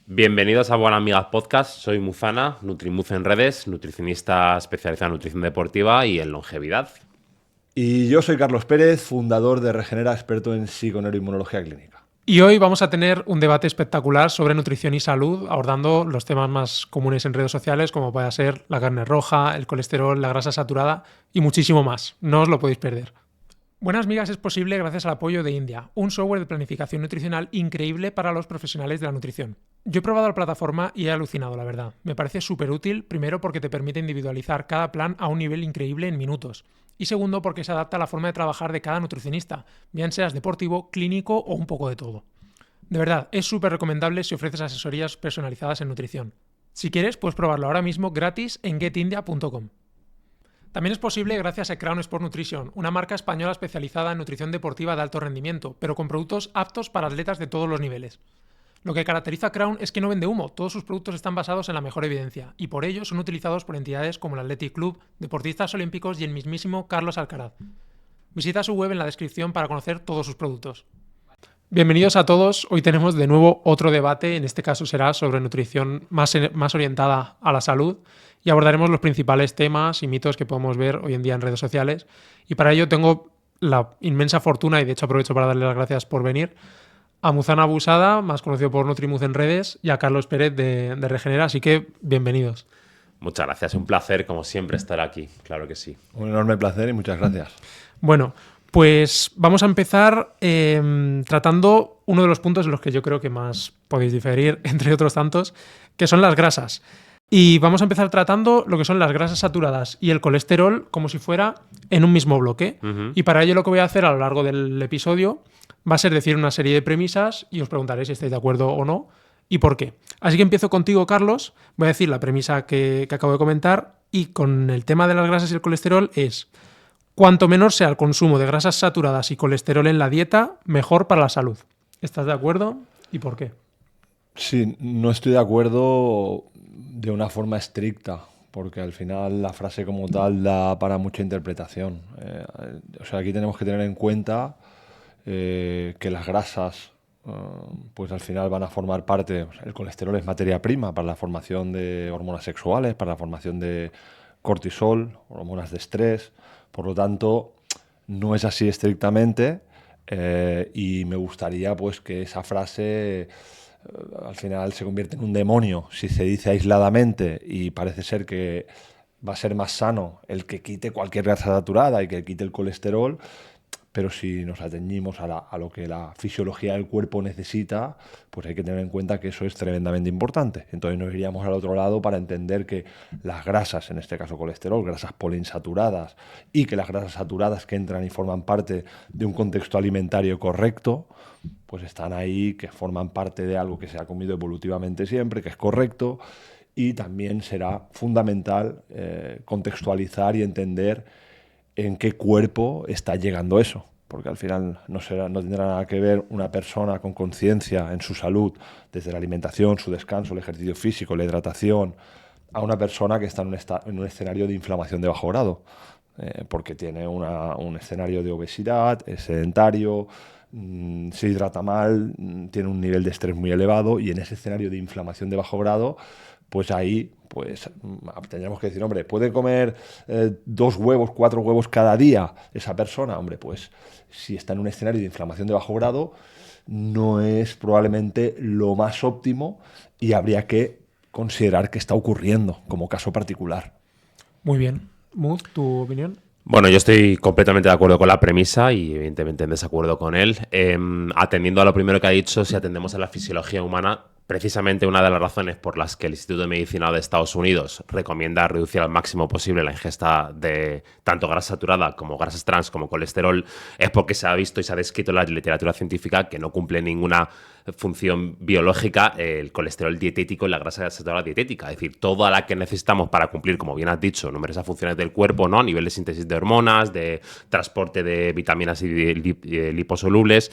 Bienvenidos a Buenas Amigas Podcast. Soy Muzana, Nutrimuz en redes, nutricionista especializado en nutrición deportiva y en longevidad. Y yo soy Carlos Pérez, fundador de Regenera, experto en psiconeuroinmunología clínica. Y hoy vamos a tener un debate espectacular sobre nutrición y salud, abordando los temas más comunes en redes sociales, como puede ser la carne roja, el colesterol, la grasa saturada y muchísimo más. No os lo podéis perder. Buenas Migas es posible gracias al apoyo de India, un software de planificación nutricional increíble para los profesionales de la nutrición. Yo he probado la plataforma y he alucinado, la verdad. Me parece súper útil, primero porque te permite individualizar cada plan a un nivel increíble en minutos. Y segundo porque se adapta a la forma de trabajar de cada nutricionista, bien seas deportivo, clínico o un poco de todo. De verdad, es súper recomendable si ofreces asesorías personalizadas en nutrición. Si quieres, puedes probarlo ahora mismo gratis en getindia.com. También es posible gracias a Crown Sport Nutrition, una marca española especializada en nutrición deportiva de alto rendimiento, pero con productos aptos para atletas de todos los niveles. Lo que caracteriza a Crown es que no vende humo, todos sus productos están basados en la mejor evidencia, y por ello son utilizados por entidades como el Athletic Club, deportistas olímpicos y el mismísimo Carlos Alcaraz. Visita su web en la descripción para conocer todos sus productos. Bienvenidos a todos, hoy tenemos de nuevo otro debate, en este caso será sobre nutrición más orientada a la salud, y abordaremos los principales temas y mitos que podemos ver hoy en día en redes sociales. Y para ello tengo la inmensa fortuna, y de hecho aprovecho para darle las gracias por venir, a Muzana Busada, más conocido por Nutrimuz en redes, y a Carlos Pérez de Regenera, así que bienvenidos. Muchas gracias, un placer como siempre estar aquí, claro que sí. Un enorme placer y muchas gracias. Bueno, pues vamos a empezar tratando uno de los puntos en los que yo creo que más podéis diferir, entre otros tantos, que son las grasas. Y vamos a empezar tratando lo que son las grasas saturadas y el colesterol como si fuera en un mismo bloque. Y para ello lo que voy a hacer a lo largo del episodio va a ser decir una serie de premisas y os preguntaré si estáis de acuerdo o no y por qué. Así que empiezo contigo, Carlos. Voy a decir la premisa que acabo de comentar y con el tema de las grasas y el colesterol es: cuanto menor sea el consumo de grasas saturadas y colesterol en la dieta, mejor para la salud. ¿Estás de acuerdo? ¿Y por qué? Sí, no estoy de acuerdo de una forma estricta, porque al final la frase como tal da para mucha interpretación. Aquí tenemos que tener en cuenta que las grasas pues al final van a formar parte, el colesterol es materia prima para la formación de hormonas sexuales, para la formación de cortisol, hormonas de estrés, por lo tanto no es así estrictamente y me gustaría pues que esa frase al final se convierte en un demonio si se dice aisladamente, y parece ser que va a ser más sano el que quite cualquier grasa saturada y que quite el colesterol. Pero si nos atañimos a lo que la fisiología del cuerpo necesita, pues hay que tener en cuenta que eso es tremendamente importante. Entonces nos iríamos al otro lado para entender que las grasas, en este caso colesterol, grasas poliinsaturadas, y que las grasas saturadas que entran y forman parte de un contexto alimentario correcto, pues están ahí, que forman parte de algo que se ha comido evolutivamente siempre, que es correcto, y también será fundamental contextualizar y entender en qué cuerpo está llegando eso, porque al final no tendrá nada que ver una persona con conciencia en su salud, desde la alimentación, su descanso, el ejercicio físico, la hidratación, a una persona que está en un escenario de inflamación de bajo grado, porque tiene un escenario de obesidad, es sedentario, se hidrata mal, tiene un nivel de estrés muy elevado, y en ese escenario de inflamación de bajo grado, pues ahí pues tendríamos que decir, hombre, ¿puede comer 2 huevos, 4 huevos cada día esa persona? Hombre, pues si está en un escenario de inflamación de bajo grado, no es probablemente lo más óptimo y habría que considerar que está ocurriendo como caso particular. Muy bien. Muz, ¿tu opinión? Bueno, yo estoy completamente de acuerdo con la premisa y evidentemente en desacuerdo con él. Atendiendo a lo primero que ha dicho, si atendemos a la fisiología humana, precisamente una de las razones por las que el Instituto de Medicina de Estados Unidos recomienda reducir al máximo posible la ingesta de tanto grasa saturada como grasas trans como colesterol es porque se ha visto y se ha descrito en la literatura científica que no cumple ninguna función biológica el colesterol dietético y la grasa saturada dietética. Es decir, toda la que necesitamos para cumplir, como bien has dicho, numerosas funciones del cuerpo, ¿no? A nivel de síntesis de hormonas, de transporte de vitaminas y de liposolubles,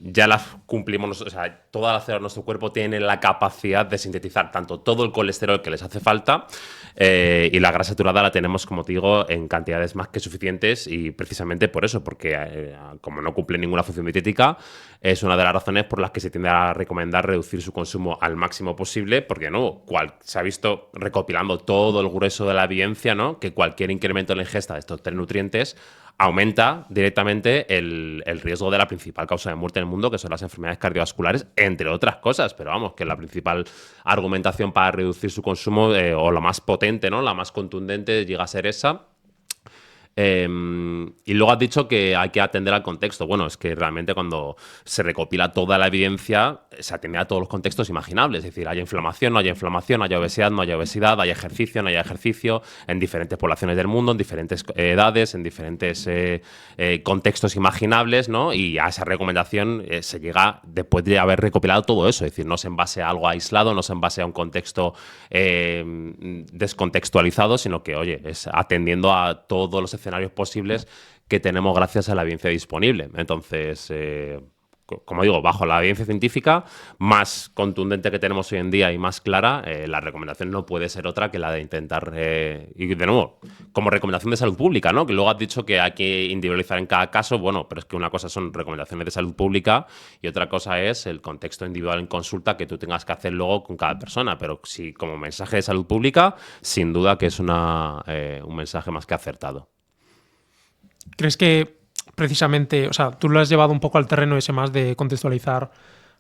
ya las cumplimos. O sea, todas las células de nuestro cuerpo tienen la capacidad de sintetizar tanto todo el colesterol que les hace falta y la grasa saturada la tenemos, como te digo, en cantidades más que suficientes, y precisamente por eso, porque como no cumple ninguna función dietética, es una de las razones por las las que se tiende a recomendar reducir su consumo al máximo posible, porque no, se ha visto recopilando todo el grueso de la evidencia, ¿no? Que cualquier incremento en la ingesta de estos 3 nutrientes aumenta directamente el riesgo de la principal causa de muerte en el mundo, que son las enfermedades cardiovasculares, entre otras cosas. Pero vamos, que la principal argumentación para reducir su consumo, o la más potente, ¿no? La más contundente, llega a ser esa. Y luego has dicho que hay que atender al contexto. Bueno, es que realmente cuando se recopila toda la evidencia, se atiende a todos los contextos imaginables. Es decir, haya inflamación, no haya inflamación, haya obesidad, no haya obesidad, haya ejercicio, no haya ejercicio, en diferentes poblaciones del mundo, en diferentes edades, en diferentes contextos imaginables, ¿no? Y a esa recomendación se llega después de haber recopilado todo eso. Es decir, no es en base a algo aislado, no es en base a un contexto descontextualizado, sino que, oye, es atendiendo a todos los escenarios posibles que tenemos gracias a la evidencia disponible. Entonces, como digo, bajo la evidencia científica más contundente que tenemos hoy en día y más clara, la recomendación no puede ser otra que la de intentar, y de nuevo, como recomendación de salud pública, ¿no? Que luego has dicho que hay que individualizar en cada caso, bueno, pero es que una cosa son recomendaciones de salud pública y otra cosa es el contexto individual en consulta que tú tengas que hacer luego con cada persona, pero sí, como mensaje de salud pública, sin duda que es un mensaje más que acertado. ¿Crees que precisamente, o sea, tú lo has llevado un poco al terreno ese más de contextualizar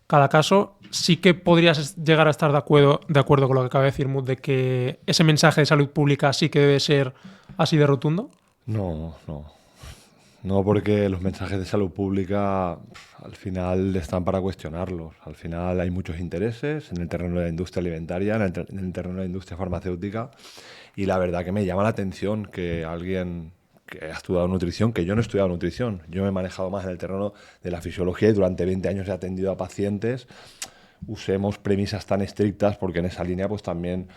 cada caso? ¿Sí que podrías llegar a estar de acuerdo con lo que acaba de decir Mut, de que ese mensaje de salud pública sí que debe ser así de rotundo? No, porque los mensajes de salud pública al final están para cuestionarlos. Al final hay muchos intereses en el terreno de la industria alimentaria, en el terreno de la industria farmacéutica, y la verdad que me llama la atención que alguien que ha estudiado nutrición, que yo no he estudiado nutrición, yo me he manejado más en el terreno de la fisiología y durante 20 años he atendido a pacientes, usemos premisas tan estrictas porque en esa línea pues también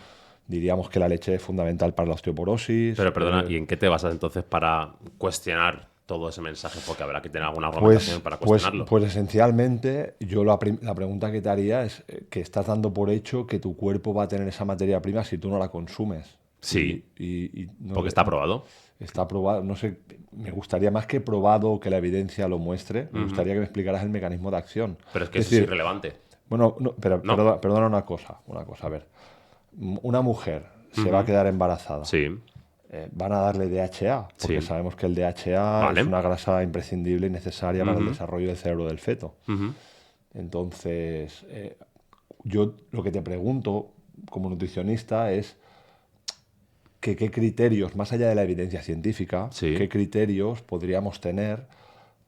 diríamos que la leche es fundamental para la osteoporosis. Pero perdona, ¿y en qué te basas entonces para cuestionar todo ese mensaje? Porque habrá que tener alguna argumentación para cuestionarlo. Pues esencialmente, yo la pregunta que te haría es que estás dando por hecho que tu cuerpo va a tener esa materia prima si tú no la consumes. Sí, no, porque está probado. Está probado, no sé, me gustaría más que probado que la evidencia lo muestre, me gustaría que me explicaras el mecanismo de acción. Pero es que eso es irrelevante. Bueno, perdona una cosa, a ver. Una mujer se va a quedar embarazada. Sí. Van a darle DHA, porque sabemos que el DHA es una grasa imprescindible y necesaria para el desarrollo del cerebro del feto. Entonces, yo lo que te pregunto como nutricionista es qué criterios, más allá de la evidencia científica, qué criterios podríamos tener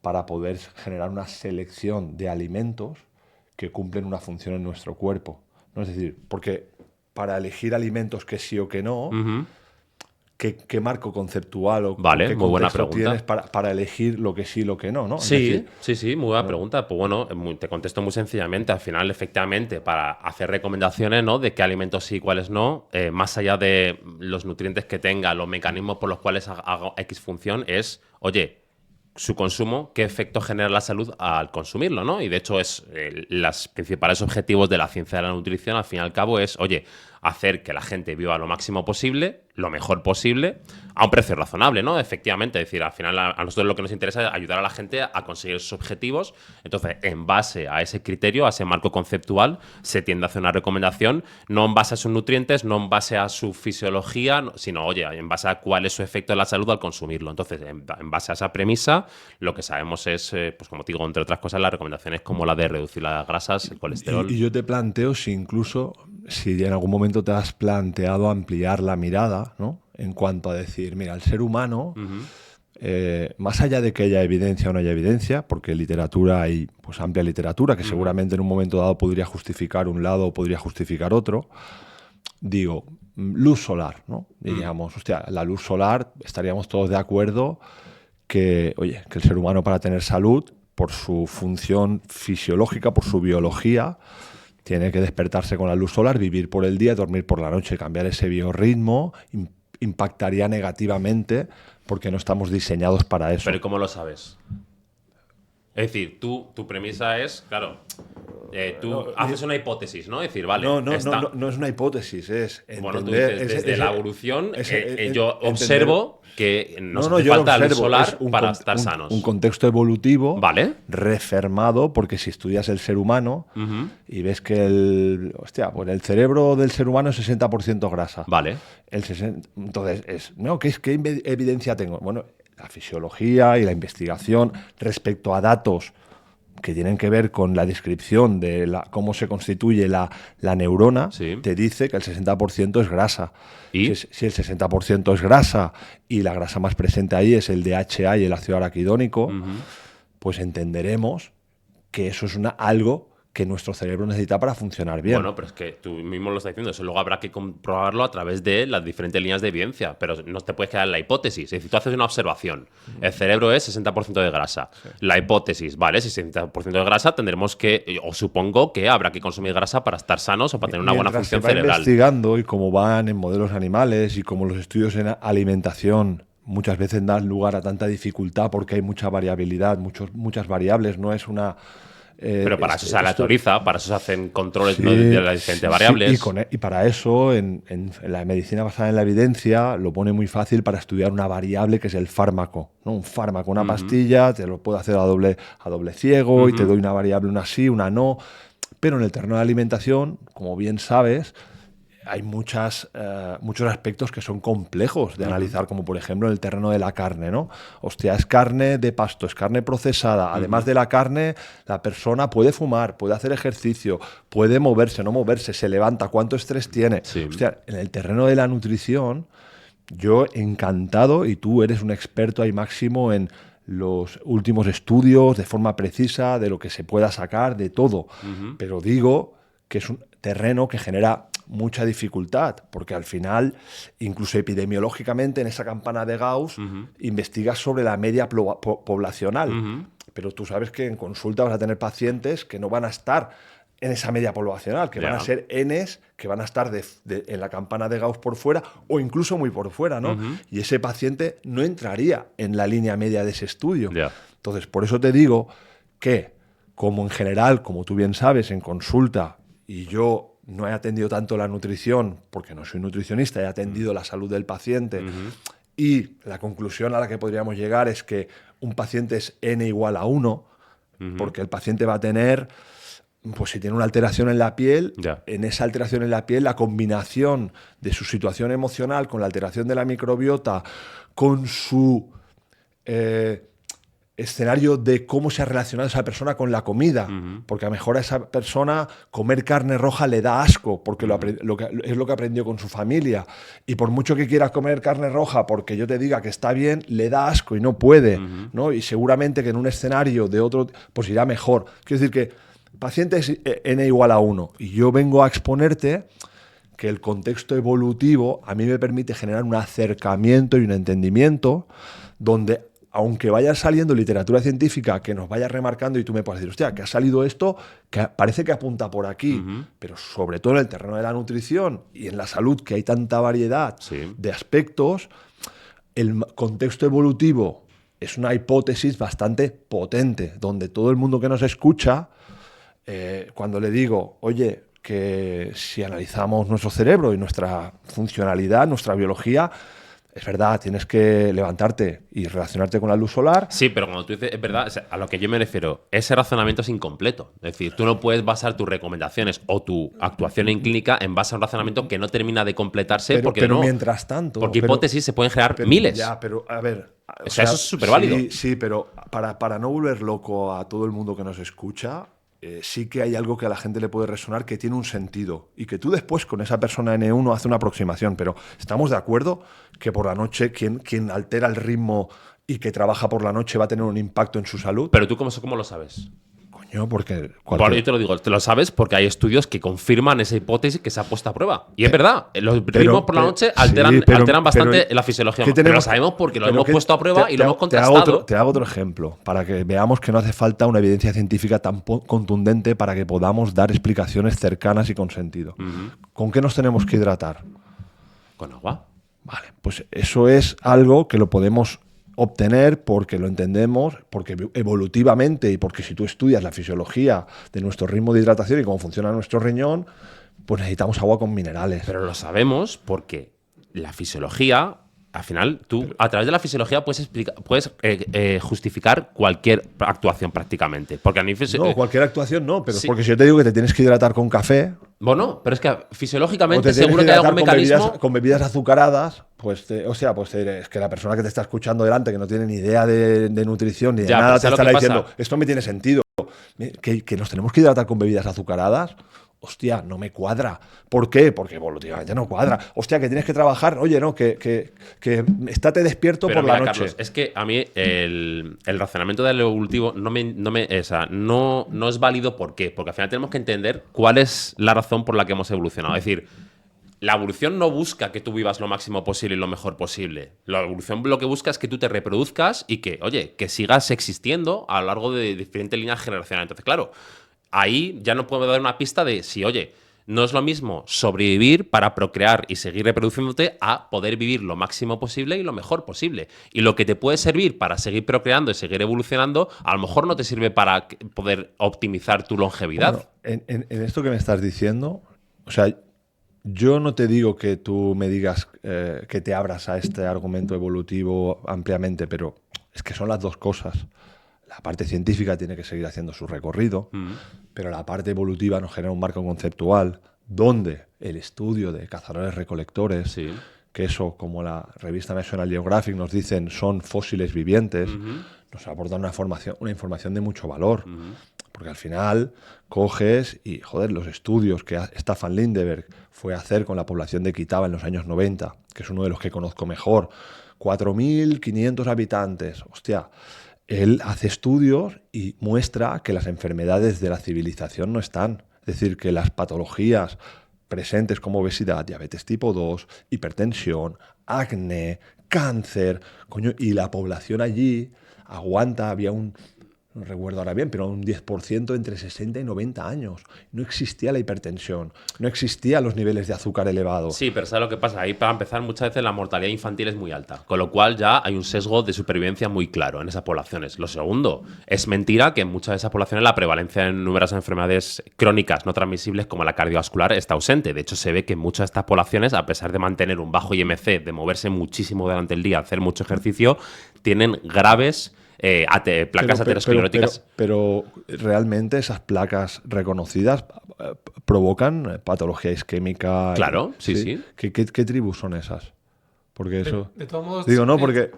para poder generar una selección de alimentos que cumplen una función en nuestro cuerpo, ¿no? Es decir, porque para elegir alimentos que sí o que no, ¿qué marco conceptual o qué muy buena contexto pregunta. tienes para elegir lo que sí y lo que no, ¿no? Sí, muy buena pregunta. Pues bueno, te contesto muy sencillamente. Al final, efectivamente, para hacer recomendaciones, ¿no?, de qué alimentos sí y cuáles no, más allá de los nutrientes que tenga, los mecanismos por los cuales haga X función, es, oye, su consumo, qué efecto genera la salud al consumirlo, ¿no? Y de hecho es los principales objetivos de la ciencia de la nutrición, al fin y al cabo, es, oye, hacer que la gente viva lo máximo posible, lo mejor posible, a un precio razonable, ¿no? Efectivamente, es decir, al final a nosotros lo que nos interesa es ayudar a la gente a conseguir sus objetivos. Entonces, en base a ese criterio, a ese marco conceptual, se tiende a hacer una recomendación, no en base a sus nutrientes, no en base a su fisiología, sino, oye, en base a cuál es su efecto en la salud al consumirlo. Entonces, en base a esa premisa, lo que sabemos es, pues como te digo, entre otras cosas, las recomendaciones como la de reducir las grasas, el colesterol. Y yo te planteo si en algún momento te has planteado ampliar la mirada, ¿no?, en cuanto a decir, mira, el ser humano, más allá de que haya evidencia o no haya evidencia, porque literatura hay pues amplia literatura que seguramente en un momento dado podría justificar un lado o podría justificar otro, digo, luz solar, ¿no? Diríamos, hostia, la luz solar, estaríamos todos de acuerdo que, oye, que el ser humano para tener salud, por su función fisiológica, por su biología, tiene que despertarse con la luz solar, vivir por el día, dormir por la noche, cambiar ese biorritmo, impactaría negativamente porque no estamos diseñados para eso. ¿Pero cómo lo sabes? Es decir, tu premisa es, claro, tú haces una hipótesis, ¿no? Es decir, vale, No es una hipótesis, es entender... Bueno, tú dices, desde la evolución, yo entender- observo que nos hace yo lo falta luz observo, solar es para estar sanos. un contexto evolutivo Vale. refermado, porque si estudias el ser humano y ves que pues el cerebro del ser humano es 60% grasa. Vale. Entonces, ¿qué evidencia tengo? Bueno, la fisiología y la investigación respecto a datos que tienen que ver con la descripción de cómo se constituye la neurona, Sí. te dice que el 60% es grasa. ¿Y? Si el 60% es grasa y la grasa más presente ahí es el DHA y el ácido araquidónico, pues entenderemos que eso es algo que nuestro cerebro necesita para funcionar bien. Bueno, pero es que tú mismo lo estás diciendo, eso luego habrá que comprobarlo a través de las diferentes líneas de evidencia, pero no te puedes quedar en la hipótesis. Es decir, tú haces una observación, el cerebro es 60% de grasa. Sí. La hipótesis, vale, si es 60% de grasa, tendremos que, o supongo que habrá que consumir grasa para estar sanos o para tener una buena función cerebral. Investigando y como van en modelos animales y como los estudios en alimentación muchas veces dan lugar a tanta dificultad porque hay mucha variabilidad, muchas variables, no es una... pero para eso se aleatoriza, para eso se hacen controles de las diferentes variables. Y para eso, en la medicina basada en la evidencia, lo pone muy fácil para estudiar una variable que es el fármaco, ¿no? Un fármaco, una pastilla, te lo puedo hacer a doble ciego y te doy una variable, una sí, una no. Pero en el terreno de la alimentación, como bien sabes, hay muchos aspectos que son complejos de analizar, como por ejemplo en el terreno de la carne, ¿no? Hostia, es carne de pasto, es carne procesada. Además de la carne, la persona puede fumar, puede hacer ejercicio, puede moverse, no moverse, se levanta, cuánto estrés tiene. Sí. Hostia, en el terreno de la nutrición, yo encantado, y tú eres un experto ahí máximo en los últimos estudios, de forma precisa, de lo que se pueda sacar, de todo. Pero digo que es un terreno que genera mucha dificultad, porque al final, incluso epidemiológicamente, en esa campana de Gauss, investigas sobre la media poblacional. Pero tú sabes que en consulta vas a tener pacientes que no van a estar en esa media poblacional, que van a ser Ns, que van a estar en la campana de Gauss por fuera, o incluso muy por fuera, ¿no? Y ese paciente no entraría en la línea media de ese estudio. Entonces, por eso te digo que, como en general, como tú bien sabes, en consulta, y yo no he atendido tanto la nutrición, porque no soy nutricionista, he atendido la salud del paciente, y la conclusión a la que podríamos llegar es que un paciente es N igual a 1, porque el paciente va a tener, pues si tiene una alteración en la piel, en esa alteración en la piel, la combinación de su situación emocional con la alteración de la microbiota, con su escenario de cómo se ha relacionado esa persona con la comida, porque a lo mejor a esa persona comer carne roja le da asco, porque es lo que aprendió con su familia, y por mucho que quiera comer carne roja porque yo te diga que está bien, le da asco y no puede, ¿no? Y seguramente que en un escenario de otro, pues irá mejor. Quiero decir que paciente es N igual a 1, y yo vengo a exponerte que el contexto evolutivo a mí me permite generar un acercamiento y un entendimiento donde, aunque vaya saliendo literatura científica que nos vaya remarcando y tú me puedas decir, hostia, que ha salido esto, que parece que apunta por aquí, pero sobre todo en el terreno de la nutrición y en la salud, que hay tanta variedad de aspectos, el contexto evolutivo es una hipótesis bastante potente, donde todo el mundo que nos escucha, cuando le digo, oye, que si analizamos nuestro cerebro y nuestra funcionalidad, nuestra biología, es verdad, tienes que levantarte y relacionarte con la luz solar. Sí, pero cuando tú dices, es verdad, o sea, a lo que yo me refiero, ese razonamiento es incompleto. Es decir, tú no puedes basar tus recomendaciones o tu actuación en clínica en base a un razonamiento que no termina de completarse pero mientras tanto... Porque hipótesis se pueden generar miles. Ya, pero a ver... O sea, eso es súper válido. Sí, pero para no volver loco a todo el mundo que nos escucha... sí que hay algo que a la gente le puede resonar que tiene un sentido y que tú después con esa persona N1 hace una aproximación, pero estamos de acuerdo que por la noche quien altera el ritmo y que trabaja por la noche va a tener un impacto en su salud. Pero tú cómo lo sabes. Coño, porque... Bueno, yo te lo digo, te lo sabes porque hay estudios que confirman esa hipótesis que se ha puesto a prueba. Y es verdad, los ritmos por la noche alteran bastante la fisiología. Pero lo sabemos porque lo hemos puesto a prueba y lo hemos contrastado. Te hago otro ejemplo, para que veamos que no hace falta una evidencia científica tan contundente para que podamos dar explicaciones cercanas y con sentido. ¿Con qué nos tenemos que hidratar? Con agua. Vale, pues eso es algo que lo podemos obtener porque lo entendemos, porque evolutivamente y porque si tú estudias la fisiología de nuestro ritmo de hidratación y cómo funciona nuestro riñón, pues necesitamos agua con minerales. Pero lo sabemos porque la fisiología, al final, tú a través de la fisiología puedes justificar cualquier actuación prácticamente. Porque a mí No, cualquier actuación no, pero sí. es porque si yo te digo que te tienes que hidratar con café. Bueno, pero es que O fisiológicamente te tienes seguro que hay algún mecanismo. con bebidas azucaradas, pues, es que la persona que te está escuchando delante, que no tiene ni idea de nutrición ni de Ya, nada, pero te ¿sabes lo estará que diciendo, pasa? esto me tiene sentido. Que nos tenemos que hidratar con bebidas azucaradas. Hostia, no me cuadra. ¿Por qué? Porque evolutivamente no cuadra. Hostia, que tienes que trabajar. Oye, no, que estate despierto Pero por mira, la noche. Carlos, es que a mí el razonamiento del evolutivo no es válido. ¿Por qué? Porque al final tenemos que entender cuál es la razón por la que hemos evolucionado. Es decir, la evolución no busca que tú vivas lo máximo posible y lo mejor posible. La evolución lo que busca es que tú te reproduzcas y que, oye, que sigas existiendo a lo largo de diferentes líneas generacionales. Entonces, claro, ahí ya no puedo dar una pista de si, oye, no es lo mismo sobrevivir para procrear y seguir reproduciéndote a poder vivir lo máximo posible y lo mejor posible. Y lo que te puede servir para seguir procreando y seguir evolucionando, a lo mejor no te sirve para poder optimizar tu longevidad. Bueno, en esto que me estás diciendo, o sea, yo no te digo que tú me digas que te abras a este argumento evolutivo ampliamente, pero es que son las dos cosas. La parte científica tiene que seguir haciendo su recorrido, pero la parte evolutiva nos genera un marco conceptual donde el estudio de cazadores-recolectores, Sí. que eso, como la revista National Geographic nos dicen, son fósiles vivientes, nos aportan una información de mucho valor. Porque al final coges y, joder, los estudios que Staffan Lindeberg fue a hacer con la población de Kitava en los años 90, que es uno de los que conozco mejor, 4.500 habitantes, hostia, él hace estudios y muestra que las enfermedades de la civilización no están. Es decir, que las patologías presentes como obesidad, diabetes tipo 2, hipertensión, acné, cáncer, coño, y la población allí aguanta, no recuerdo ahora bien, pero un 10% entre 60 y 90 años. No existía la hipertensión, no existían los niveles de azúcar elevados. Sí, pero ¿sabes lo que pasa? Ahí, para empezar, muchas veces la mortalidad infantil es muy alta, con lo cual ya hay un sesgo de supervivencia muy claro en esas poblaciones. Lo segundo, es mentira que en muchas de esas poblaciones la prevalencia de numerosas enfermedades crónicas no transmisibles como la cardiovascular está ausente. De hecho, se ve que en muchas de estas poblaciones, a pesar de mantener un bajo IMC, de moverse muchísimo durante el día, hacer mucho ejercicio, tienen graves placas ateroscleróticas. Pero realmente esas placas reconocidas provocan patología isquémica. Claro, sí. ¿Qué tribus son esas? Porque eso. De todos modos. Digo, no, porque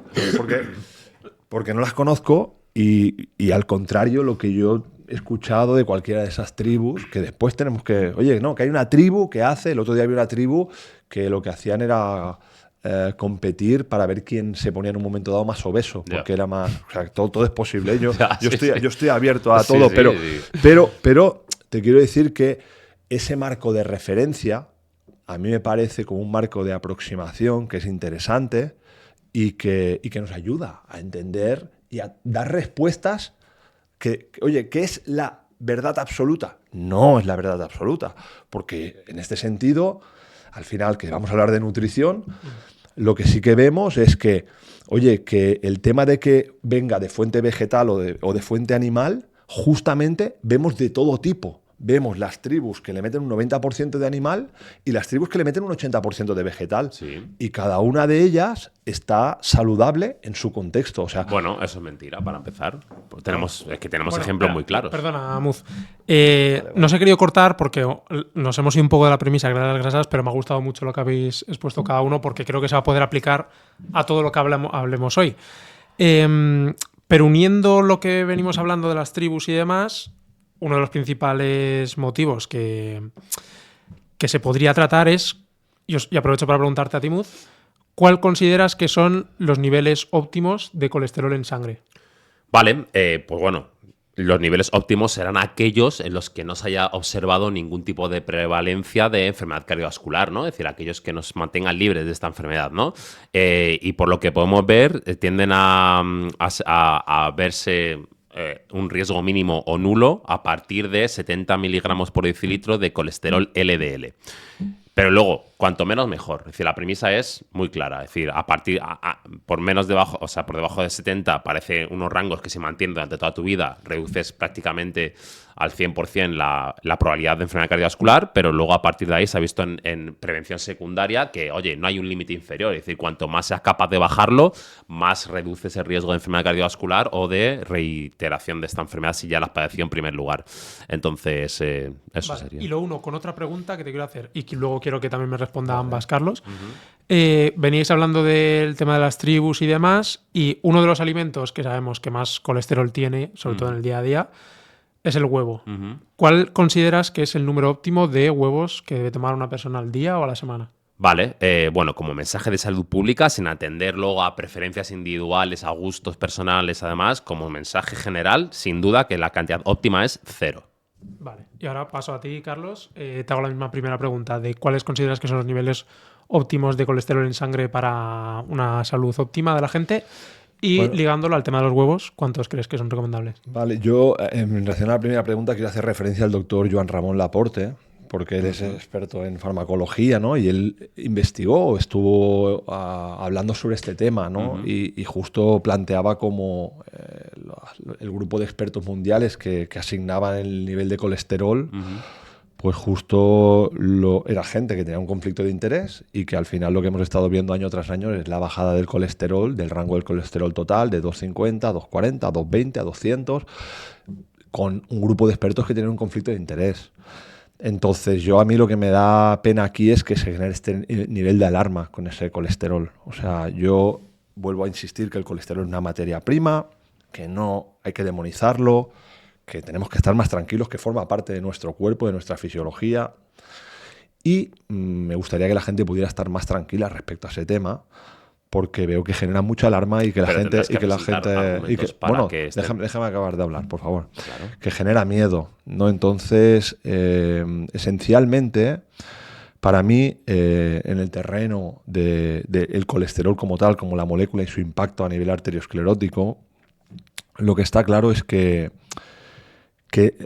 no las conozco y al contrario, lo que yo he escuchado de cualquiera de esas tribus, que después tenemos que. Oye, no, que hay una tribu que hace. El otro día había una tribu que lo que hacían era competir para ver quién se ponía en un momento dado más obeso, porque era más, o sea, todo es posible. Yo estoy abierto a todo, pero te quiero decir que ese marco de referencia a mí me parece como un marco de aproximación que es interesante y que nos ayuda a entender y a dar respuestas oye, ¿qué es la verdad absoluta? No es la verdad absoluta, porque en este sentido, al final que vamos a hablar de nutrición, lo que sí que vemos es que, oye, que el tema de que venga de fuente vegetal o de fuente animal, justamente vemos de todo tipo. Vemos las tribus que le meten un 90% de animal y las tribus que le meten un 80% de vegetal. Sí. Y cada una de ellas está saludable en su contexto. O sea, Bueno, eso es mentira, para empezar. Tenemos Bueno, ejemplos muy claros. Perdona, Muz. No os he querido cortar porque nos hemos ido un poco de la premisa de las grasas, pero me ha gustado mucho lo que habéis expuesto cada uno porque creo que se va a poder aplicar a todo lo que hablemos hoy. Pero uniendo lo que venimos hablando de las tribus y demás, uno de los principales motivos que se podría tratar es, y aprovecho para preguntarte a ti, Muz, ¿cuál consideras que son los niveles óptimos de colesterol en sangre? Vale, pues bueno, los niveles óptimos serán aquellos en los que no se haya observado ningún tipo de prevalencia de enfermedad cardiovascular, ¿no? Es decir, aquellos que nos mantengan libres de esta enfermedad, ¿no? Y por lo que podemos ver, tienden a verse un riesgo mínimo o nulo a partir de 70 miligramos por decilitro de colesterol LDL. Pero luego, cuanto menos mejor. Es decir, la premisa es muy clara. Es decir, por menos debajo, o sea, por debajo de 70 parece unos rangos que se mantienen durante toda tu vida, reduces prácticamente al 100% la probabilidad de enfermedad cardiovascular, pero luego a partir de ahí se ha visto en prevención secundaria que, oye, no hay un límite inferior. Es decir, cuanto más seas capaz de bajarlo, más reduces el riesgo de enfermedad cardiovascular o de reiteración de esta enfermedad si ya la has padecido en primer lugar. Entonces, eso sería. Y lo uno con otra pregunta que te quiero hacer y que luego quiero que también me responda ambas, Carlos. Veníais hablando del tema de las tribus y demás, y uno de los alimentos que sabemos que más colesterol tiene, sobre todo en el día a día, es el huevo. ¿Cuál consideras que es el número óptimo de huevos que debe tomar una persona al día o a la semana? Vale, bueno, como mensaje de salud pública, sin atender luego a preferencias individuales, a gustos personales, además, como mensaje general, sin duda que la cantidad óptima es 0. Vale, y ahora paso a ti, Carlos. Te hago la misma primera pregunta de cuáles consideras que son los niveles óptimos de colesterol en sangre para una salud óptima de la gente. Y bueno, ligándolo al tema de los huevos, ¿cuántos crees que son recomendables? Vale, yo en relación a la primera pregunta quiero hacer referencia al doctor Joan Ramón Laporte, porque él es experto en farmacología, ¿no? Y él investigó, estuvo hablando sobre este tema, ¿no? Y justo planteaba como el grupo de expertos mundiales que asignaban el nivel de colesterol, pues justo era gente que tenía un conflicto de interés y que al final lo que hemos estado viendo año tras año es la bajada del colesterol, del rango del colesterol total de 250 a 240, a 220, a 200, con un grupo de expertos que tienen un conflicto de interés. Entonces, a mí lo que me da pena aquí es que se genere este nivel de alarma con ese colesterol. O sea, yo vuelvo a insistir que el colesterol es una materia prima, que no hay que demonizarlo, que tenemos que estar más tranquilos, que forma parte de nuestro cuerpo, de nuestra fisiología. Y me gustaría que la gente pudiera estar más tranquila respecto a ese tema, porque veo que genera mucha alarma y que la gente... Bueno, déjame acabar de hablar, por favor. Claro. Que genera miedo, ¿no? Entonces, esencialmente, para mí, en el terreno del colesterol como tal, como la molécula y su impacto a nivel arteriosclerótico, lo que está claro es que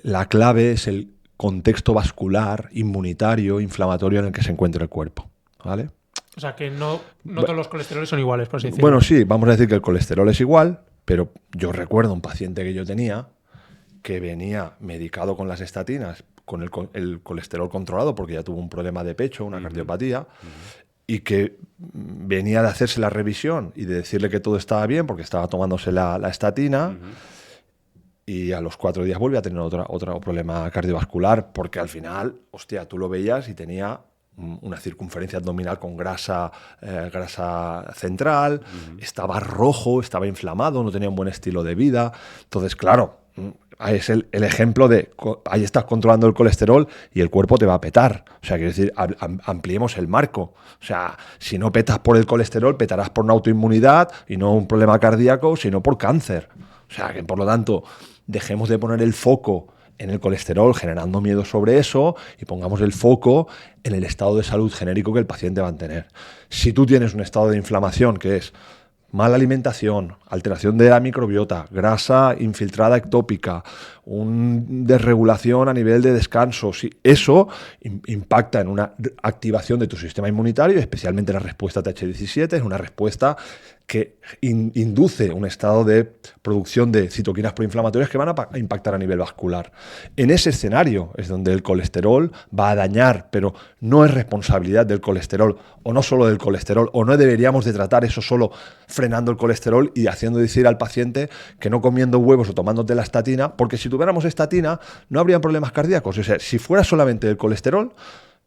la clave es el contexto vascular, inmunitario, inflamatorio en el que se encuentra el cuerpo, ¿vale? O sea, que no todos los colesteroles son iguales, por así decirlo. Bueno, sí, vamos a decir que el colesterol es igual, pero yo recuerdo un paciente que yo tenía que venía medicado con las estatinas, con el colesterol controlado porque ya tuvo un problema de pecho, una cardiopatía, y que venía de hacerse la revisión y de decirle que todo estaba bien porque estaba tomándose la estatina, y a los 4 días volvió a tener otro problema cardiovascular porque al final, hostia, tú lo veías y tenía una circunferencia abdominal con grasa central, estaba rojo, estaba inflamado, no tenía un buen estilo de vida. Entonces, claro, es el ejemplo de ahí estás controlando el colesterol y el cuerpo te va a petar. O sea, quiero decir, ampliemos el marco. O sea, si no petas por el colesterol, petarás por una autoinmunidad y no un problema cardíaco, sino por cáncer. O sea, que por lo tanto, dejemos de poner el foco en el colesterol generando miedo sobre eso y pongamos el foco en el estado de salud genérico que el paciente va a tener. Si tú tienes un estado de inflamación que es mala alimentación, alteración de la microbiota, grasa infiltrada ectópica, una desregulación a nivel de descanso, si eso impacta en una activación de tu sistema inmunitario, especialmente la respuesta TH17, es una respuesta que induce un estado de producción de citoquinas proinflamatorias que van a impactar a nivel vascular. En ese escenario es donde el colesterol va a dañar, pero no es responsabilidad del colesterol, o no solo del colesterol, o no deberíamos de tratar eso solo frenando el colesterol y haciendo decir al paciente que no comiendo huevos o tomándote la estatina, porque si tuviéramos estatina no habría problemas cardíacos. O sea, si fuera solamente el colesterol,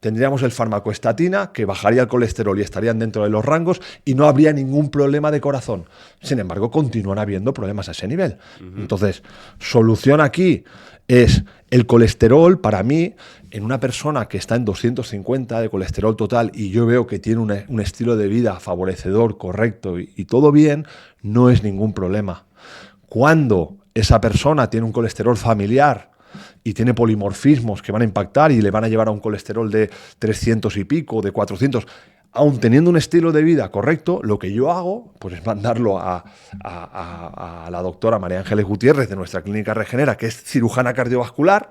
tendríamos el fármaco estatina que bajaría el colesterol y estarían dentro de los rangos y no habría ningún problema de corazón. Sin embargo, continúan habiendo problemas a ese nivel. Entonces, solución aquí es el colesterol, para mí, en una persona que está en 250 de colesterol total y yo veo que tiene un estilo de vida favorecedor, correcto y todo bien, no es ningún problema. Cuando esa persona tiene un colesterol familiar y tiene polimorfismos que van a impactar y le van a llevar a un colesterol de 300 y pico, de 400, aun teniendo un estilo de vida correcto, lo que yo hago pues es mandarlo a la doctora María Ángeles Gutiérrez de nuestra clínica Regenera, que es cirujana cardiovascular,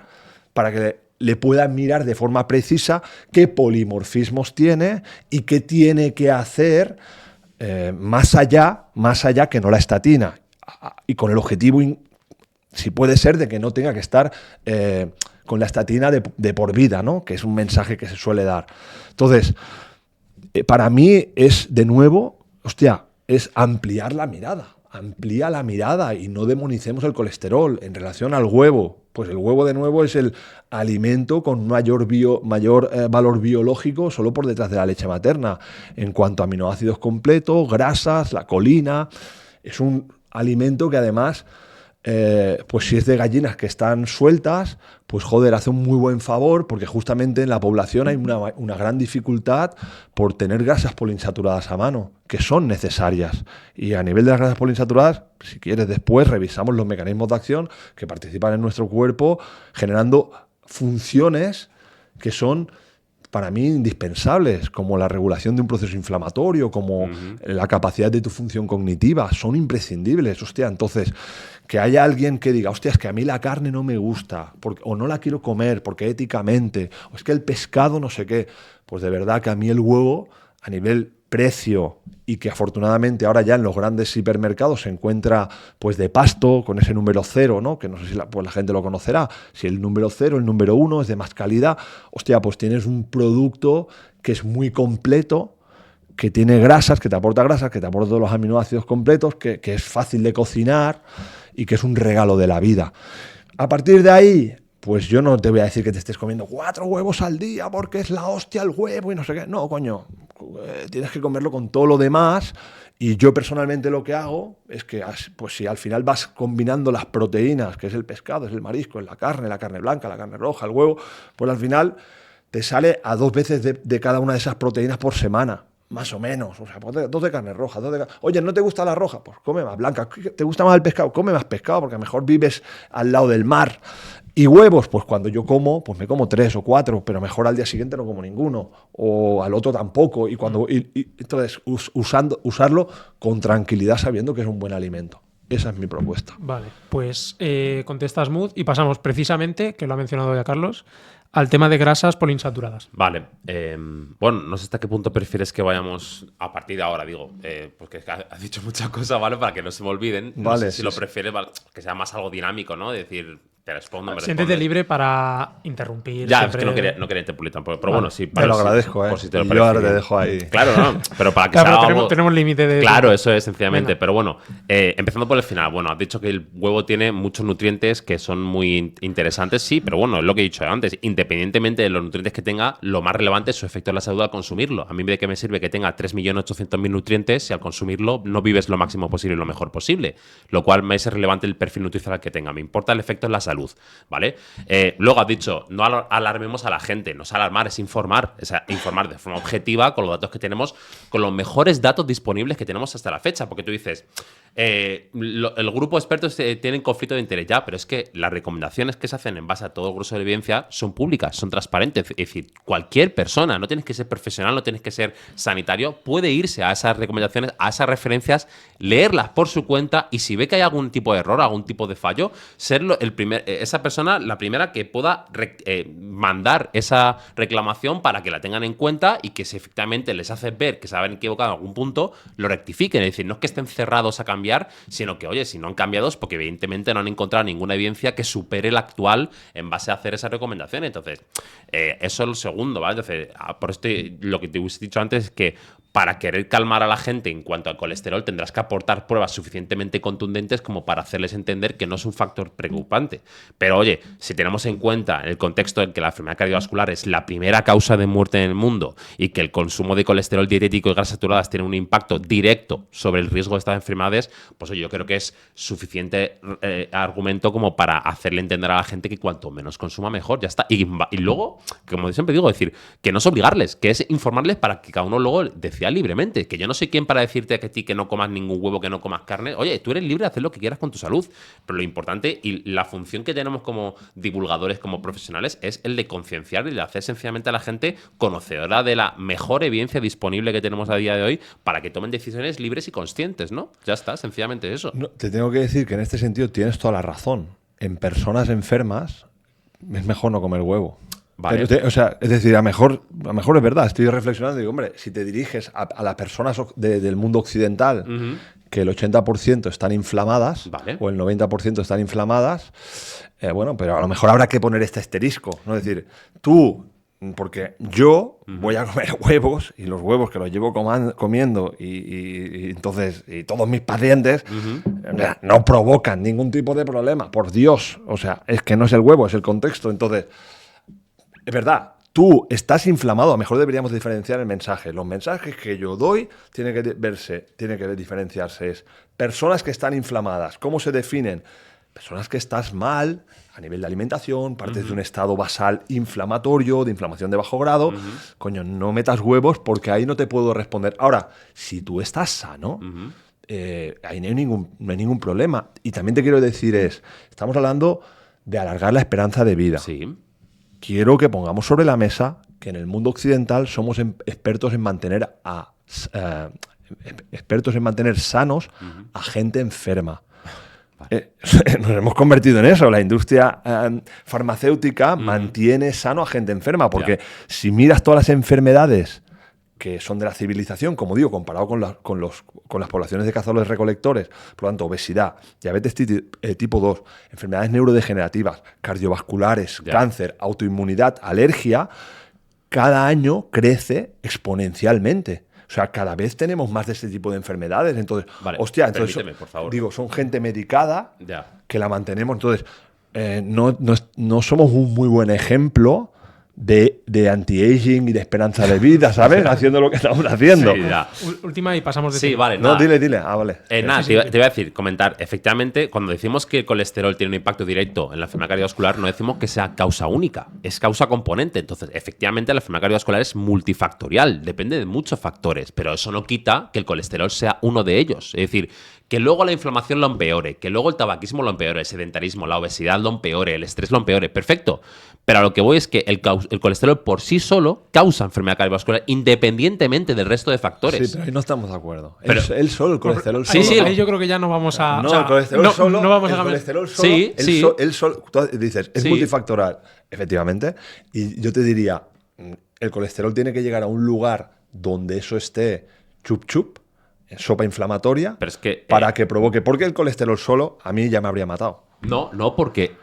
para que le puedan mirar de forma precisa qué polimorfismos tiene y qué tiene que hacer más allá que no la estatina. Y con el objetivo, si puede ser, de que no tenga que estar con la estatina de por vida, ¿no? Que es un mensaje que se suele dar. Entonces, para mí es, de nuevo, es ampliar la mirada. Amplía la mirada y no demonicemos el colesterol. En relación al huevo, pues el huevo, de nuevo, es el alimento con mayor valor biológico solo por detrás de la leche materna. En cuanto a aminoácidos completos, grasas, la colina, es un alimento que además, pues si es de gallinas que están sueltas, pues joder, hace un muy buen favor, porque justamente en la población hay una gran dificultad por tener grasas poliinsaturadas a mano, que son necesarias. Y a nivel de las grasas poliinsaturadas, si quieres después revisamos los mecanismos de acción que participan en nuestro cuerpo generando funciones que son, para mí, indispensables, como la regulación de un proceso inflamatorio, como la capacidad de tu función cognitiva, son imprescindibles. Hostia, entonces, que haya alguien que diga, hostia, es que a mí la carne no me gusta, o no la quiero comer porque éticamente, o es que el pescado no sé qué, pues de verdad que a mí el huevo, a nivel precio, y que afortunadamente ahora ya en los grandes hipermercados se encuentra pues de pasto con ese número 0, ¿no? Que no sé si la gente lo conocerá. Si el número 0, el número 1 es de más calidad, hostia, pues tienes un producto que es muy completo, que tiene grasas, que te aporta todos los aminoácidos completos, que es fácil de cocinar y que es un regalo de la vida. A partir de ahí, pues yo no te voy a decir que te estés comiendo 4 huevos al día porque es la hostia el huevo y no sé qué. No, coño, tienes que comerlo con todo lo demás. Y yo personalmente lo que hago es que, pues si al final vas combinando las proteínas, que es el pescado, es el marisco, es la carne blanca, la carne roja, el huevo, pues al final te sale a 2 veces de cada una de esas proteínas por semana. Más o menos, o sea, 2 de carne roja, 2 de carne... Oye, ¿no te gusta la roja? Pues come más blanca. ¿Te gusta más el pescado? Come más pescado, porque a lo mejor vives al lado del mar. Y huevos, pues cuando yo como, pues me como 3 o 4, pero mejor al día siguiente no como ninguno, o al otro tampoco. Y entonces, usarlo con tranquilidad, sabiendo que es un buen alimento. Esa es mi propuesta. Vale, pues contestas Mood y pasamos precisamente, que lo ha mencionado ya Carlos, al tema de grasas poliinsaturadas. Vale. Bueno, no sé hasta qué punto prefieres que vayamos a partir de ahora, digo, porque es que has dicho muchas cosas, ¿vale? Para que no se me olviden. No vale, sé si lo prefieres, ¿vale? Que sea más algo dinámico, ¿no? De decir, te respondo, me Siéntete respondes. libre para interrumpir. Ya, siempre... es que no quería interrumpir tampoco. Pero Vale. bueno, sí. Te lo agradezco, por si te lo y parece yo ahora te bien. dejo ahí. Claro, no, pero para que Claro, sea pero algo... tenemos límite de... Claro, eso es, sencillamente. Venga. Pero bueno, empezando por el final. Bueno, has dicho que el huevo tiene muchos nutrientes que son muy interesantes, sí, pero bueno, es lo que he dicho antes. Independientemente de los nutrientes que tenga, lo más relevante es su efecto en la salud al consumirlo. A mí de qué me sirve que tenga 3.800.000 nutrientes si al consumirlo no vives lo máximo posible y lo mejor posible. Lo cual me es relevante el perfil nutricional que tenga. Me importa el efecto en la salud, ¿vale? Luego has dicho, no alarmemos a la gente. No es alarmar, es informar. Es informar de forma objetiva con los datos que tenemos, con los mejores datos disponibles que tenemos hasta la fecha. Porque tú dices, el grupo de expertos tienen conflicto de interés ya, pero es que las recomendaciones que se hacen en base a todo el grueso de evidencia son públicas, son transparentes. Es decir, cualquier persona, no tienes que ser profesional, no tienes que ser sanitario, puede irse a esas recomendaciones, a esas referencias, leerlas por su cuenta y si ve que hay algún tipo de error, algún tipo de fallo, ser esa persona la primera que pueda mandar esa reclamación para que la tengan en cuenta y que si efectivamente les hace ver que se han equivocado en algún punto, lo rectifiquen. Es decir, no es que estén cerrados a cambiar, sino que, oye, si no han cambiado es porque evidentemente no han encontrado ninguna evidencia que supere la actual en base a hacer esa recomendación. Entonces, eso es lo segundo, ¿vale? Entonces, por esto lo que te he dicho antes es que para querer calmar a la gente en cuanto al colesterol tendrás que aportar pruebas suficientemente contundentes como para hacerles entender que no es un factor preocupante. Pero oye, si tenemos en cuenta el contexto en que la enfermedad cardiovascular es la primera causa de muerte en el mundo y que el consumo de colesterol dietético y grasas saturadas tiene un impacto directo sobre el riesgo de estas enfermedades, pues oye, yo creo que es suficiente argumento como para hacerle entender a la gente que cuanto menos consuma mejor, ya está. Y luego, como siempre digo, decir que no es obligarles, que es informarles para que cada uno luego decida libremente, que yo no soy quien para decirte que a ti que no comas ningún huevo, que no comas carne. Oye, tú eres libre de hacer lo que quieras con tu salud, pero lo importante y la función que tenemos como divulgadores, como profesionales, es el de concienciar y de hacer sencillamente a la gente conocedora de la mejor evidencia disponible que tenemos a día de hoy para que tomen decisiones libres y conscientes, ¿no? Ya está, sencillamente eso. No, te tengo que decir que en este sentido tienes toda la razón. En personas enfermas, es mejor no comer huevo. Vale. O sea, es decir, a lo mejor es verdad. Estoy reflexionando y digo, hombre, si te diriges a las personas del mundo occidental, que el 80% están inflamadas, Vale. o el 90% están inflamadas, bueno, pero a lo mejor habrá que poner este asterisco, ¿no? Es decir, tú, porque yo voy a comer huevos, y los huevos que los llevo comiendo, y entonces, y todos mis pacientes, no provocan ningún tipo de problema, por Dios. O sea, es que no es el huevo, es el contexto. Entonces, es verdad, tú estás inflamado. A lo mejor deberíamos diferenciar el mensaje. Los mensajes que yo doy tienen que diferenciarse. Es personas que están inflamadas. ¿Cómo se definen? Personas que estás mal a nivel de alimentación, partes de un estado basal inflamatorio, de inflamación de bajo grado. Coño, no metas huevos porque ahí no te puedo responder. Ahora, si tú estás sano, ahí no hay ningún problema. Y también te quiero decir estamos hablando de alargar la esperanza de vida. Sí. Quiero que pongamos sobre la mesa que en el mundo occidental somos expertos en mantener sanos a gente enferma. Nos hemos convertido en eso. La industria farmacéutica mantiene sano a gente enferma, porque si miras todas las enfermedades que son de la civilización, como digo, comparado con las poblaciones de cazadores recolectores, por lo tanto, obesidad, diabetes tipo 2, enfermedades neurodegenerativas, cardiovasculares, cáncer, autoinmunidad, alergia, cada año crece exponencialmente. O sea, cada vez tenemos más de este tipo de enfermedades. Entonces, vale, entonces por favor. Digo, son gente medicada que la mantenemos. Entonces, no somos un muy buen ejemplo de anti-aging y de esperanza de vida, ¿sabes? Haciendo lo que estamos haciendo. Sí, ya. Última y pasamos de Sí, tema. vale. No, nada. dile. Vale. Nada, te iba a decir, comentar. Efectivamente, cuando decimos que el colesterol tiene un impacto directo en la enfermedad cardiovascular, no decimos que sea causa única, es causa componente. Entonces, efectivamente, la enfermedad cardiovascular es multifactorial, depende de muchos factores, pero eso no quita que el colesterol sea uno de ellos. Es decir, que luego la inflamación lo empeore, que luego el tabaquismo lo empeore, el sedentarismo, la obesidad lo empeore, el estrés lo empeore, perfecto. Pero a lo que voy es que el colesterol por sí solo causa enfermedad cardiovascular independientemente del resto de factores. Sí, pero ahí no estamos de acuerdo. Pero- él solo, el colesterol Ahí, solo. ahí yo creo que ya no vamos a. No, o sea, el colesterol solo. no vamos a el cambiar. colesterol solo. Sí, sí. Él solo. Tú dices, es Sí. multifactorial, efectivamente. Y yo te diría, el colesterol tiene que llegar a un lugar donde eso esté chup, sopa inflamatoria, Pero es que, para que provoque. Porque el colesterol solo a mí ya me habría matado. No, porque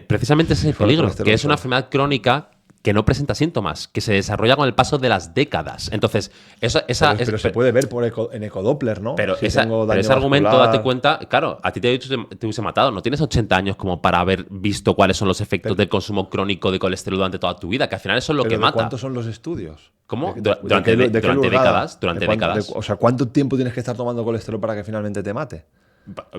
precisamente ese es el Solo peligro, colesterol que es una solo. enfermedad crónica que no presenta síntomas, que se desarrolla con el paso de las décadas. Entonces, Pero se puede ver en ecodoppler, ¿no? Pero, Si esa- tengo pero daño ese argumento, vascular. date cuenta, claro, a ti te hubiese matado. No tienes 80 años como para haber visto cuáles son los efectos del consumo crónico de colesterol durante toda tu vida, que al final eso es lo ¿Pero que de mata. ¿Cuántos son los estudios? ¿Cómo? ¿De Durante qué durante lugar? décadas, durante ¿De cuánto- décadas. o sea, ¿cuánto tiempo tienes que estar tomando colesterol para que finalmente te mate?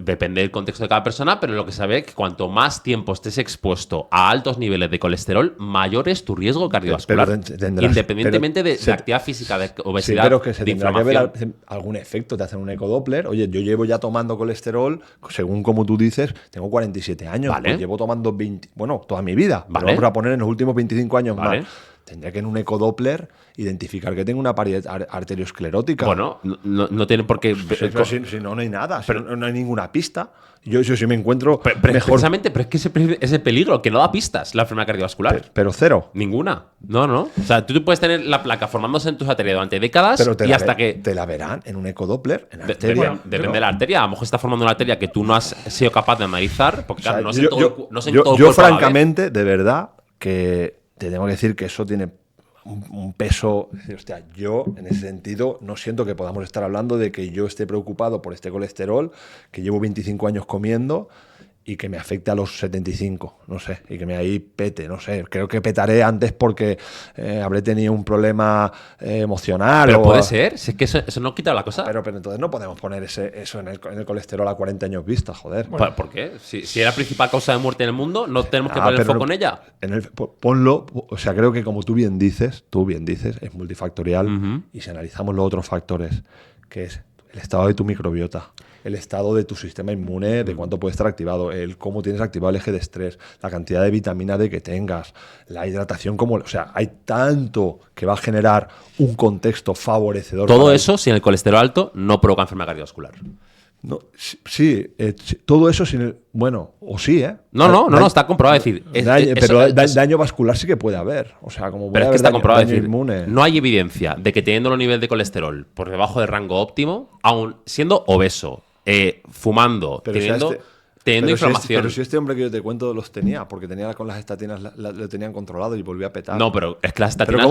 Depende del contexto de cada persona, pero lo que se ve es que cuanto más tiempo estés expuesto a altos niveles de colesterol, mayor es tu riesgo cardiovascular. Pero tendrás- independientemente pero de se- actividad física, de Sí, obesidad, pero que se de tendrá que ver inflamación. algún efecto. Te hacen un ecodoppler. Oye, yo llevo ya tomando colesterol, según como tú dices, tengo 47 años. Vale. Pues llevo tomando 20, bueno, toda mi vida. Pero Vale. vamos a poner en los últimos 25 años Vale. más. Tendría que en un ecodoppler identificar que tengo una pared arteriosclerótica. Bueno, no tiene por qué. Pero si no, no hay nada. Si no hay ninguna pista. Yo si me encuentro Pero mejor. precisamente, pero es que ese peligro, que no da pistas la enfermedad cardiovascular. Pero cero. Ninguna. No. O sea, tú puedes tener la placa formándose en tus arterias durante décadas Pero y hasta que. te la verán en un ecodoppler, en de- arteria. bueno, depende de la arteria. A lo mejor está formando una arteria que tú no has sido capaz de analizar. Porque, O sea, claro, no sé en todo el yo cuerpo a la vez. francamente, de verdad, que te tengo que decir que eso tiene un peso. Es decir, hostia, yo en ese sentido no siento que podamos estar hablando de que yo esté preocupado por este colesterol, que llevo 25 años comiendo y que me afecte a los 75, no sé, y que me ahí pete, no sé. Creo que petaré antes porque habré tenido un problema emocional. Pero o- puede ser. Si es que eso no quita la cosa. Pero entonces no podemos poner eso en el colesterol a 40 años vista, joder. ¿Por qué? Si es la principal causa de muerte en el mundo, no tenemos que Ah, poner el pero foco no- en ella. Ponlo, o sea, creo que como tú bien dices, es multifactorial. Ujú. Y si analizamos los otros factores, que es el estado de tu microbiota, el estado de tu sistema inmune, de cuánto puede estar activado, el cómo tienes activado el eje de estrés, la cantidad de vitamina D que tengas, la hidratación, o sea, hay tanto que va a generar un contexto favorecedor. Todo para eso, si en el colesterol alto, no provoca enfermedad cardiovascular. No, sí, todo eso sin el... Bueno, o sí, ¿eh? No, está comprobado. Es decir, daño vascular sí que puede haber. O sea, como pero puede es que haber está comprobado. daño Decir, inmune. no hay evidencia de que teniendo un nivel de colesterol por debajo del rango óptimo, aún siendo obeso, fumando, Pero teniendo pero inflamación. pero si este hombre que yo te cuento los tenía, porque tenía con las estatinas lo tenían controlado y volvió a petar. No, pero es que las estatinas.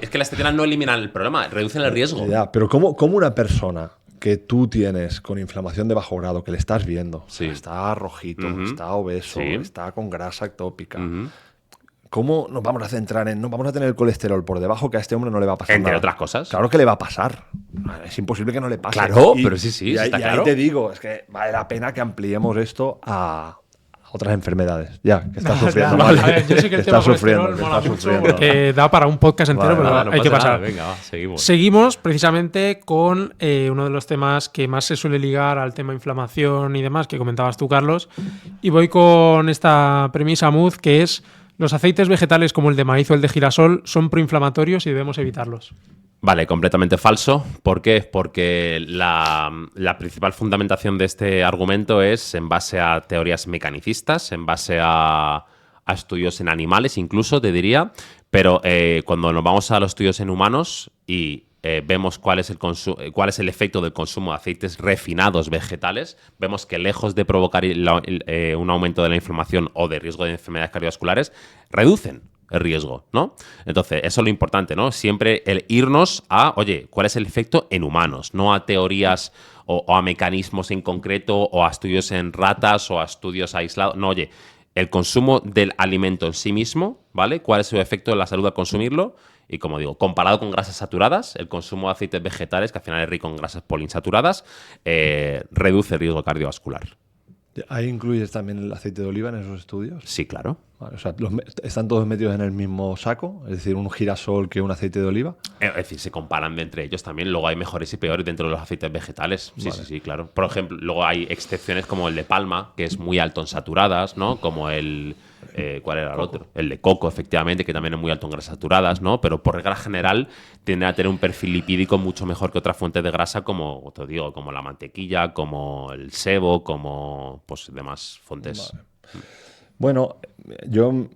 Es que las estatinas no eliminan el problema, reducen el riesgo. Ya, pero ¿cómo una persona que tú tienes con inflamación de bajo grado, que le estás viendo, Sí. está rojito, está obeso, Sí. está con grasa ectópica, ¿cómo nos vamos a centrar en no vamos a tener el colesterol por debajo, que a este hombre no le va a pasar Entre nada? otras cosas. Claro que le va a pasar. Es imposible que no le pase. Claro, pero sí, está y claro. ahí te digo, es que vale la pena que ampliemos esto a otras enfermedades. Ya, que estás sufriendo. Ya, Vale. a ver, yo sé que el tema estás sufriendo, colesterol mola estás mucho sufriendo. porque da para un podcast entero, Vale, pero nada, no hay que pasa nada. pasar. Venga, va, seguimos. Seguimos precisamente con uno de los temas que más se suele ligar al tema inflamación y demás, que comentabas tú, Carlos. Y voy con esta premisa, Muz, que es: los aceites vegetales como el de maíz o el de girasol son proinflamatorios y debemos evitarlos. Vale, completamente falso. ¿Por qué? Porque la principal fundamentación de este argumento es en base a teorías mecanicistas, en base a estudios en animales incluso, te diría. Pero cuando nos vamos a los estudios en humanos y vemos cuál es el efecto del consumo de aceites refinados vegetales, vemos que lejos de provocar un aumento de la inflamación o de riesgo de enfermedades cardiovasculares, reducen el riesgo, ¿no? Entonces, eso es lo importante, ¿no? Siempre el irnos a, oye, ¿cuál es el efecto en humanos? No a teorías o a mecanismos en concreto o a estudios en ratas o a estudios aislados. No, oye, el consumo del alimento en sí mismo, ¿vale? ¿Cuál es su efecto en la salud al consumirlo? Y como digo, comparado con grasas saturadas, el consumo de aceites vegetales, que al final es rico en grasas poliinsaturadas, reduce el riesgo cardiovascular. ¿Ahí incluyes también el aceite de oliva en esos estudios? Sí, claro. Vale, o sea, ¿están todos metidos en el mismo saco? Es decir, un girasol que un aceite de oliva. Es decir, se comparan entre ellos también. Luego hay mejores y peores dentro de los aceites vegetales. Sí, Vale. sí, claro. Por ejemplo, luego hay excepciones como el de palma, que es muy alto en saturadas, ¿no? Como el... ¿cuál era el otro? El de coco, efectivamente, que también es muy alto en grasas saturadas, ¿no? Pero por regla general tiende a tener un perfil lipídico mucho mejor que otras fuentes de grasa, como te digo, como la mantequilla, como el sebo, como pues demás fuentes. Vale. Bueno, yo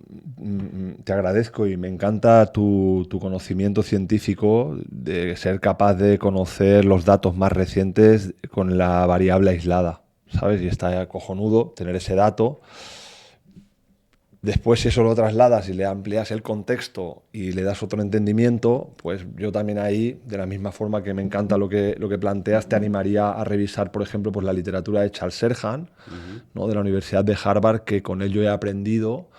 te agradezco y me encanta tu conocimiento científico de ser capaz de conocer los datos más recientes con la variable aislada, ¿sabes? Y está cojonudo tener ese dato. Después, si eso lo trasladas y le amplias el contexto y le das otro entendimiento, pues yo también ahí, de la misma forma que me encanta lo que planteas, te animaría a revisar, por ejemplo, pues la literatura de Charles Serhan, ¿no? De la Universidad de Harvard, que con ello he aprendido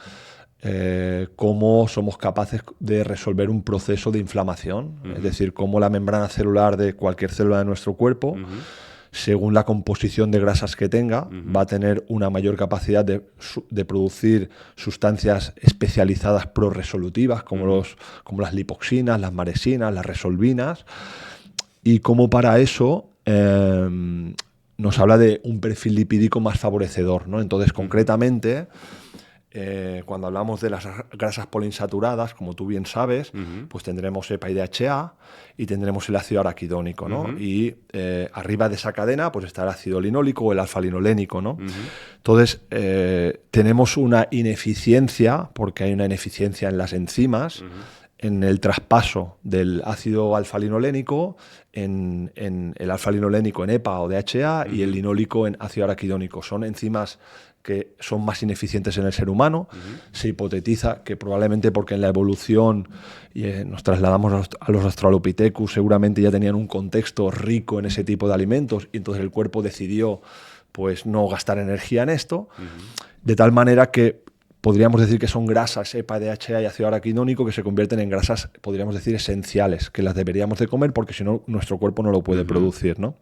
cómo somos capaces de resolver un proceso de inflamación, es decir, cómo la membrana celular de cualquier célula de nuestro cuerpo, según la composición de grasas que tenga, va a tener una mayor capacidad de producir sustancias especializadas proresolutivas, como las lipoxinas, las maresinas, las resolvinas, y cómo para eso nos habla de un perfil lipídico más favorecedor, ¿no? Entonces, concretamente, cuando hablamos de las grasas poliinsaturadas, como tú bien sabes, pues tendremos EPA y DHA y tendremos el ácido araquidónico, ¿no? Y arriba de esa cadena pues está el ácido linólico o el alfa-linolénico, ¿no? Entonces, tenemos una ineficiencia, porque hay una ineficiencia en las enzimas, en el traspaso del ácido alfa-linolénico en el alfa-linolénico en EPA o DHA y el linólico en ácido araquidónico. Son enzimas que son más ineficientes en el ser humano. Se hipotetiza que probablemente porque en la evolución nos trasladamos a los Australopithecus, seguramente ya tenían un contexto rico en ese tipo de alimentos y entonces el cuerpo decidió pues no gastar energía en esto, de tal manera que podríamos decir que son grasas EPA, DHA y ácido araquidónico que se convierten en grasas, podríamos decir, esenciales, que las deberíamos de comer porque si no nuestro cuerpo no lo puede producir, ¿no?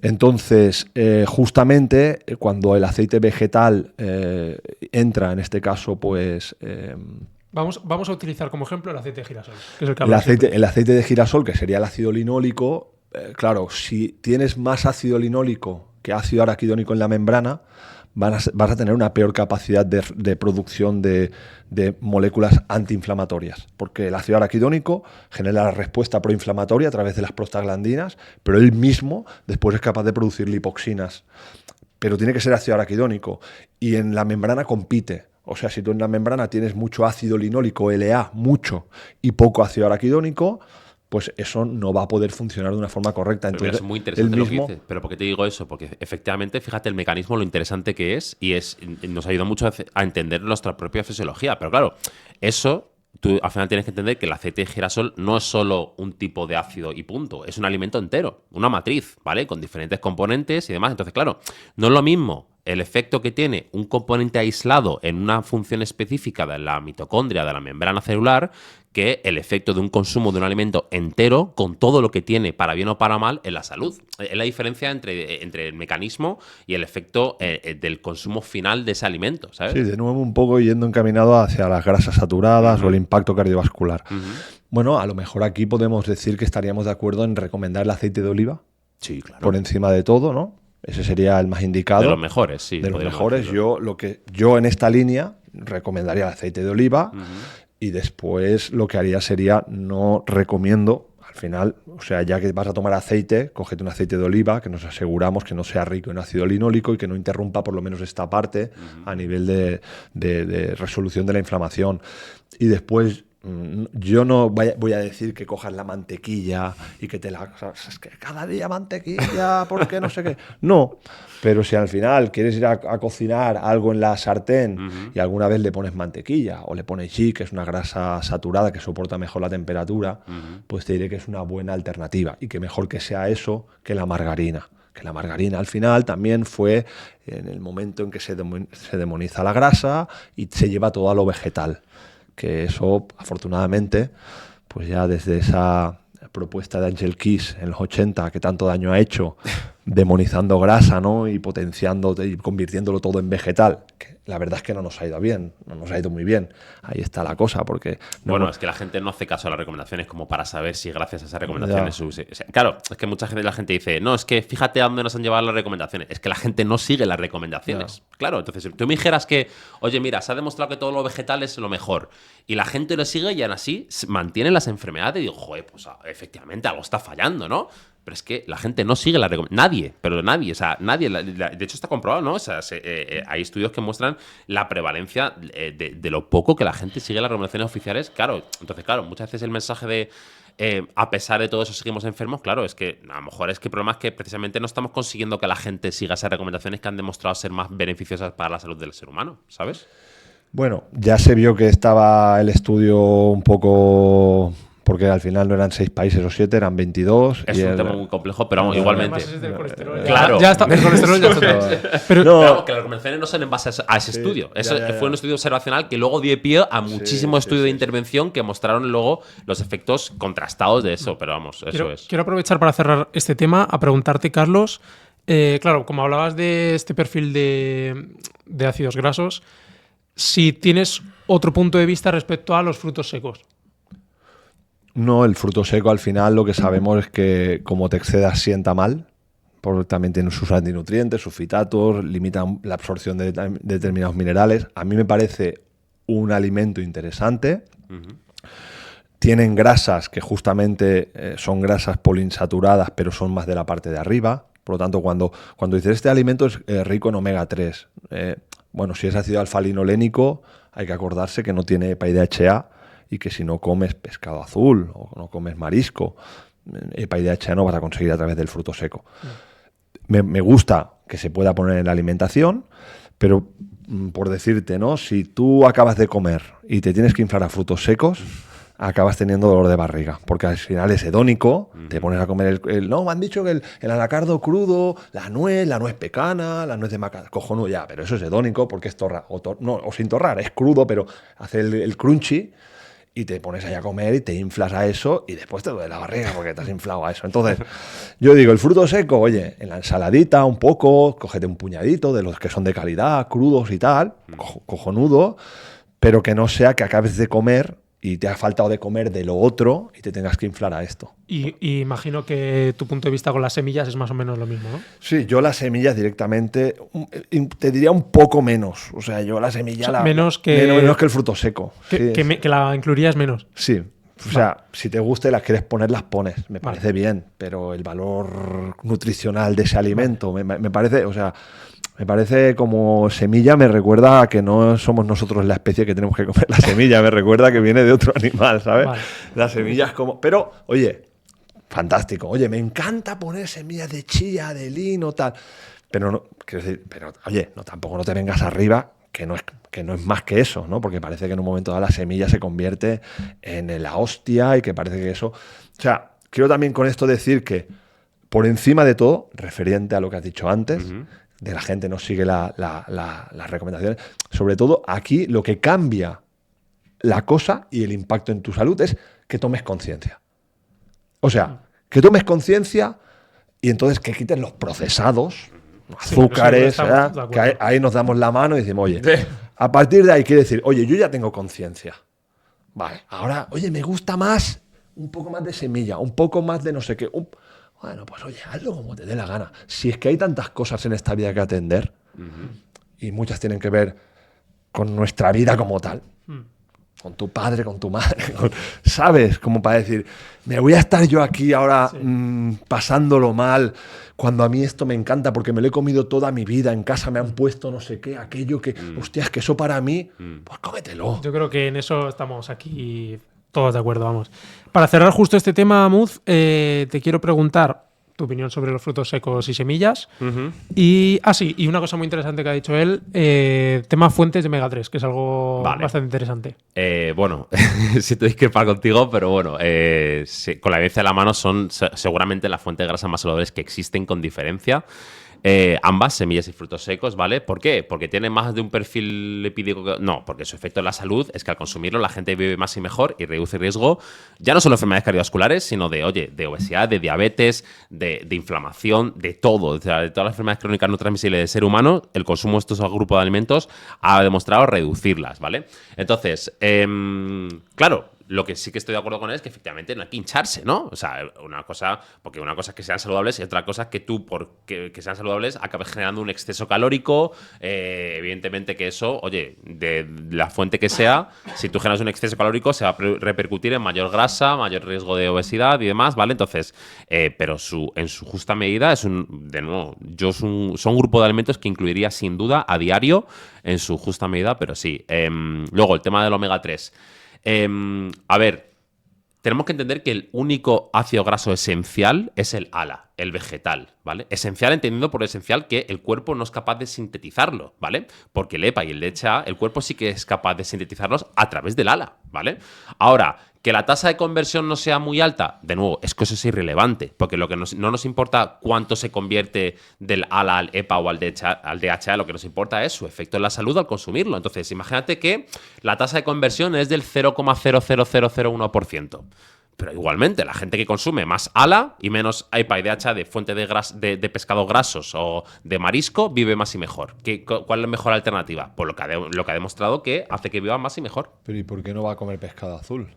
Entonces, justamente cuando el aceite vegetal entra, en este caso, pues... Vamos a utilizar como ejemplo el aceite de girasol, que es el que el aceite de girasol, que sería el ácido linólico, claro, si tienes más ácido linólico que ácido araquidónico en la membrana, vas a tener una peor capacidad de producción de moléculas antiinflamatorias, porque el ácido araquidónico genera la respuesta proinflamatoria a través de las prostaglandinas, pero él mismo después es capaz de producir lipoxinas. Pero tiene que ser ácido araquidónico y en la membrana compite. O sea, si tú en la membrana tienes mucho ácido linólico, LA, mucho, y poco ácido araquidónico, pues eso no va a poder funcionar de una forma correcta. Entonces, Entonces, es muy interesante mismo, lo que dices. ¿Pero por qué te digo eso? Porque efectivamente, fíjate el mecanismo, lo interesante que es, y nos ayuda mucho a entender nuestra propia fisiología. Pero claro, eso... Tú al final tienes que entender que el aceite de girasol no es solo un tipo de ácido y punto, es un alimento entero, una matriz, ¿vale? Con diferentes componentes y demás. Entonces, claro, no es lo mismo el efecto que tiene un componente aislado en una función específica de la mitocondria, de la membrana celular, que el efecto de un consumo de un alimento entero con todo lo que tiene, para bien o para mal, en la salud. Es la diferencia entre el mecanismo y el efecto del consumo final de ese alimento, ¿sabes? Sí, de nuevo un poco yendo encaminado hacia las grasas saturadas o el impacto cardiovascular. Bueno, a lo mejor aquí podemos decir que estaríamos de acuerdo en recomendar el aceite de oliva Sí, claro. por encima de todo, ¿no? Ese sería el más indicado. De los mejores, sí. De los podríamos mejores. decirlo. Yo en esta línea recomendaría el aceite de oliva y después lo que haría sería no recomiendo, al final, o sea, ya que vas a tomar aceite, cógete un aceite de oliva que nos aseguramos que no sea rico en ácido linólico y que no interrumpa por lo menos esta parte a nivel de resolución de la inflamación. Y después... Yo no voy a decir que cojas la mantequilla y que te la... O sea, es que cada día mantequilla, ¿por qué no sé qué? No, pero si al final quieres ir a cocinar algo en la sartén y alguna vez le pones mantequilla o le pones ghee, que es una grasa saturada que soporta mejor la temperatura, pues te diré que es una buena alternativa y que mejor que sea eso que la margarina. Que la margarina al final también fue en el momento en que se demoniza la grasa y se lleva todo a lo vegetal. Que eso, afortunadamente, pues ya desde esa propuesta de Angel Keys en los 80, que tanto daño ha hecho, demonizando grasa, ¿no? Y potenciando y convirtiéndolo todo en vegetal, que la verdad es que no nos ha ido bien, no nos ha ido muy bien. Ahí está la cosa, porque... Bueno, es que la gente no hace caso a las recomendaciones como para saber si gracias a esas recomendaciones... Claro, es que la gente dice, no, es que fíjate a dónde nos han llevado las recomendaciones. Es que la gente no sigue las recomendaciones. No. Claro, entonces, si tú me dijeras que, oye, mira, se ha demostrado que todo lo vegetal es lo mejor, y la gente lo sigue y aún así mantienen las enfermedades, y digo, joder, pues efectivamente algo está fallando, ¿no? Pero es que la gente no sigue la recomendación. Nadie, o sea, nadie. De hecho, está comprobado, ¿no? O sea, hay estudios que muestran la prevalencia de lo poco que la gente sigue las recomendaciones oficiales. Claro, entonces, claro, muchas veces el mensaje de a pesar de todo eso seguimos enfermos, claro, es que a lo mejor es que el problema es que precisamente no estamos consiguiendo que la gente siga esas recomendaciones que han demostrado ser más beneficiosas para la salud del ser humano, ¿sabes? Bueno, ya se vio que estaba el estudio un poco... Porque al final no eran 6 países o 7, eran 22. Es un tema muy complejo, pero vamos, igualmente. Además es del colesterol. Claro. Ya está, el colesterol ya está. Pero claro, que las recomendaciones no son en base a ese estudio. Eso fue un estudio observacional que luego dio pie a muchísimos estudios de intervención que mostraron luego los efectos contrastados de eso. Pero vamos, eso es. Quiero aprovechar para cerrar este tema a preguntarte, Carlos. Claro, como hablabas de este perfil de ácidos grasos, si tienes otro punto de vista respecto a los frutos secos. No, el fruto seco al final lo que sabemos es que como te excedas sienta mal, porque también tiene sus antinutrientes, sus fitatos, limitan la absorción de determinados minerales. A mí me parece un alimento interesante. Tienen grasas que justamente son grasas poliinsaturadas, pero son más de la parte de arriba. Por lo tanto, cuando dices este alimento es rico en omega 3, bueno, si es ácido alfa-linolénico, hay que acordarse que no tiene EPA y DHA, y que si no comes pescado azul o no comes marisco, EPA y DHA no vas a conseguir a través del fruto seco. Me gusta que se pueda poner en la alimentación, pero por decirte, ¿no? Si tú acabas de comer y te tienes que inflar a frutos secos, acabas teniendo dolor de barriga, porque al final es hedónico, te pones a comer no, me han dicho que el anacardo crudo, la nuez pecana, la nuez de macadamia, cojonudo, ya, pero eso es hedónico porque es torrar, o sin torrar, es crudo, pero hace el crunchy, y te pones ahí a comer y te inflas a eso y después te duele la barriga porque te has inflado a eso. Entonces, yo digo, el fruto seco, oye, en la ensaladita un poco, cógete un puñadito de los que son de calidad, crudos y tal, cojonudo, pero que no sea que acabes de comer y te ha faltado de comer de lo otro y te tengas que inflar a esto. Y imagino que tu punto de vista con las semillas es más o menos lo mismo, ¿no? Sí, yo las semillas directamente, te diría un poco menos. O sea, yo la semilla... O sea, menos que el fruto seco. Sí, que la incluirías menos. sí. O sea, si te gusta y las quieres poner, las pones. Me parece bien, pero el valor nutricional de ese alimento me parece... O sea, me parece como semilla, me recuerda a que no somos nosotros la especie que tenemos que comer la semilla, me recuerda que viene de otro animal, ¿sabes? Vale. La semilla es como... Pero, oye, fantástico. Oye, me encanta poner semillas de chía, de lino, tal. Pero, no, quiero decir, oye, tampoco no te vengas arriba, que no es más que eso, ¿no? Porque parece que en un momento dado la semilla se convierte en la hostia y que parece que eso... O sea, quiero también con esto decir que, por encima de todo, referente a lo que has dicho antes... de la gente no sigue las recomendaciones. Sobre todo aquí lo que cambia la cosa y el impacto en tu salud es que tomes conciencia. O sea, que tomes conciencia y entonces que quites los procesados, azúcares, que ahí nos damos la mano y decimos, oye, a partir de ahí quiere decir, oye, yo ya tengo conciencia. Vale, ahora, oye, me gusta más, un poco más de semilla, un poco más de no sé qué. Bueno, pues oye, hazlo como te dé la gana. Si es que hay tantas cosas en esta vida que atender, y muchas tienen que ver con nuestra vida como tal, con tu padre, con tu madre, ¿sabes? Como para decir, me voy a estar yo aquí ahora pasándolo mal, cuando a mí esto me encanta porque me lo he comido toda mi vida, en casa me han puesto no sé qué, aquello que, hostias, que eso para mí, pues cómetelo. Yo creo que en eso estamos aquí todos de acuerdo, vamos. Para cerrar justo este tema, Muz, te quiero preguntar tu opinión sobre los frutos secos y semillas. Y una cosa muy interesante que ha dicho él, tema fuentes de omega 3, que es algo bastante interesante. Bueno, si te discrepar contigo, pero bueno, sí, con la evidencia de la mano son seguramente las fuentes de grasas más saludables que existen con diferencia. Ambas, semillas y frutos secos, ¿vale? ¿Por qué? ¿Porque tienen más de un perfil lipídico? No, porque su efecto en la salud es que al consumirlo la gente vive más y mejor y reduce riesgo ya no solo de enfermedades cardiovasculares, sino de obesidad, de diabetes, de inflamación, de todo. O sea, de todas las enfermedades crónicas no transmisibles del ser humano, el consumo de estos grupos de alimentos ha demostrado reducirlas, ¿vale? Entonces, claro, lo que sí que estoy de acuerdo con él es que efectivamente no hay que hincharse, ¿no? O sea, porque una cosa es que sean saludables y otra cosa es que tú, porque que sean saludables, acabes generando un exceso calórico. Evidentemente que eso, oye, de la fuente que sea, si tú generas un exceso calórico, se va a repercutir en mayor grasa, mayor riesgo de obesidad y demás, ¿vale? Entonces, pero en su justa medida son un grupo de alimentos que incluiría sin duda a diario en su justa medida, pero sí. Luego, el tema del omega 3. A ver, tenemos que entender que el único ácido graso esencial es el ALA, el vegetal, ¿vale? Esencial entendiendo por esencial que el cuerpo no es capaz de sintetizarlo, ¿vale? Porque el EPA y el DHA, el cuerpo sí que es capaz de sintetizarlos a través del ALA, ¿vale? Ahora, que la tasa de conversión no sea muy alta, de nuevo, es que eso es irrelevante, porque lo que no nos importa cuánto se convierte del ALA al EPA o al DHA, lo que nos importa es su efecto en la salud al consumirlo. Entonces, imagínate que la tasa de conversión es del 0,00001%. Pero igualmente, la gente que consume más ALA y menos EPA y DHA de fuente de pescado grasos o de marisco vive más y mejor. ¿Cuál es la mejor alternativa? Pues lo que ha demostrado que hace que viva más y mejor. Pero ¿y por qué no va a comer pescado azul?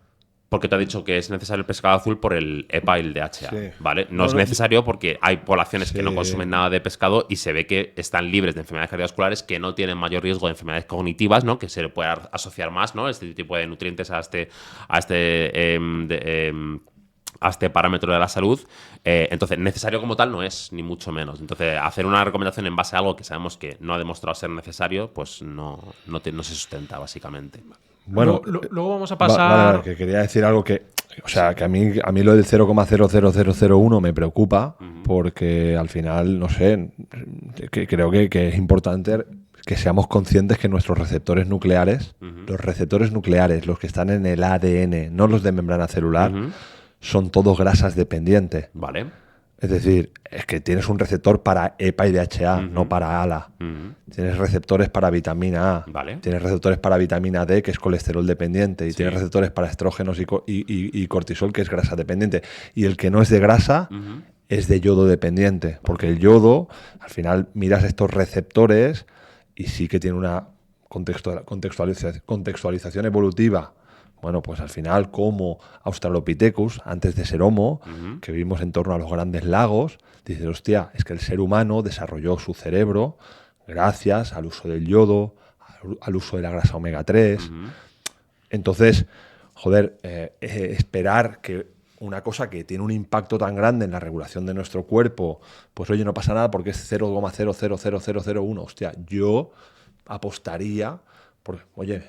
Porque te ha dicho que es necesario el pescado azul por el EPA y el DHA, sí. ¿vale? No es necesario porque hay poblaciones que no consumen nada de pescado y se ve que están libres de enfermedades cardiovasculares, que no tienen mayor riesgo de enfermedades cognitivas, ¿no? Que se le puede asociar más, ¿no? Este tipo de nutrientes a este parámetro de la salud. Entonces, necesario como tal no es, ni mucho menos. Entonces, hacer una recomendación en base a algo que sabemos que no ha demostrado ser necesario, pues no se sustenta, básicamente. Bueno, luego vamos a pasar... Vale, que quería decir algo que... O sea, que a mí lo del 0,00001 me preocupa porque al final, no sé, creo que es importante que seamos conscientes que nuestros receptores nucleares, los receptores nucleares, los que están en el ADN, no los de membrana celular, son todos grasas dependientes. Vale. Es decir, es que tienes un receptor para EPA y DHA, no para ALA. Tienes receptores para vitamina A. Vale. Tienes receptores para vitamina D, que es colesterol dependiente. Y tienes receptores para estrógenos y cortisol, que es grasa dependiente. Y el que no es de grasa es de yodo dependiente. Porque el yodo, al final, miras estos receptores y sí que tiene una contextualización evolutiva Bueno, pues al final, como Australopithecus, antes de ser Homo, que vivimos en torno a los grandes lagos, dices, hostia, es que el ser humano desarrolló su cerebro gracias al uso del yodo, al uso de la grasa omega 3. Entonces, joder, esperar que una cosa que tiene un impacto tan grande en la regulación de nuestro cuerpo, pues oye, no pasa nada porque es 0,000001. Hostia, yo apostaría por, oye,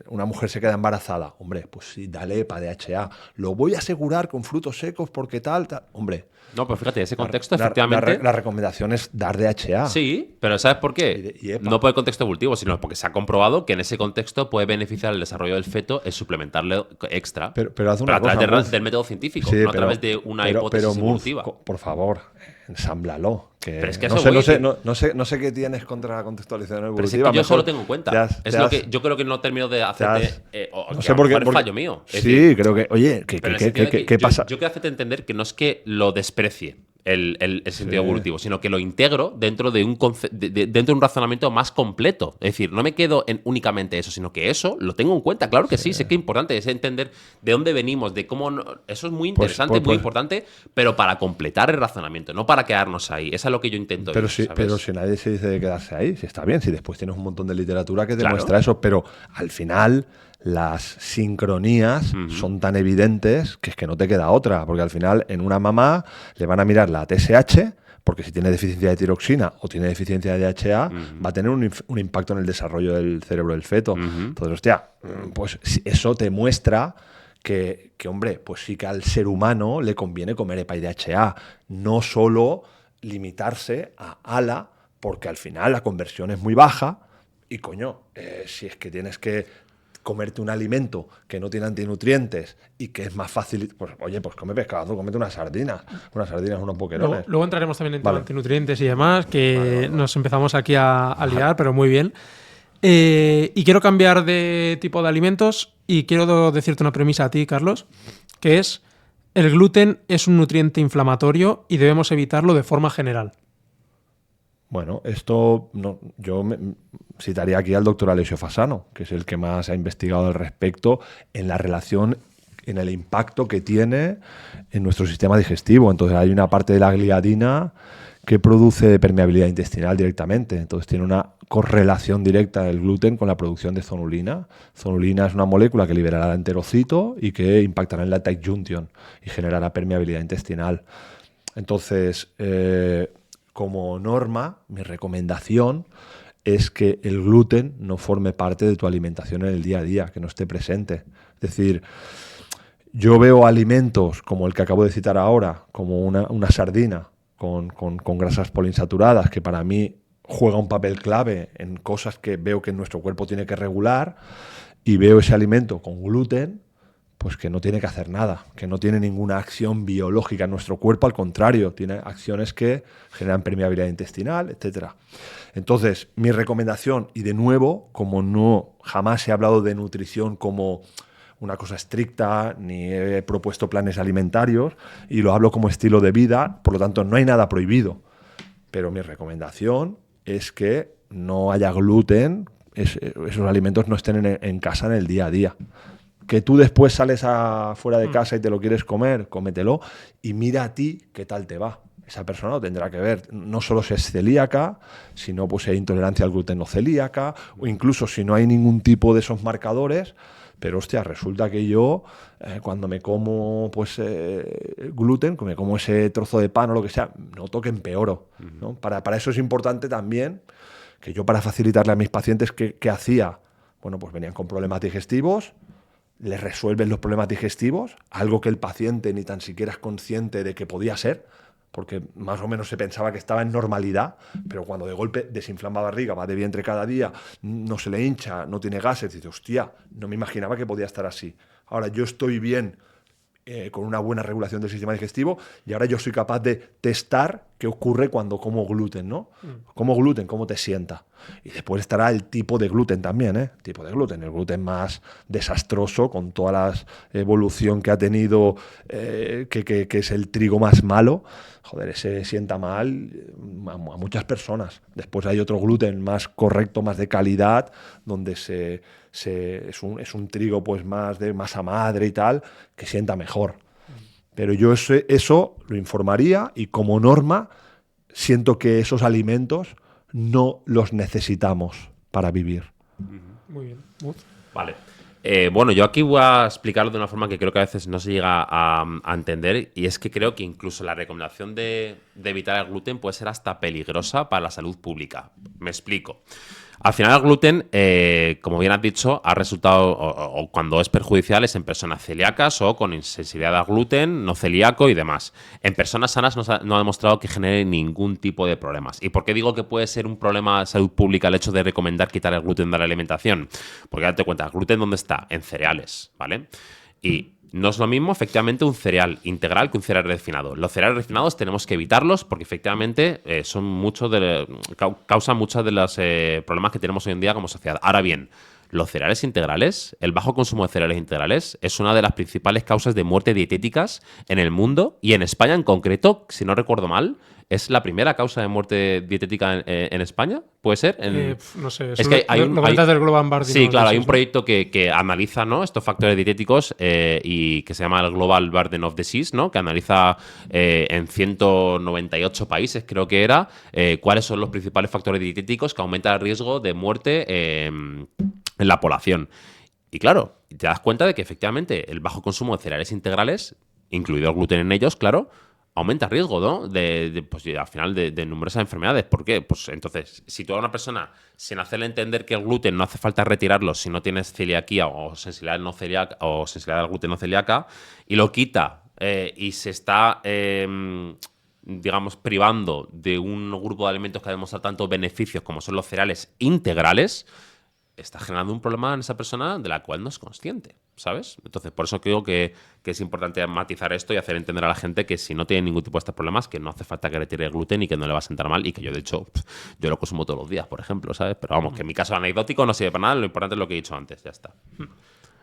una mujer se queda embarazada. Hombre, pues sí, dale EPA, DHA. Lo voy a asegurar con frutos secos porque tal. Hombre. No, pero fíjate, ese contexto, efectivamente. La recomendación es dar DHA. Sí, pero ¿sabes por qué? No por el contexto evolutivo, sino porque se ha comprobado que en ese contexto puede beneficiar el desarrollo del feto el suplementarle extra. Pero haz una a través cosa, del método científico, sí, no a través de una hipótesis evolutiva. Por favor, ensámblalo. Pero es que no sé qué tienes contra la contextualización evolutiva. Pero es que yo solo tengo en cuenta. Que yo creo que no termino de hacerte. No sé por qué. Es fallo mío. Sí, creo que. Oye, ¿qué pasa? Yo quiero hacerte entender que no es que lo desprecie el sentido evolutivo, sino que lo integro dentro de dentro de un razonamiento más completo. Es decir, no me quedo en únicamente eso, sino que eso lo tengo en cuenta. Claro que sí, sé que es importante, es entender de dónde venimos, de cómo. Eso es muy interesante, muy importante, pero para completar el razonamiento, no para quedarnos ahí. Eso es lo que yo intento. Pero si nadie se dice de quedarse ahí, si está bien, si después tienes un montón de literatura que demuestra eso, pero al final las sincronías son tan evidentes que es que no te queda otra, porque al final en una mamá le van a mirar la TSH, porque si tiene deficiencia de tiroxina o tiene deficiencia de DHA, va a tener un impacto en el desarrollo del cerebro del feto. Entonces, hostia, pues eso te muestra que, hombre, pues sí que al ser humano le conviene comer EPA y DHA, no solo limitarse a ALA, porque al final la conversión es muy baja y, coño, si es que tienes que comerte un alimento que no tiene antinutrientes y que es más fácil, pues oye, pues come pescado, cómete unas sardinas, unos boquerones. Luego entraremos también en tema de antinutrientes y demás, que nos empezamos aquí a liar, pero muy bien. Y quiero cambiar de tipo de alimentos y quiero decirte una premisa a ti, Carlos, que es: el gluten es un nutriente inflamatorio y debemos evitarlo de forma general. Bueno, esto yo citaría aquí al doctor Alessio Fasano, que es el que más ha investigado al respecto en la relación, en el impacto que tiene en nuestro sistema digestivo. Entonces hay una parte de la gliadina que produce permeabilidad intestinal directamente. Entonces tiene una correlación directa del gluten con la producción de zonulina. Zonulina es una molécula que liberará el enterocito y que impactará en la tight junction y generará permeabilidad intestinal. Entonces, como norma, mi recomendación es que el gluten no forme parte de tu alimentación en el día a día, que no esté presente. Es decir, yo veo alimentos como el que acabo de citar ahora, como una sardina con grasas poliinsaturadas, que para mí juega un papel clave en cosas que veo que nuestro cuerpo tiene que regular, y veo ese alimento con gluten, pues que no tiene que hacer nada, que no tiene ninguna acción biológica en nuestro cuerpo, al contrario, tiene acciones que generan permeabilidad intestinal, etc. Entonces, mi recomendación, y de nuevo, como jamás he hablado de nutrición como una cosa estricta, ni he propuesto planes alimentarios, y lo hablo como estilo de vida, por lo tanto no hay nada prohibido, pero mi recomendación es que no haya gluten, esos alimentos no estén en casa en el día a día. Que tú después sales fuera de casa y te lo quieres comer, cómetelo y mira a ti qué tal te va. Esa persona lo tendrá que ver, no solo si es celíaca, sino pues si hay intolerancia al gluten o celíaca, o incluso si no hay ningún tipo de esos marcadores. Pero hostia, resulta que yo cuando me como gluten, me como ese trozo de pan o lo que sea, noto que empeoro, ¿no? Para eso es importante también que yo, para facilitarle a mis pacientes, ¿qué hacía? Bueno, pues venían con problemas digestivos, les resuelven los problemas digestivos, algo que el paciente ni tan siquiera es consciente de que podía ser, porque más o menos se pensaba que estaba en normalidad, pero cuando de golpe desinflama barriga, va de vientre cada día, no se le hincha, no tiene gases, dice, hostia, no me imaginaba que podía estar así. Ahora yo estoy bien, con una buena regulación del sistema digestivo, y ahora yo soy capaz de testar qué ocurre cuando como gluten, ¿no? Como gluten, ¿cómo te sienta? Y después estará el tipo de gluten también, ¿eh? El tipo de gluten, el gluten más desastroso, con toda la evolución que ha tenido, que es el trigo más malo. Joder, ese sienta mal a muchas personas. Después hay otro gluten más correcto, más de calidad, donde es un trigo pues más de masa madre y tal, que sienta mejor. Pero yo eso lo informaría y como norma siento que esos alimentos no los necesitamos para vivir. Muy bien. Mut. Vale. Bueno, yo aquí voy a explicarlo de una forma que creo que a veces no se llega a entender, y es que creo que incluso la recomendación de evitar el gluten puede ser hasta peligrosa para la salud pública. Me explico. Al final el gluten, como bien has dicho, ha resultado, o cuando es perjudicial, es en personas celíacas o con insensibilidad al gluten, no celíaco y demás. En personas sanas no ha demostrado que genere ningún tipo de problemas. ¿Y por qué digo que puede ser un problema de salud pública el hecho de recomendar quitar el gluten de la alimentación? Porque date cuenta, ¿el gluten dónde está? En cereales, ¿vale? Y no es lo mismo, efectivamente, un cereal integral que un cereal refinado. Los cereales refinados tenemos que evitarlos porque, efectivamente, causan muchos de los problemas que tenemos hoy en día como sociedad. Ahora bien, los cereales integrales, el bajo consumo de cereales integrales, es una de las principales causas de muerte dietéticas en el mundo y en España en concreto, si no recuerdo mal, es la primera causa de muerte dietética en España, ¿puede ser? No sé, es que lo comentas del Global Bar. Sí, claro, hay un proyecto que analiza, ¿no?, estos factores dietéticos y que se llama el Global Burden of Disease, ¿no?, que analiza en 198 países, creo que era, cuáles son los principales factores dietéticos que aumentan el riesgo de muerte en la población. Y claro, te das cuenta de que efectivamente el bajo consumo de cereales integrales, incluido el gluten en ellos, claro, aumenta el riesgo, ¿no?, pues, al final de numerosas enfermedades. ¿Por qué? Pues entonces, si tú a una persona, sin hacerle entender que el gluten no hace falta retirarlo si no tienes celiaquía o sensibilidad no celíaca o sensibilidad al gluten no celíaca, y lo quita y se está digamos, privando de un grupo de alimentos que ha demostrado tantos beneficios como son los cereales integrales, está generando un problema en esa persona de la cual no es consciente, ¿sabes? Entonces, por eso creo que es importante matizar esto y hacer entender a la gente que si no tiene ningún tipo de estos problemas, que no hace falta que retire el gluten y que no le va a sentar mal, y que yo, de hecho, yo lo consumo todos los días, por ejemplo, ¿sabes? Pero vamos, que en mi caso anecdótico no sirve para nada, lo importante es lo que he dicho antes, ya está.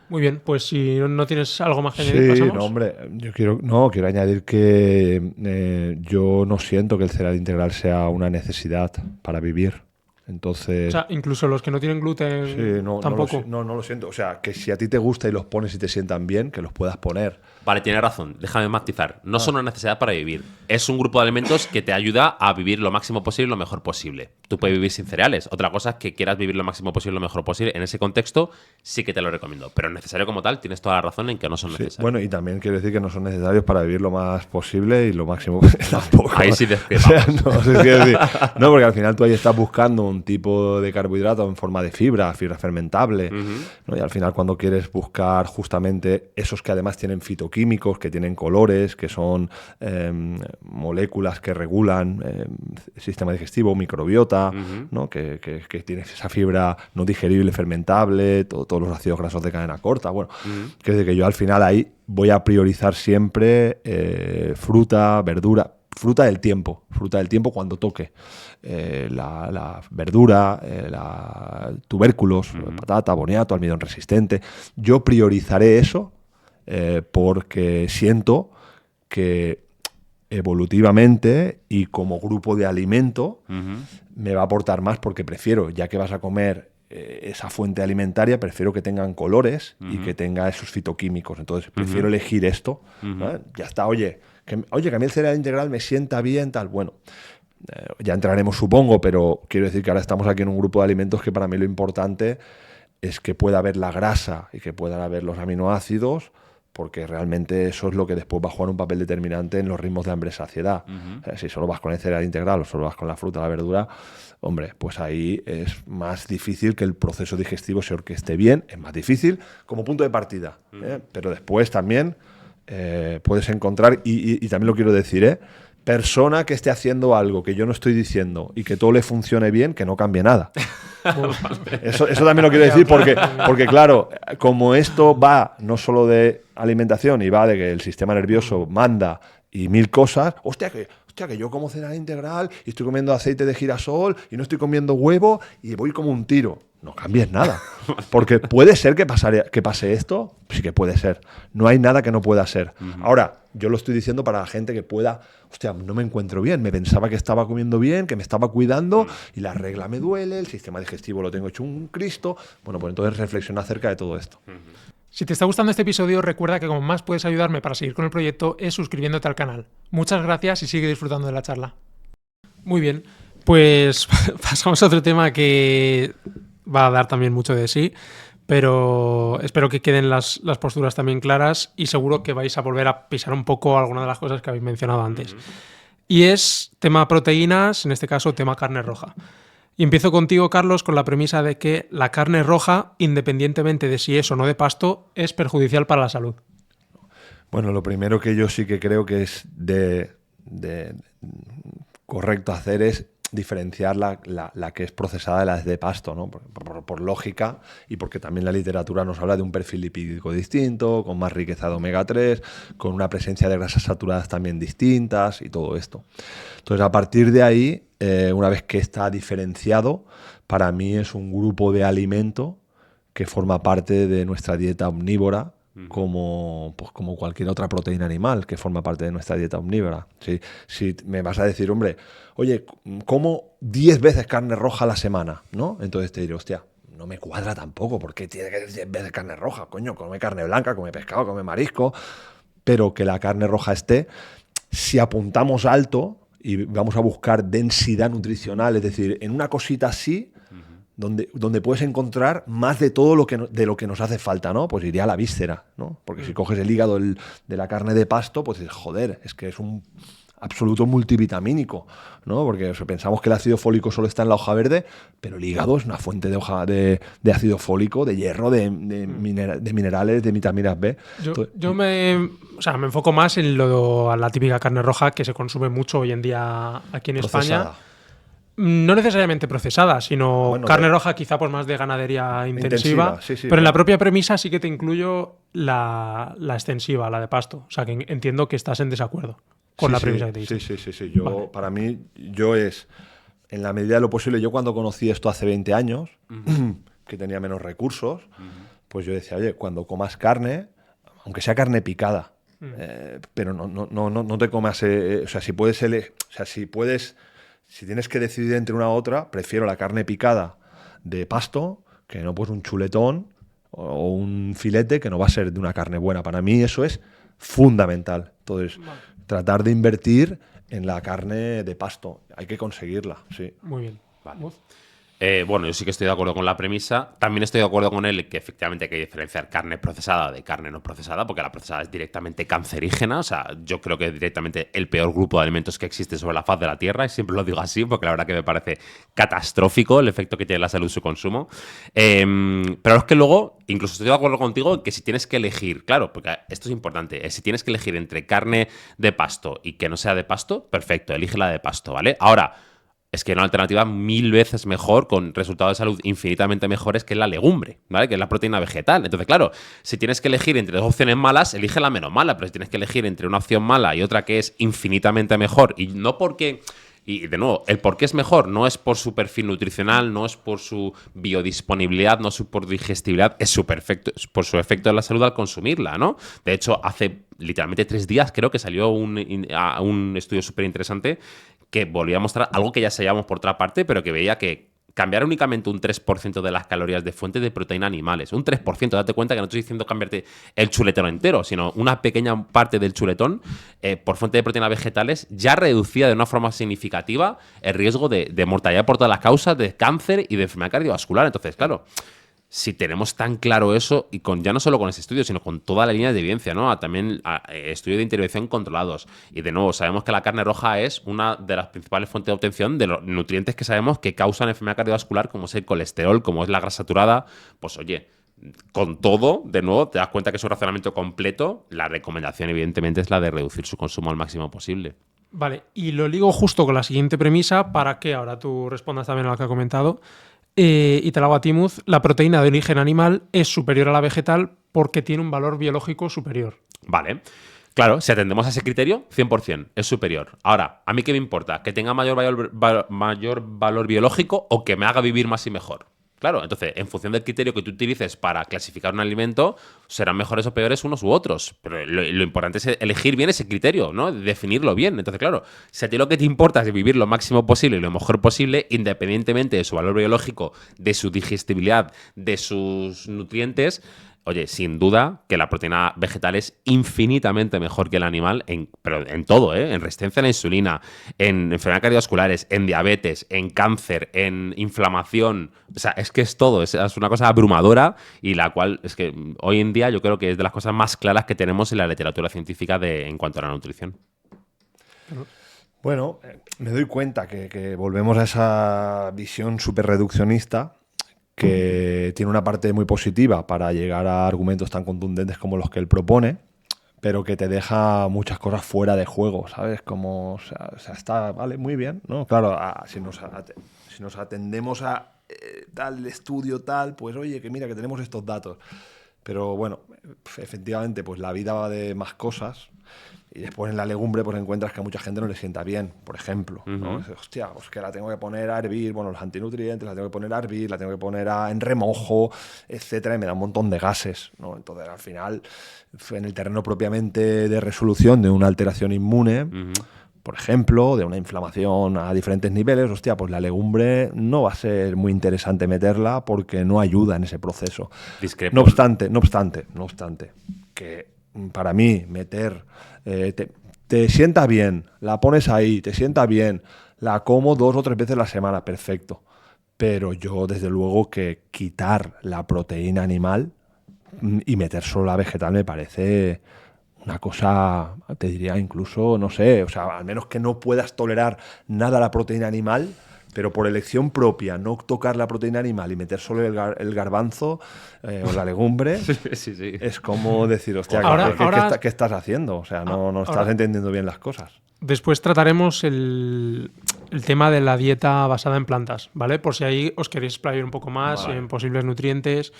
Muy bien, pues si no tienes algo más que añadir, Sí, pasamos. no, hombre, yo quiero añadir que yo no siento que el cereal integral sea una necesidad para vivir. Entonces, O sea, incluso los que no tienen gluten sí, tampoco. no lo siento. O sea, que si a ti te gusta y los pones y te sientan bien, que los puedas poner. Vale, tienes razón, déjame matizar. No son una necesidad para vivir. Es un grupo de alimentos que te ayuda a vivir lo máximo posible y lo mejor posible. Tú puedes vivir sin cereales. Otra cosa es que quieras vivir lo máximo posible y lo mejor posible. En ese contexto sí que te lo recomiendo. Pero necesario como tal, tienes toda la razón en que no son necesarios. Bueno, y también quiero decir que no son necesarios para vivir lo más posible y lo máximo tampoco. Ahí sí O sea, no, porque al final tú ahí estás buscando un tipo de carbohidrato en forma de fibra fermentable, ¿no? Y al final cuando quieres buscar justamente esos que además tienen fitoquímicos, que tienen colores, que son moléculas que regulan el sistema digestivo, microbiota, ¿no? que tienes esa fibra no digerible, fermentable, todos los ácidos grasos de cadena corta. Bueno, quiero decir que yo al final ahí voy a priorizar siempre fruta, verdura. Fruta del tiempo cuando toque. La verdura, tubérculos, patata, boniato, almidón resistente. Yo priorizaré eso porque siento que evolutivamente y como grupo de alimento me va a aportar más, porque prefiero, ya que vas a comer esa fuente alimentaria, prefiero que tengan colores y que tenga esos fitoquímicos. Entonces prefiero elegir esto. ¿No? Ya está, oye, que a mí el cereal integral me sienta bien, tal. Bueno, ya entraremos, supongo, pero quiero decir que ahora estamos aquí en un grupo de alimentos que para mí lo importante es que pueda haber la grasa y que puedan haber los aminoácidos, porque realmente eso es lo que después va a jugar un papel determinante en los ritmos de hambre-saciedad. O sea, si solo vas con el cereal integral o solo vas con la fruta, la verdura, hombre, pues ahí es más difícil que el proceso digestivo se orqueste bien, es más difícil como punto de partida. Pero después también puedes encontrar, y también lo quiero decir, persona que esté haciendo algo que yo no estoy diciendo y que todo le funcione bien, que no cambie nada. Eso también lo quiero decir porque, claro, como esto va no solo de alimentación y va de que el sistema nervioso manda y mil cosas, hostia, que hostia, que yo como cereal integral y estoy comiendo aceite de girasol y no estoy comiendo huevo y voy como un tiro. No cambies nada. Porque puede ser que pase esto. Sí que puede ser. No hay nada que no pueda ser. Ahora, yo lo estoy diciendo para la gente que pueda, hostia, no me encuentro bien. Me pensaba que estaba comiendo bien, que me estaba cuidando y la regla me duele, el sistema digestivo lo tengo hecho un Cristo. Bueno, pues entonces reflexiona acerca de todo esto. Si te está gustando este episodio, recuerda que como más puedes ayudarme para seguir con el proyecto es suscribiéndote al canal. Muchas gracias y sigue disfrutando de la charla. Muy bien, pues pasamos a otro tema que va a dar también mucho de sí, pero espero que queden las posturas también claras y seguro que vais a volver a pisar un poco alguna de las cosas que habéis mencionado antes. Y es tema proteínas, en este caso tema carne roja. Y empiezo contigo, Carlos, con la premisa de que la carne roja, independientemente de si es o no de pasto, es perjudicial para la salud. Bueno, lo primero que yo sí que creo que es de correcto hacer es diferenciar la que es procesada de la de pasto, ¿no? Por lógica y porque también la literatura nos habla de un perfil lipídico distinto, con más riqueza de omega 3, con una presencia de grasas saturadas también distintas y todo esto. Entonces, a partir de ahí, una vez que está diferenciado, para mí es un grupo de alimento que forma parte de nuestra dieta omnívora, como cualquier otra proteína animal que forma parte de nuestra dieta omnívora. Si me vas a decir, hombre, oye, como 10 veces carne roja a la semana, ¿no? Entonces te diré, hostia, no me cuadra tampoco, ¿por qué tiene que ser 10 veces carne roja? Coño, come carne blanca, come pescado, come marisco, pero que la carne roja esté. Si apuntamos alto y vamos a buscar densidad nutricional, es decir, en una cosita así, donde puedes encontrar más de todo de lo que nos hace falta, ¿no? Pues iría a la víscera, ¿no? Porque si coges el hígado de la carne de pasto, pues dices, joder, es que es un absoluto multivitamínico, ¿no? Porque pensamos que el ácido fólico solo está en la hoja verde, pero el hígado es una fuente de ácido fólico, de hierro, de minerales, de vitaminas B. Yo me enfoco más en la típica carne roja que se consume mucho hoy en día aquí en España. No necesariamente procesada, sino carne roja quizá pues más de ganadería intensiva. Sí, pero en la propia premisa sí que te incluyo la extensiva, la de pasto. O sea que entiendo que estás en desacuerdo con la premisa que te dice. Sí. Para mí, en la medida de lo posible, yo cuando conocí esto hace 20 años, que tenía menos recursos, pues yo decía, oye, cuando comas carne, aunque sea carne picada, pero no te comas, si tienes que decidir entre una u otra, prefiero la carne picada de pasto que no pues un chuletón o un filete que no va a ser de una carne buena. Para mí eso es fundamental. Entonces, tratar de invertir en la carne de pasto. Hay que conseguirla, sí. Muy bien. Vale. Bueno, yo sí que estoy de acuerdo con la premisa. También estoy de acuerdo con él que efectivamente hay que diferenciar carne procesada de carne no procesada, porque la procesada es directamente cancerígena. O sea, yo creo que es directamente el peor grupo de alimentos que existe sobre la faz de la Tierra, y siempre lo digo así, porque la verdad que me parece catastrófico el efecto que tiene en la salud su consumo. Pero es que luego, incluso estoy de acuerdo contigo en que si tienes que elegir, claro, porque esto es importante, si tienes que elegir entre carne de pasto y que no sea de pasto, perfecto, elige la de pasto, ¿vale? Ahora, es que hay una alternativa 1000 veces mejor, con resultados de salud infinitamente mejores, que la legumbre, ¿vale? Que es la proteína vegetal. Entonces, claro, si tienes que elegir entre dos opciones malas, elige la menos mala. Pero si tienes que elegir entre una opción mala y otra que es infinitamente mejor, y no porque... Y de nuevo, el por qué es mejor no es por su perfil nutricional, no es por su biodisponibilidad, no es por digestibilidad, es por su efecto en la salud al consumirla, ¿no? De hecho, hace literalmente 3 días creo que salió un estudio súper interesante que volvía a mostrar algo que ya sabíamos por otra parte, pero que veía que cambiar únicamente un 3% de las calorías de fuente de proteína animales. Un 3%, date cuenta que no estoy diciendo cambiarte el chuletón entero, sino una pequeña parte del chuletón por fuente de proteínas vegetales ya reducía de una forma significativa el riesgo de mortalidad por todas las causas de cáncer y de enfermedad cardiovascular. Entonces, claro, si tenemos tan claro eso, y ya no solo con ese estudio, sino con toda la línea de evidencia, ¿no? También estudios de intervención controlados. Y de nuevo, sabemos que la carne roja es una de las principales fuentes de obtención de los nutrientes que sabemos que causan enfermedad cardiovascular, como es el colesterol, como es la grasa saturada. Pues oye, con todo, de nuevo, te das cuenta que es un razonamiento completo. La recomendación, evidentemente, es la de reducir su consumo al máximo posible. Vale, y lo ligo justo con la siguiente premisa para que ahora tú respondas también a lo que ha comentado. Y te lo hago a Timuz, la proteína de origen animal es superior a la vegetal porque tiene un valor biológico superior. Vale. Claro, si atendemos a ese criterio, 100%, es superior. Ahora, ¿a mí qué me importa? ¿Que tenga mayor valor biológico o que me haga vivir más y mejor? Claro, entonces, en función del criterio que tú utilices para clasificar un alimento, serán mejores o peores unos u otros. Pero lo importante es elegir bien ese criterio, ¿no? Definirlo bien. Entonces, claro, si a ti lo que te importa es vivir lo máximo posible y lo mejor posible, independientemente de su valor biológico, de su digestibilidad, de sus nutrientes, oye, sin duda que la proteína vegetal es infinitamente mejor que el animal, pero en todo, ¿eh? En resistencia a la insulina, en enfermedades cardiovasculares, en diabetes, en cáncer, en inflamación. O sea, es que es todo. Es una cosa abrumadora y la cual es que hoy en día yo creo que es de las cosas más claras que tenemos en la literatura científica en cuanto a la nutrición. Bueno, me doy cuenta que volvemos a esa visión súper reduccionista que tiene una parte muy positiva para llegar a argumentos tan contundentes como los que él propone, pero que te deja muchas cosas fuera de juego, ¿sabes? Como, o sea, está, vale, muy bien, ¿no? Claro, si nos atendemos a tal estudio, tal, pues oye, que mira, que tenemos estos datos. Pero bueno, efectivamente, pues la vida va de más cosas. Y después en la legumbre pues encuentras que a mucha gente no le sienta bien, por ejemplo, ¿no? Hostia, pues que la tengo que poner a hervir, bueno, los antinutrientes, la tengo que poner a hervir, la tengo que poner en remojo, etcétera, y me da un montón de gases, ¿no? Entonces, al final, en el terreno propiamente de resolución de una alteración inmune, por ejemplo, de una inflamación a diferentes niveles, hostia, pues la legumbre no va a ser muy interesante meterla porque no ayuda en ese proceso. Discrepo. No obstante, que para mí meter te sienta bien, la pones ahí, te sienta bien, la como 2 o 3 veces a la semana, perfecto. Pero yo, desde luego, que quitar la proteína animal y meter solo la vegetal me parece una cosa, te diría incluso, no sé, o sea, al menos que no puedas tolerar nada a la proteína animal, pero por elección propia, no tocar la proteína animal y meter solo el garbanzo o la legumbre, Sí. es como decir, hostia, ¿qué estás haciendo? O sea, no estás entendiendo bien las cosas. Después trataremos el tema de la dieta basada en plantas, ¿vale? Por si ahí os queréis explayar un poco más en posibles nutrientes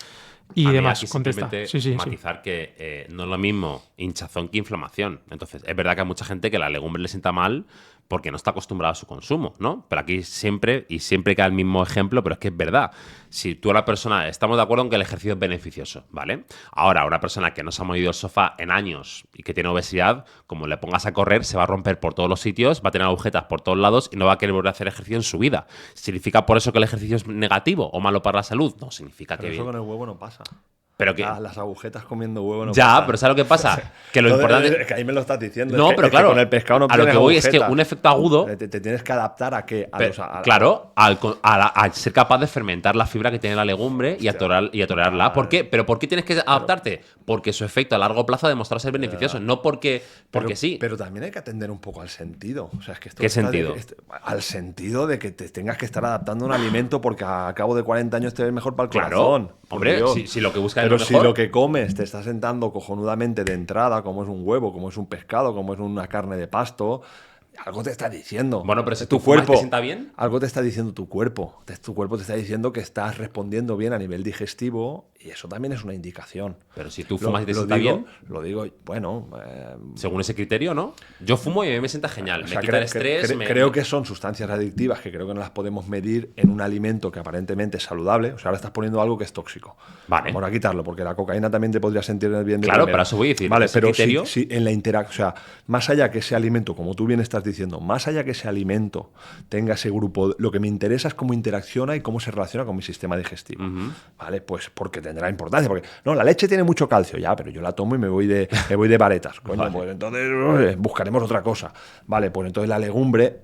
y a demás. Aquí Contesta. Sí. matizar que no es lo mismo hinchazón que inflamación. Entonces, es verdad que hay mucha gente que la legumbre le sienta mal porque no está acostumbrada a su consumo, ¿no? Pero aquí siempre queda el mismo ejemplo, pero es que es verdad. Si tú a la persona... Estamos de acuerdo en que el ejercicio es beneficioso, ¿vale? Ahora, una persona que no se ha movido el sofá en años y que tiene obesidad, como le pongas a correr, se va a romper por todos los sitios, va a tener agujetas por todos lados y no va a querer volver a hacer ejercicio en su vida. ¿Significa por eso que el ejercicio es negativo o malo para la salud? No, significa pero que... eso con el huevo no pasa. Pero que... Las agujetas comiendo huevo no ya, pasa. pero ¿sabes lo que pasa? Que lo importante... que ahí me lo estás diciendo. No, pero claro, que con el pescado no a lo que voy es que agujetas. un efecto agudo... Te tienes que adaptar a qué. Claro, al ser capaz de fermentar la fibra que tiene la legumbre y a tolerarla. ¿Por qué? ¿Pero por qué tienes que adaptarte? Porque su efecto a largo plazo ha demostrado ser beneficioso, no porque sí. Pero también hay que atender un poco al sentido. O sea, es que esto ¿Qué sentido? Al sentido de que te tengas que estar adaptando a un alimento porque a cabo de 40 años te ves mejor para el corazón. Claro, hombre, si lo que buscas es pero lo mejor... si lo que comes te está sentando cojonudamente de entrada, como es un huevo, como es un pescado, como es una carne de pasto, algo te está diciendo. Bueno, pero si tu tu fumas cuerpo te sienta bien. Algo te está diciendo tu cuerpo. Tu cuerpo te está diciendo que estás respondiendo bien a nivel digestivo y eso también es una indicación. Pero si tú fumas y te sienta bien... Lo digo, bueno... según ese criterio, ¿no? Yo fumo y a mí me sienta genial. Me quita el estrés... Creo que son sustancias adictivas que creo que no las podemos medir en un alimento que aparentemente es saludable. O sea, ahora estás poniendo algo que es tóxico. Vale. Vamos a quitarlo, porque la cocaína también te podría sentir bien de Claro, primera. pero eso voy a decir. Vale, ese pero criterio... si en la interacción... O sea, más allá que ese alimento, como tú bien estás diciendo, más allá que ese alimento tenga ese grupo, lo que me interesa es cómo interacciona y cómo se relaciona con mi sistema digestivo. ¿Vale? Pues porque tendrá importancia. Porque, no, la leche tiene mucho calcio, ya, pero yo la tomo y me voy de varetas. Coño, vale. Pues entonces buscaremos otra cosa. Vale, pues entonces la legumbre...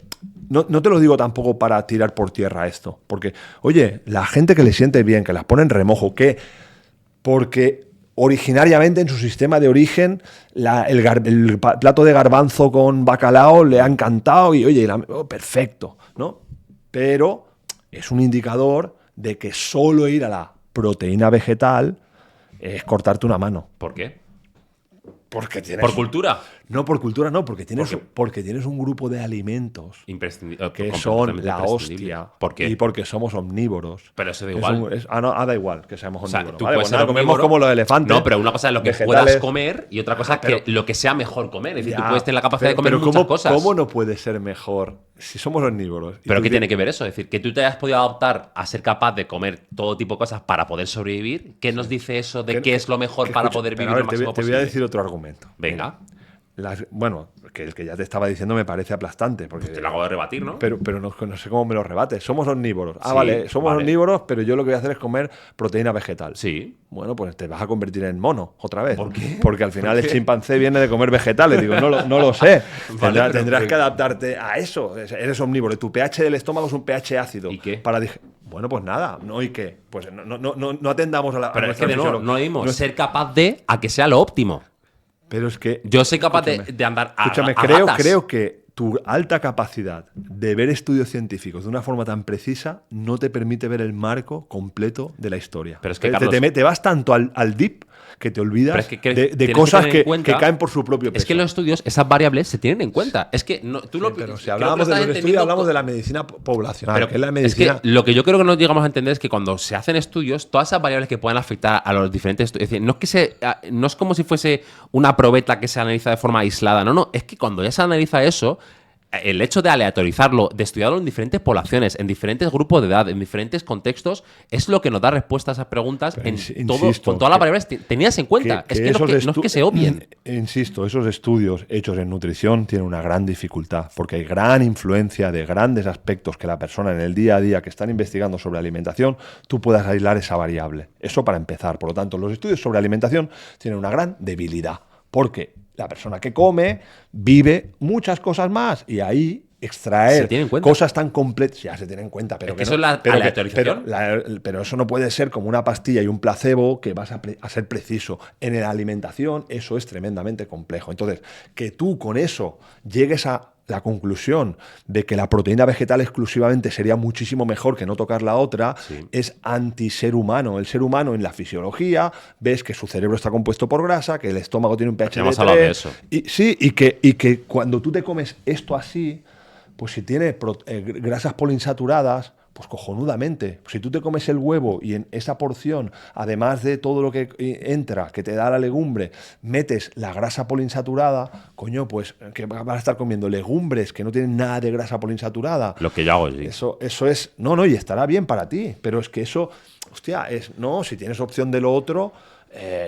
No te lo digo tampoco para tirar por tierra esto. Porque, oye, la gente que le siente bien, que las pone en remojo, que... Porque originariamente en su sistema de origen el plato de garbanzo con bacalao le ha encantado y oye, perfecto, ¿no? Pero es un indicador de que solo ir a la proteína vegetal es cortarte una mano. ¿Por qué? Porque tienes... ¿Por cultura? No, por cultura no, porque tienes un grupo de alimentos Imprescindible. que son la hostia. ¿Por qué? Y porque somos omnívoros. Pero eso da igual. Da igual que seamos O sea, omnívoros. tú Vale, puedes pues ser nada, comemos omnívoro. como los elefantes. No, pero una cosa es lo que vegetales. puedas comer y otra cosa es pero- que lo que sea mejor comer. Es decir, Ya, tú puedes tener la capacidad de comer pero muchas cosas. ¿cómo no puede ser mejor si somos omnívoros? ¿Pero qué tiene que ver eso? Es decir, que tú te hayas podido adaptar a ser capaz de comer todo tipo de cosas para poder sobrevivir. ¿Qué nos dice eso de qué es lo mejor para poder vivir lo máximo te voy posible? a decir otro argumento. Venga, Bueno, que el que ya te estaba diciendo me parece aplastante. Porque, te lo hago de rebatir, ¿no? pero no sé cómo me lo rebates. Somos omnívoros. Sí, Vale, somos vale. omnívoros, pero yo lo que voy a hacer es comer proteína vegetal. Sí. Bueno, pues te vas a convertir en mono otra vez. ¿Por qué? Porque al final ¿Por el qué? chimpancé viene de comer vegetales. Digo, no lo sé. Vale, pero- Tendrás que adaptarte a eso. Eres omnívoro. Tu pH del estómago es un pH ácido. ¿Y qué? Bueno, pues nada. ¿No? ¿Y qué? Pues no atendamos a la. Pero a es que nuestra de nuevo, fisiología. no lo mismo No- ser capaz de a que sea lo óptimo. Pero es que. Yo soy capaz Escúchame. de andar a Escúchame, a creo gatas. que tu alta capacidad de ver estudios científicos de una forma tan precisa no te permite ver el marco completo de la historia. Pero es que, Carlos, te vas tanto al deep que te olvidas Pero es que de tienes que cosas tener en que cuenta- caen por su propio peso. Es que en los estudios esas variables se tienen en cuenta. Es que no, tú lo Pero si creo que hablábamos de estás los estudios, entendiendo hablamos co- de la medicina poblacional, Pero que es la medicina. lo que yo creo que no llegamos a entender es que cuando se hacen estudios, todas esas variables que puedan afectar a los diferentes estudios, es decir, no es como si fuese una probeta que se analiza de forma aislada, no, es que cuando ya se analiza eso, el hecho de aleatorizarlo, de estudiarlo en diferentes poblaciones, en diferentes grupos de edad, en diferentes contextos, es lo que nos da respuesta a esas preguntas Pero en todo, insisto, con todas las que- variables tenías en cuenta. Es que no es que se obvien. Insisto, esos estudios hechos en nutrición tienen una gran dificultad, porque hay gran influencia de grandes aspectos que la persona en el día a día que están investigando sobre alimentación, tú puedas aislar esa variable. Eso para empezar. Por lo tanto, los estudios sobre alimentación tienen una gran debilidad, porque la persona que come vive muchas cosas más y ahí Se extraer tiene en cuenta. cosas tan completas ya se tiene en cuenta, pero Es que eso es la pero aleatorización. pero eso no puede ser como una pastilla y un placebo que vas a ser preciso. En la alimentación eso es tremendamente complejo. Entonces, que tú con eso llegues a la conclusión de que la proteína vegetal exclusivamente sería muchísimo mejor que no tocar la otra, Sí. es anti-ser humano. El ser humano en la fisiología, ves que su cerebro está compuesto por grasa, que el estómago tiene un pH Ya hemos de hablado de 3, eso. y que cuando tú te comes esto así, pues si tiene grasas poliinsaturadas, pues cojonudamente. Si tú te comes el huevo y en esa porción, además de todo lo que entra, que te da la legumbre, metes la grasa poliinsaturada, coño, pues que vas a estar comiendo legumbres que no tienen nada de grasa poliinsaturada. Lo que yo hago, sí. Eso es. No, y estará bien para ti. Pero es que eso, hostia, si tienes opción de lo otro,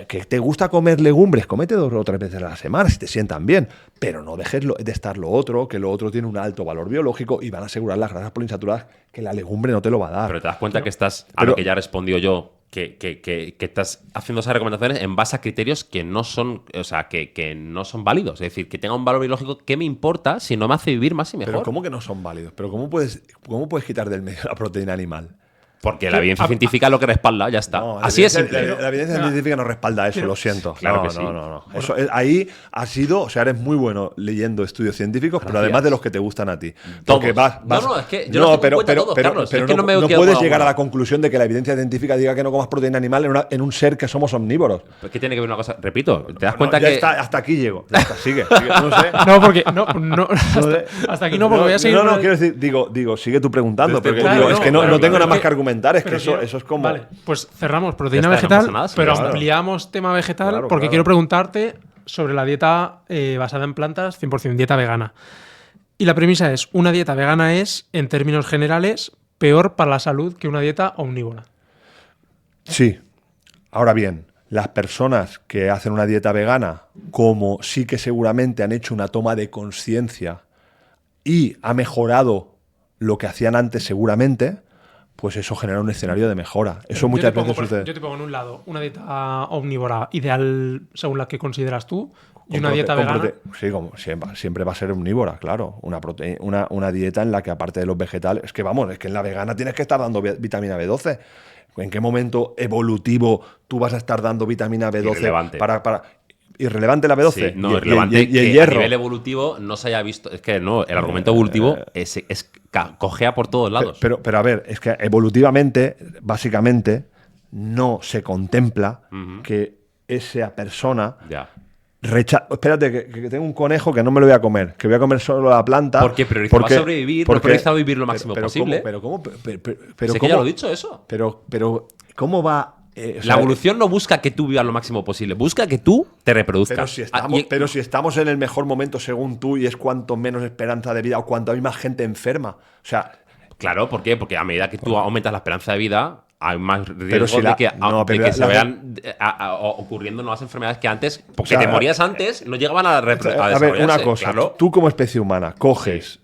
que te gusta comer legumbres, comete 2 o 3 veces a la semana si te sientan bien. Pero no dejes de estar lo otro, que lo otro tiene un alto valor biológico y van a asegurar las grasas poliinsaturadas que la legumbre no te lo va a dar. Pero te das cuenta que estás, a Pero- lo que ya he respondido yo, que estás haciendo esas recomendaciones en base a criterios que no son, o sea, que no son válidos. Es decir, que tenga un valor biológico, ¿qué me importa si no me hace vivir más y mejor? Pero ¿cómo que no son válidos? ¿Pero cómo puedes quitar del medio la proteína animal? Porque la evidencia científica es lo que respalda, ya está. No, Así es la simple. evidencia científica no respalda eso, lo siento. Claro no, que sí. no. Eso, ahí has sido, o sea, eres muy bueno leyendo estudios científicos, pero Gracias. además de los que te gustan a ti. Todos. Porque vas, No, es que yo los tengo en cuenta todos, Carlos. Es que no me no quedo puedes con llegar a alguno. la conclusión de que la evidencia científica diga que no comas proteína animal en un ser que somos omnívoros. ¿Qué tiene que ver una cosa? Repito, ¿te das No, cuenta ya que está, hasta aquí llego. Ya está, sigue, no sé. No, porque. No, hasta aquí no, porque voy a seguir. No, quiero decir, digo, sigue tú preguntando, Desde porque el punto digo, de es vista- que no claro, tengo claro, nada más es que argumentar, es que pero eso es como. Vale, pues cerramos proteína Ya está, no vegetal, pasa nada, sí, pero claro. ampliamos tema vegetal Claro, porque claro. quiero preguntarte sobre la dieta basada en plantas, 100% dieta vegana. Y la premisa es: una dieta vegana es, en términos generales, peor para la salud que una dieta omnívora. Sí. Ahora bien, las personas que hacen una dieta vegana, como sí que seguramente han hecho una toma de conciencia y ha mejorado lo que hacían antes seguramente, pues eso genera un escenario de mejora. Eso muchas veces sucede. Yo te pongo en un lado una dieta omnívora ideal según la que consideras tú y Con una dieta vegana. Sí, como siempre va a ser omnívora, claro. Una dieta en la que aparte de los vegetales, es que en la vegana tienes que estar dando vitamina B12. ¿En qué momento evolutivo tú vas a estar dando vitamina B12 Irrelevante. para irrelevante la B12? Sí, no, Y- es relevante y el que hierro. a nivel evolutivo no se haya visto. Es que no, el argumento evolutivo cojea por todos lados. Pero a ver, es que evolutivamente, básicamente, no se contempla que esa persona Ya. Espérate, que tengo un conejo que no me lo voy a comer, que voy a comer solo la planta. Porque priorizaba sobrevivir, no priorizaba vivir lo máximo posible. ¿Cómo? Sé que ya lo he dicho eso. Pero, ¿cómo va? La evolución no busca que tú vivas lo máximo posible, busca que tú te reproduzcas. Pero si estamos en el mejor momento según tú y es cuanto menos esperanza de vida o cuanto hay más gente enferma. O sea, claro, ¿por qué? Porque a medida que tú aumentas la esperanza de vida, hay más riesgo de que se vayan ocurriendo nuevas enfermedades que antes, porque te morías antes, no llegaban a desarrollarse. A ver, una cosa, claro. tú como especie humana coges,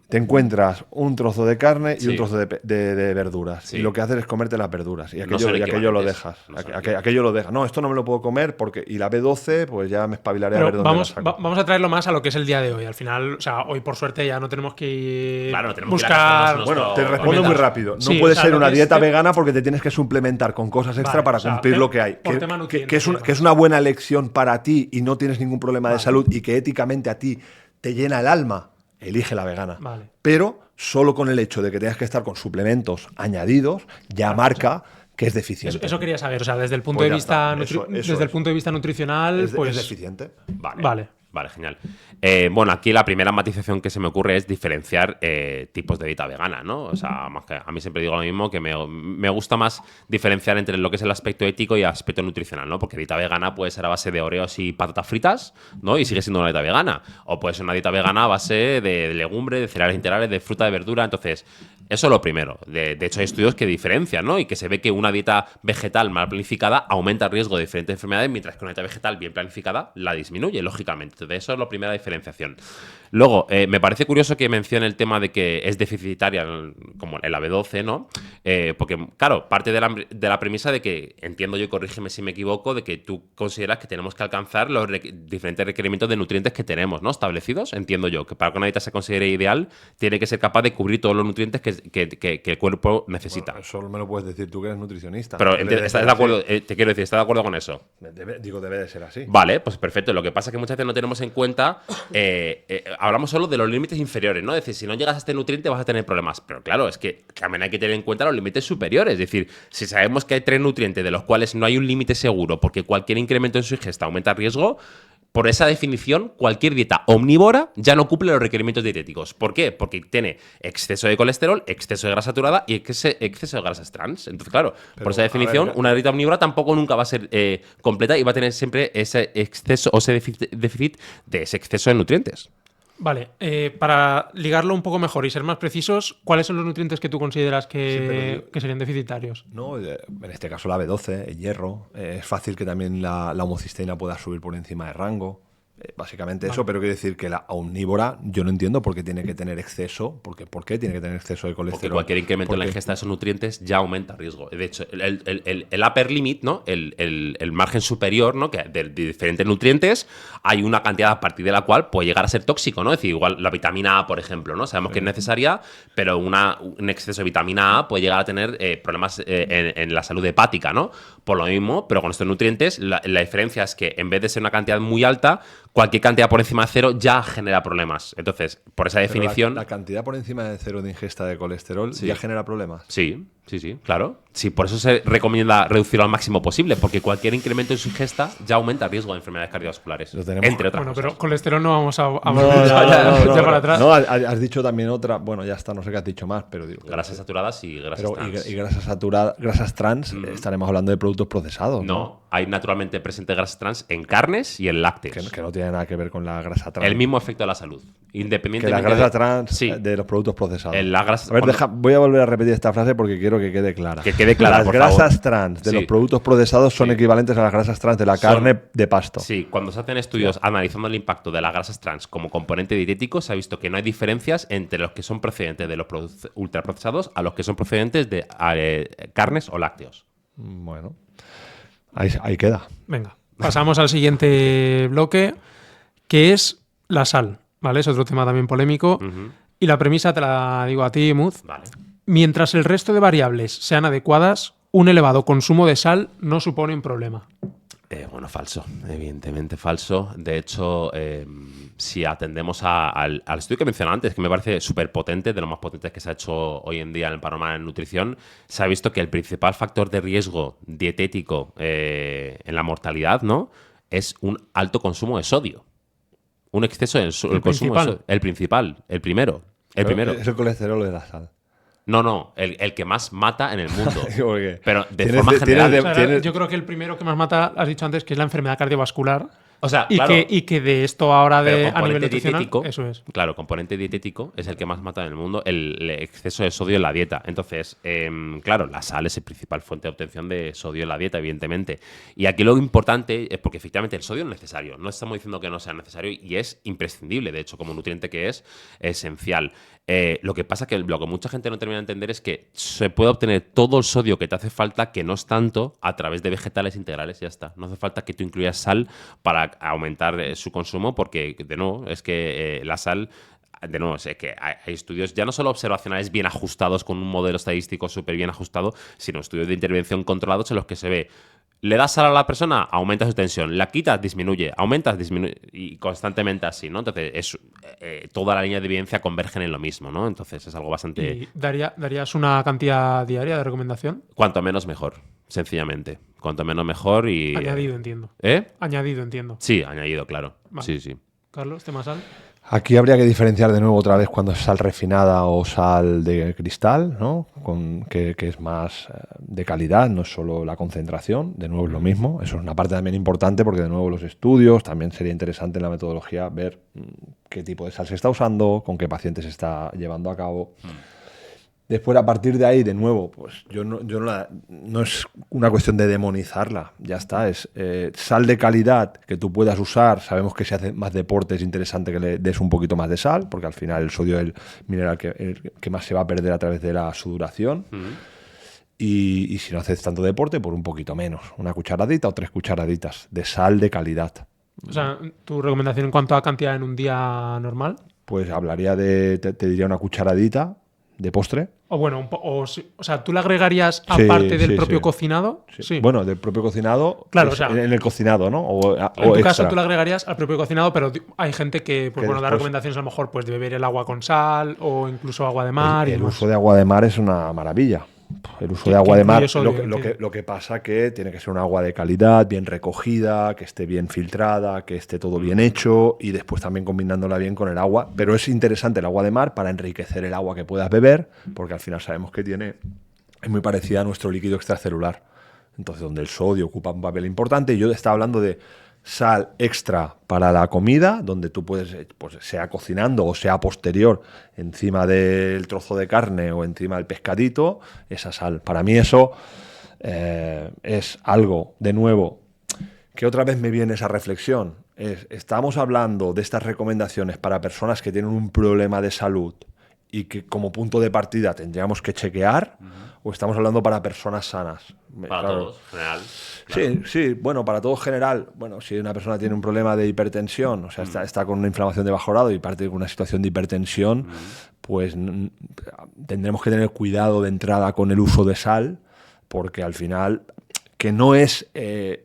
te encuentras un trozo de carne y un trozo de verduras, y lo que haces es comerte las verduras, y aquello lo dejas. Aquello lo dejas. No, esto no me lo puedo comer, y la B12, pues ya me espabilaré a ver dónde la saco. Vamos a traerlo más a lo que es el día de hoy. Al final, o sea, hoy por suerte ya no tenemos que tenemos buscar... que bueno, te respondo muy rápido. No puede ser una dieta vegana porque te tienes que suplementar con cosas extra para cumplir lo que hay. Que es una buena elección para ti y no tienes ningún problema de salud y que éticamente a ti te llena el alma, elige la vegana. Vale. Pero solo con el hecho de que tengas que estar con suplementos añadidos ya marca que es deficiente. Eso quería saber. O sea, desde el punto de vista nutricional, es deficiente. Vale, genial. Bueno, aquí la primera matización que se me ocurre es diferenciar tipos de dieta vegana, ¿no? O sea, más que a mí siempre digo lo mismo, que me gusta más diferenciar entre lo que es el aspecto ético y el aspecto nutricional, ¿no? Porque dieta vegana puede ser a base de oreos y patatas fritas, ¿no? Y sigue siendo una dieta vegana. O puede ser una dieta vegana a base de legumbre, de cereales integrales, de fruta, de verdura. Entonces, eso es lo primero. De hecho, hay estudios que diferencian, ¿no? Y que se ve que una dieta vegetal mal planificada aumenta el riesgo de diferentes enfermedades, mientras que una dieta vegetal bien planificada la disminuye, lógicamente. Entonces, eso es la primera diferenciación. Luego, me parece curioso que mencione el tema de que es deficitaria, como en la B12, ¿no? Porque, claro, parte de la premisa de que, entiendo yo, corrígeme si me equivoco, de que tú consideras que tenemos que alcanzar los diferentes requerimientos de nutrientes que tenemos, ¿no? Establecidos. Entiendo yo que para que una dieta se considere ideal, tiene que ser capaz de cubrir todos los nutrientes que el cuerpo necesita. Bueno, eso me lo puedes decir tú que eres nutricionista. Pero ¿estás de acuerdo? Te quiero decir, ¿estás de acuerdo con eso? Debe de ser así. Vale, pues perfecto. Lo que pasa es que muchas veces no tenemos en cuenta, hablamos solo de los límites inferiores, ¿no? Es decir, si no llegas a este nutriente vas a tener problemas. Pero claro, es que también hay que tener en cuenta los límites superiores. Es decir, si sabemos que hay 3 nutrientes de los cuales no hay un límite seguro porque cualquier incremento en su ingesta aumenta el riesgo, por esa definición, cualquier dieta omnívora ya no cumple los requerimientos dietéticos. ¿Por qué? Porque tiene exceso de colesterol, exceso de grasa saturada y exceso de grasas trans. Entonces, claro, por esa definición, una dieta omnívora tampoco nunca va a ser completa y va a tener siempre ese exceso o ese déficit de ese exceso de nutrientes. Vale, para ligarlo un poco mejor y ser más precisos, ¿cuáles son los nutrientes que tú consideras que serían deficitarios? No, en este caso la B12, el hierro. Es fácil que también la homocisteína pueda subir por encima de rango. Básicamente eso, pero quiero decir que la omnívora yo no entiendo por qué tiene que tener exceso, ¿por qué tiene que tener exceso de colesterol? Porque cualquier incremento en la ingesta de esos nutrientes ya aumenta el riesgo. De hecho, el upper limit, ¿no? El margen superior, ¿no? Que de diferentes nutrientes hay una cantidad a partir de la cual puede llegar a ser tóxico, ¿no? Es decir, igual la vitamina A, por ejemplo, ¿no? Sabemos que es necesaria, pero un exceso de vitamina A puede llegar a tener problemas en la salud hepática, ¿no? Por lo mismo, pero con estos nutrientes la diferencia es que en vez de ser una cantidad muy alta, cualquier cantidad por encima de 0 ya genera problemas. Entonces, por esa definición... La cantidad por encima de 0 de ingesta de colesterol ya genera problemas. Sí, claro. Sí, por eso se recomienda reducirlo al máximo posible, porque cualquier incremento en su ingesta ya aumenta el riesgo de enfermedades cardiovasculares, entre otras cosas. Pero colesterol no vamos a no, para atrás. No, has dicho también otra, bueno, ya está, no sé qué has dicho más, pero digo... Grasas saturadas y grasas trans. Y grasas saturadas, grasas trans, estaremos hablando de productos procesados, ¿no? Hay naturalmente presentes grasas trans en carnes y en lácteos. Que no tiene nada que ver con la grasa trans. El mismo efecto a la salud. Independientemente que la grasa trans de los productos procesados. A ver, voy a volver a repetir esta frase porque quiero que quede clara. Que quede clara, las por grasas favor. trans de los productos procesados son equivalentes a las grasas trans de la carne de pasto. Sí, cuando se hacen estudios analizando el impacto de las grasas trans como componente dietético, se ha visto que no hay diferencias entre los que son procedentes de los productos ultraprocesados a los que son procedentes de carnes o lácteos. Bueno, ahí queda. Venga, pasamos al siguiente bloque, que es la sal, ¿vale? Es otro tema también polémico. Y la premisa te la digo a ti, Muz. Vale. Mientras el resto de variables sean adecuadas, un elevado consumo de sal no supone un problema. Bueno, falso, evidentemente falso. De hecho, si atendemos al estudio que mencionaba antes, que me parece súper potente, de lo más potentes que se ha hecho hoy en día en el panorama de nutrición, se ha visto que el principal factor de riesgo dietético en la mortalidad, ¿no? es un alto consumo de sodio. Un exceso de El consumo de principal. sodio. El principal, el primero. El Pero primero. es el colesterol de la sal. No, el que más mata en el mundo. Porque Pero de tienes forma de- general. tienes O sea, tienes- yo creo que el primero que más mata, has dicho antes, que es la enfermedad cardiovascular. O sea, Y, claro, que de esto ahora pero a nivel componente nutricional, dietético, eso es. claro, componente dietético es el que más mata en el mundo, el exceso de sodio en la dieta. Entonces, claro, la sal es la principal fuente de obtención de sodio en la dieta, evidentemente. Y aquí lo importante es porque efectivamente el sodio es necesario. No estamos diciendo que no sea necesario y es imprescindible, de hecho, como nutriente que es esencial. Lo que pasa que lo que mucha gente no termina de entender es que se puede obtener todo el sodio que te hace falta, que no es tanto, a través de vegetales integrales y ya está. No hace falta que tú incluyas sal para aumentar su consumo porque, de nuevo, es que la sal... De nuevo, es que hay estudios ya no solo observacionales bien ajustados con un modelo estadístico súper bien ajustado, sino estudios de intervención controlados en los que se ve, le das sal a la persona, aumenta su tensión, la quitas, disminuye, aumentas, disminuye, y constantemente así, ¿no? Entonces, toda la línea de evidencia convergen en lo mismo, ¿no? Entonces, es algo bastante... ¿Y darías una cantidad diaria de recomendación? Cuanto menos mejor, sencillamente. Cuanto menos mejor y... Añadido, entiendo. ¿Eh? Añadido, entiendo. Sí, añadido, claro. Vale. Sí, sí. Carlos, ¿tema sal? Aquí habría que diferenciar de nuevo otra vez cuando es sal refinada o sal de cristal, ¿no? Que es más de calidad, no es solo la concentración, de nuevo es lo mismo. Eso es una parte también importante porque de nuevo los estudios, también sería interesante en la metodología ver qué tipo de sal se está usando, con qué pacientes se está llevando a cabo. Después, a partir de ahí, de nuevo, pues no es una cuestión de demonizarla, ya está, es sal de calidad que tú puedas usar. Sabemos que si haces más deporte es interesante que le des un poquito más de sal, porque al final el sodio es el mineral que más se va a perder a través de la sudoración. Y si no haces tanto deporte, pues un poquito menos, una cucharadita o 3 cucharaditas de sal de calidad. O sea, ¿tu recomendación en cuanto a cantidad en un día normal? Pues hablaría te diría una cucharadita de postre. O bueno, o sea, ¿tú le agregarías Sí, aparte del sí, propio sí. cocinado? Sí. Bueno, del propio cocinado. Claro, es o sea, en el cocinado, ¿no? O en tu extra. caso tú le agregarías al propio cocinado, pero hay gente que, pues Que bueno, da después- recomendaciones a lo mejor pues de beber el agua con sal o incluso agua de mar y El demás. uso de agua de mar es una maravilla. El uso Que- de agua que de mar, incluye sodio, lo que pasa que tiene que ser un agua de calidad, bien recogida, que esté bien filtrada, que esté todo bien hecho y después también combinándola bien con el agua. Pero es interesante el agua de mar para enriquecer el agua que puedas beber, porque al final sabemos que es muy parecida a nuestro líquido extracelular. Entonces, donde el sodio ocupa un papel importante, yo estaba hablando de sal extra para la comida, donde tú puedes, pues sea cocinando o sea posterior, encima del trozo de carne o encima del pescadito, esa sal. Para mí eso es algo, de nuevo, que otra vez me viene esa reflexión. Estamos hablando de estas recomendaciones para personas que tienen un problema de salud y que como punto de partida tendríamos que chequear, o estamos hablando para personas sanas. Para Claro. todos, general. Sí, sí, bueno, para todo general. Bueno, si una persona tiene un problema de hipertensión, o sea, está con una inflamación de bajo grado y parte de una situación de hipertensión, pues tendremos que tener cuidado de entrada con el uso de sal, porque al final que no es,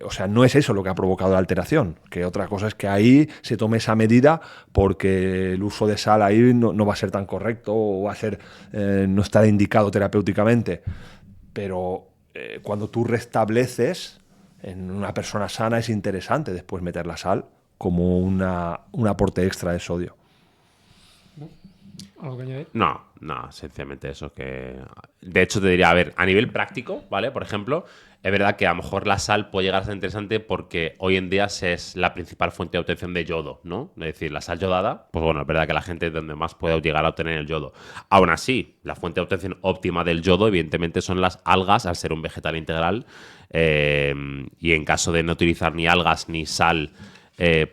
o sea, no es eso lo que ha provocado la alteración, que otra cosa es que ahí se tome esa medida porque el uso de sal ahí no va a ser tan correcto o va a ser, no está indicado terapéuticamente, pero cuando tú restableces en una persona sana es interesante después meter la sal como un aporte extra de sodio. ¿Algo que añadir? No, sencillamente eso. Que de hecho, te diría, a ver, a nivel práctico, ¿vale? Por ejemplo, es verdad que a lo mejor la sal puede llegar a ser interesante porque hoy en día es la principal fuente de obtención de yodo, ¿no? Es decir, la sal yodada, pues bueno, es verdad que la gente es donde más puede llegar a obtener el yodo. Aún así, la fuente de obtención óptima del yodo, evidentemente, son las algas, al ser un vegetal integral. Y en caso de no utilizar ni algas ni sal,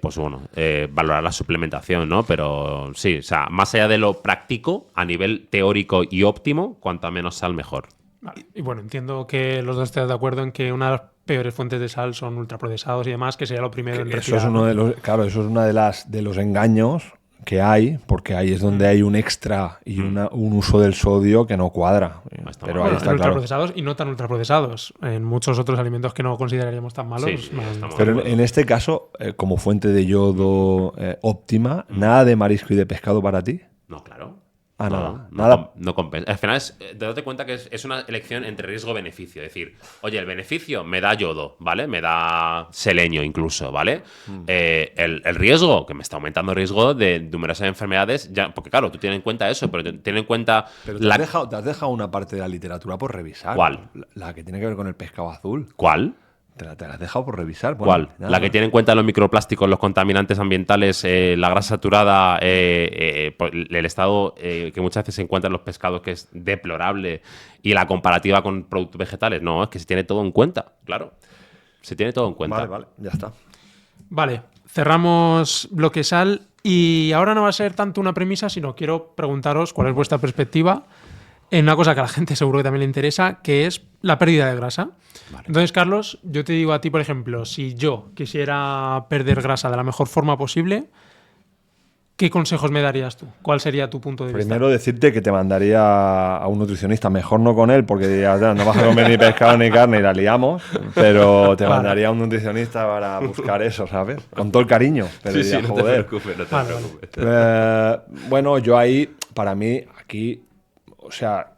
pues bueno, valorar la suplementación, ¿no? Pero sí, o sea, más allá de lo práctico, a nivel teórico y óptimo, cuanta menos sal, mejor. Vale. Y bueno, entiendo que los dos estés de acuerdo en que una de las peores fuentes de sal son ultraprocesados y demás, que sería lo primero en Eso retirar, es uno ¿no? de los, claro, eso es uno de los engaños que hay, porque ahí es donde hay un extra y un uso del sodio que no cuadra. Está Pero mal. ahí Bueno, está en claro. ultraprocesados y no tan ultraprocesados. En muchos otros alimentos que no consideraríamos tan malos. Sí, sí, estamos- Pero Bueno. en este caso, como fuente de yodo óptima, nada de marisco y de pescado para ti. No, claro. A nada. No compensa. Al final, te das cuenta que es una elección entre riesgo-beneficio. Es decir, oye, el beneficio me da yodo, ¿vale? Me da selenio incluso, ¿vale? El riesgo, que me está aumentando el riesgo de numerosas enfermedades, ya, porque claro, tú tienes en cuenta eso, pero ten en cuenta... Pero te has dejado una parte de la literatura por revisar. ¿Cuál? La que tiene que ver con el pescado azul. ¿Cuál? Te la has dejado por revisar. ¿Cuál? La que tiene en cuenta los microplásticos, los contaminantes ambientales, la grasa saturada, el estado que muchas veces se encuentra en los pescados, que es deplorable, y la comparativa con productos vegetales. No, es que se tiene todo en cuenta, claro. Se tiene todo en cuenta. Vale, ya está. Vale, cerramos bloque sal y ahora no va a ser tanto una premisa, sino quiero preguntaros cuál es vuestra perspectiva en una cosa que a la gente seguro que también le interesa, que es la pérdida de grasa. Vale. Entonces, Carlos, yo te digo a ti, por ejemplo, si yo quisiera perder grasa de la mejor forma posible, ¿qué consejos me darías tú? ¿Cuál sería tu punto de vista? Primero decirte que te mandaría a un nutricionista, mejor no con él, porque dirías, no vas a comer ni pescado ni carne y la liamos, pero te mandaría a un nutricionista para buscar eso, ¿sabes? Con todo el cariño. Pero Sí, diría, no te preocupes, no te preocupes. Bueno, yo ahí, para mí, aquí, o sea,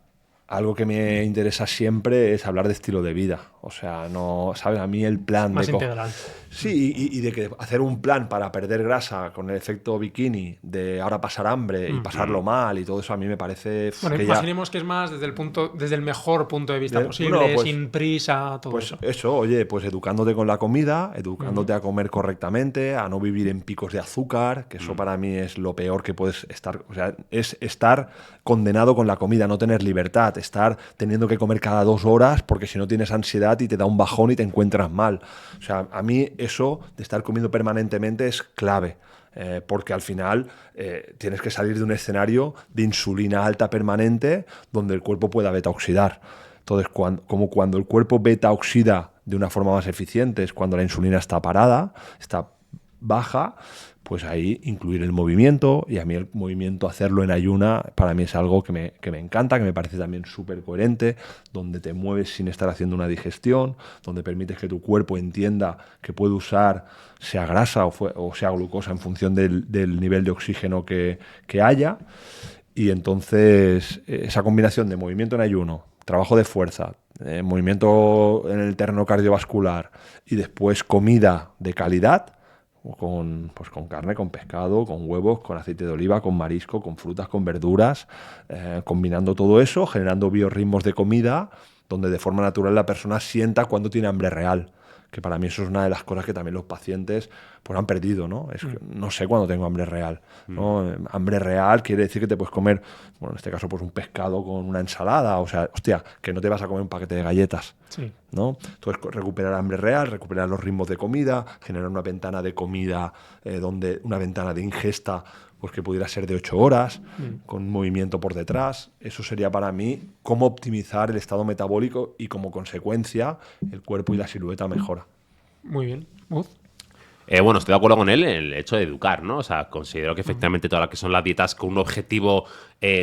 algo que me interesa siempre es hablar de estilo de vida. O sea, no, ¿sabes? A mí el plan más de... integral. Sí, y de que hacer un plan para perder grasa con el efecto bikini, de ahora pasar hambre y pasarlo mal y todo eso, a mí me parece... Bueno, que imaginemos que es más desde el mejor punto de vista posible, bueno, pues, sin prisa, todo pues eso. Eso, oye, pues educándote con la comida, educándote a comer correctamente, a no vivir en picos de azúcar, que eso para mí es lo peor que puedes estar... O sea, es estar condenado con la comida, no tener libertad, estar teniendo que comer cada 2 horas porque si no tienes ansiedad y te da un bajón y te encuentras mal. O sea, a mí eso de estar comiendo permanentemente es clave. Porque al final tienes que salir de un escenario de insulina alta permanente donde el cuerpo pueda beta-oxidar. Entonces, como cuando el cuerpo beta-oxida de una forma más eficiente es cuando la insulina está parada, está baja, pues ahí incluir el movimiento, y a mí el movimiento, hacerlo en ayuna, para mí es algo que me encanta, que me parece también súper coherente, donde te mueves sin estar haciendo una digestión, donde permites que tu cuerpo entienda que puede usar sea grasa o sea glucosa en función del nivel de oxígeno que haya. Y entonces esa combinación de movimiento en ayuno, trabajo de fuerza, movimiento en el terreno cardiovascular y después comida de calidad, con carne, con pescado, con huevos, con aceite de oliva, con marisco, con frutas, con verduras, combinando todo eso, generando biorritmos de comida, donde de forma natural la persona sienta cuando tiene hambre real. Que para mí eso es una de las cosas que también los pacientes pues han perdido, ¿no? No sé cuándo tengo hambre real, ¿no? Hambre real quiere decir que te puedes comer, bueno, en este caso pues un pescado con una ensalada, o sea, hostia, que no te vas a comer un paquete de galletas, sí, ¿no? Entonces recuperar hambre real, recuperar los ritmos de comida, generar una ventana de comida, una ventana de ingesta pues que pudiera ser de 8 horas, con movimiento por detrás. Eso sería para mí cómo optimizar el estado metabólico y como consecuencia el cuerpo y la silueta mejora. Muy bien. Bueno, estoy de acuerdo con él en el hecho de educar, ¿no? O sea, considero que efectivamente todas las que son las dietas con un objetivo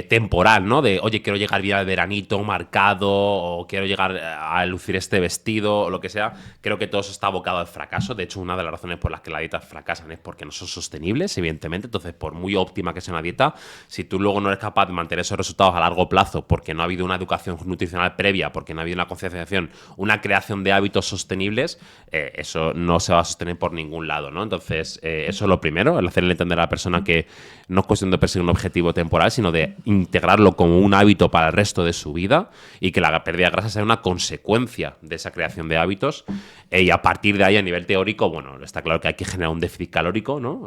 temporal, ¿no? De, oye, quiero llegar bien al veranito marcado o quiero llegar a lucir este vestido o lo que sea. Creo que todo eso está abocado al fracaso. De hecho, una de las razones por las que las dietas fracasan es porque no son sostenibles, evidentemente. Entonces, por muy óptima que sea una dieta, si tú luego no eres capaz de mantener esos resultados a largo plazo porque no ha habido una educación nutricional previa, porque no ha habido una concienciación, una creación de hábitos sostenibles, eso no se va a sostener por ningún lado, ¿no? Entonces, eso es lo primero, el hacerle entender a la persona que no es cuestión de perseguir un objetivo temporal, sino de integrarlo como un hábito para el resto de su vida y que la pérdida de grasa sea una consecuencia de esa creación de hábitos. Y a partir de ahí, a nivel teórico, bueno, está claro que hay que generar un déficit calórico, ¿no?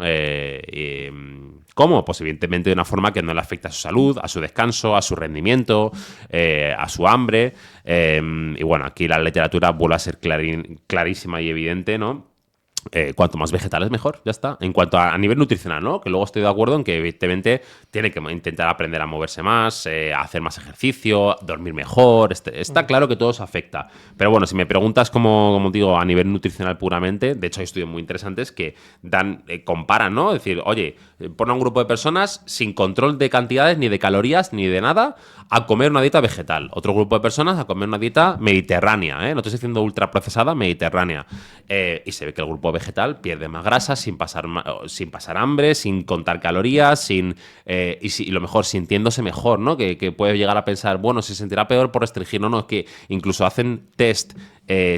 ¿Cómo? Pues evidentemente de una forma que no le afecte a su salud, a su descanso, a su rendimiento, a su hambre. Y bueno, aquí la literatura vuelve a ser clarísima y evidente, ¿no? Cuanto más vegetales mejor, ya está. En cuanto a nivel nutricional, ¿no? Que luego estoy de acuerdo en que evidentemente tiene que intentar aprender a moverse más, a hacer más ejercicio, dormir mejor. Está claro que todo eso afecta. Pero bueno, si me preguntas como digo, a nivel nutricional puramente, de hecho hay estudios muy interesantes que comparan, ¿no? Es decir, oye, pon a un grupo de personas sin control de cantidades, ni de calorías, ni de nada, a comer una dieta vegetal. Otro grupo de personas a comer una dieta mediterránea, ¿eh? No estoy diciendo ultraprocesada, mediterránea. Y se ve que el grupo vegetal pierde más grasa sin pasar hambre, sin contar calorías, y lo mejor, sintiéndose mejor, ¿no? Que puede llegar a pensar, bueno, se sentirá peor por restringir. No, es que incluso hacen test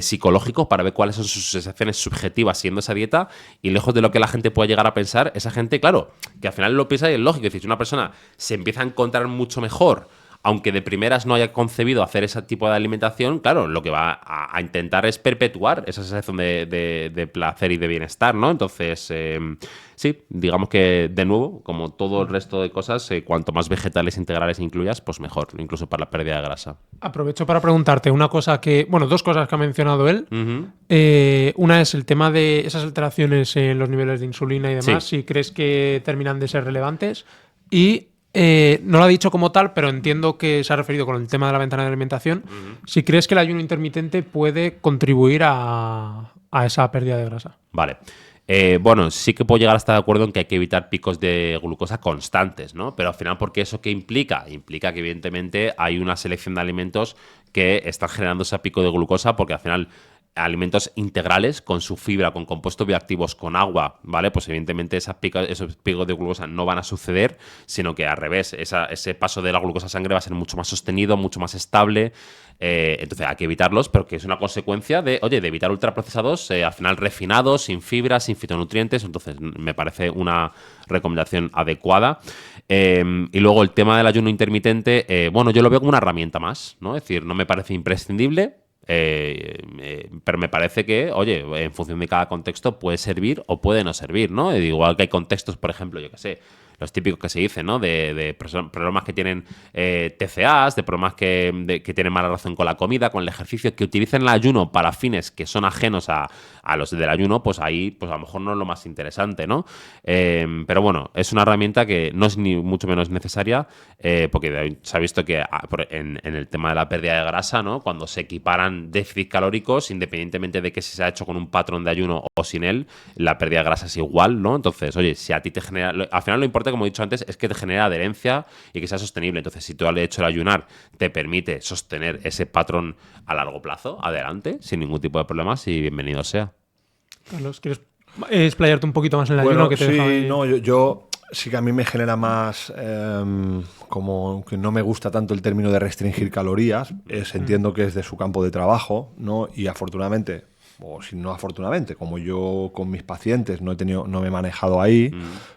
psicológicos para ver cuáles son sus sensaciones subjetivas siguiendo esa dieta, y lejos de lo que la gente pueda llegar a pensar, esa gente, claro, que al final lo piensa y es lógico. Es decir, si una persona se empieza a encontrar mucho mejor, aunque de primeras no haya concebido hacer ese tipo de alimentación, claro, lo que va a intentar es perpetuar esa sensación de placer y de bienestar, ¿no? Entonces, sí, digamos que, de nuevo, como todo el resto de cosas, cuanto más vegetales integrales incluyas, pues mejor, incluso para la pérdida de grasa. Aprovecho para preguntarte una cosa dos cosas que ha mencionado él. Una es el tema de esas alteraciones en los niveles de insulina y demás, Sí. si crees que terminan de ser relevantes. Y no lo ha dicho como tal, pero entiendo que se ha referido con el tema de la ventana de alimentación. Si crees que el ayuno intermitente puede contribuir a esa pérdida de grasa. Vale. Bueno, sí que puedo llegar a estar de acuerdo en que hay que evitar picos de glucosa constantes, ¿no? Pero al final, ¿por qué eso qué implica? Implica que, evidentemente, hay una selección de alimentos que están generando ese pico de glucosa, porque al final alimentos integrales con su fibra, con compuestos bioactivos, con agua, ¿vale? Pues evidentemente esos picos de glucosa no van a suceder, sino que al revés, ese paso de la glucosa a sangre va a ser mucho más sostenido, mucho más estable. Entonces hay que evitarlos, pero que es una consecuencia de evitar ultraprocesados, al final refinados, sin fibra, sin fitonutrientes. Entonces me parece una recomendación adecuada. Y luego el tema del ayuno intermitente, bueno, yo lo veo como una herramienta más, ¿no? Es decir, no me parece imprescindible. Pero me parece que, en función de cada contexto puede servir o puede no servir, ¿no? Igual que hay contextos, por ejemplo, yo qué sé, los típicos que se dicen, ¿no? De problemas que tienen TCAs, de problemas que tienen mala relación con la comida, con el ejercicio, que utilicen el ayuno para fines que son ajenos a los del ayuno, pues ahí pues a lo mejor no es lo más interesante, ¿no? Pero bueno, es una herramienta que no es ni mucho menos necesaria, porque se ha visto que en el tema de la pérdida de grasa, ¿no? Cuando se equiparan déficits calóricos, independientemente de que si se ha hecho con un patrón de ayuno o sin él, la pérdida de grasa es igual, ¿no? Entonces, si a ti te genera... Al final lo importante, como he dicho antes, es que te genera adherencia y que sea sostenible. Entonces, si tú al hecho de ayunar te permite sostener ese patrón a largo plazo, adelante, sin ningún tipo de problemas, y bienvenido sea. Carlos, ¿quieres explayarte un poquito más en el ayuno que te deja ahí? No, yo sí que a mí me genera más como que no me gusta tanto el término de restringir calorías. Entiendo que es de su campo de trabajo, ¿no? Y afortunadamente, o si no afortunadamente, como yo con mis pacientes no me he manejado ahí,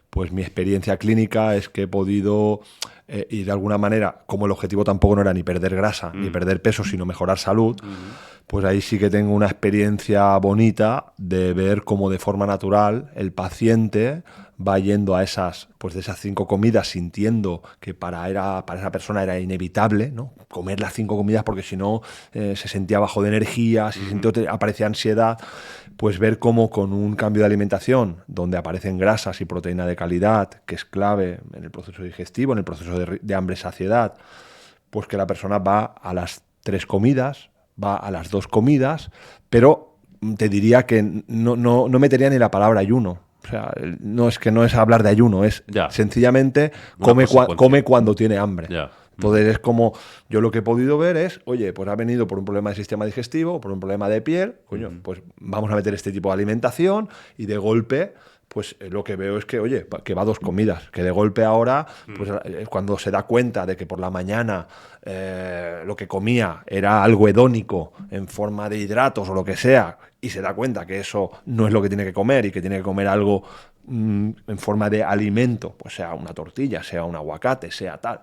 pues mi experiencia clínica es que he podido, y de alguna manera, como el objetivo tampoco no era ni perder grasa ni perder peso, sino mejorar salud, pues ahí sí que tengo una experiencia bonita de ver cómo de forma natural el paciente va yendo a de esas 5 comidas sintiendo que para esa persona era inevitable, ¿no? Comer las 5 comidas porque si no se sentía bajo de energía, aparecía ansiedad. Pues ver cómo con un cambio de alimentación donde aparecen grasas y proteína de calidad, que es clave en el proceso digestivo, en el proceso de hambre-saciedad, pues que la persona va a las 3 comidas, va a las 2 comidas, pero te diría que no metería ni la palabra ayuno. O sea, no es hablar de ayuno, es sencillamente come cuando tiene hambre. Ya. Entonces es como, yo lo que he podido ver es, pues ha venido por un problema de sistema digestivo, por un problema de piel, pues vamos a meter este tipo de alimentación y de golpe, pues lo que veo es que, que va a 2 comidas, que de golpe ahora, pues cuando se da cuenta de que por la mañana lo que comía era algo hedónico en forma de hidratos o lo que sea, y se da cuenta que eso no es lo que tiene que comer y que tiene que comer algo en forma de alimento, pues sea una tortilla, sea un aguacate, sea tal,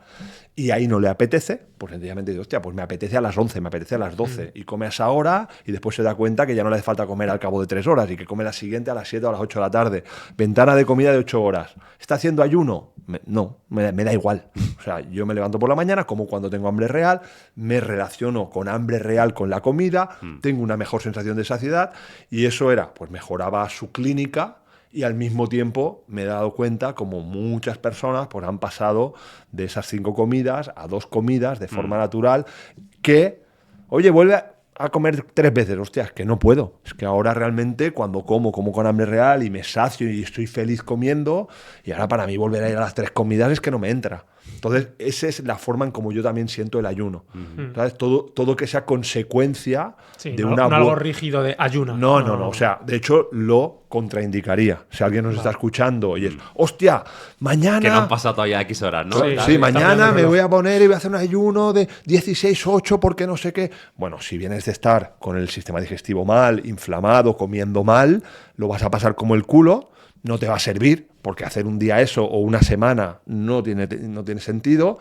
y ahí no le apetece, pues sencillamente dice, hostia, pues me apetece a las 11, me apetece a las 12, y come a esa hora, y después se da cuenta que ya no le hace falta comer al cabo de 3 horas, y que come la siguiente a las 7 o a las 8 de la tarde. Ventana de comida de 8 horas. ¿Está haciendo ayuno? No, me da igual. O sea, yo me levanto por la mañana, como cuando tengo hambre real, me relaciono con hambre real con la comida, tengo una mejor sensación de saciedad, y eso pues mejoraba su clínica. Y al mismo tiempo me he dado cuenta como muchas personas pues han pasado de esas 5 comidas a 2 comidas de forma natural, que, vuelve a comer 3 veces. Hostias, que no puedo. Es que ahora realmente cuando como con hambre real y me sacio y estoy feliz comiendo, y ahora para mí volver a ir a las 3 comidas es que no me entra. Entonces, esa es la forma en como yo también siento el ayuno. ¿Sabes? Todo que sea consecuencia Sí, de no, una... no algo rígido de ayuna. No. O sea, de hecho, lo contraindicaría. Si alguien nos está escuchando y es, hostia, mañana... Que no han pasado todavía X horas, ¿no? Sí, Sí, está mañana mirando el me reloj. voy a poner y voy a hacer un ayuno de 16-8 porque no sé qué. Bueno, si vienes de estar con el sistema digestivo mal, inflamado, comiendo mal, lo vas a pasar como el culo, no te va a servir porque hacer un día eso o una semana no tiene sentido.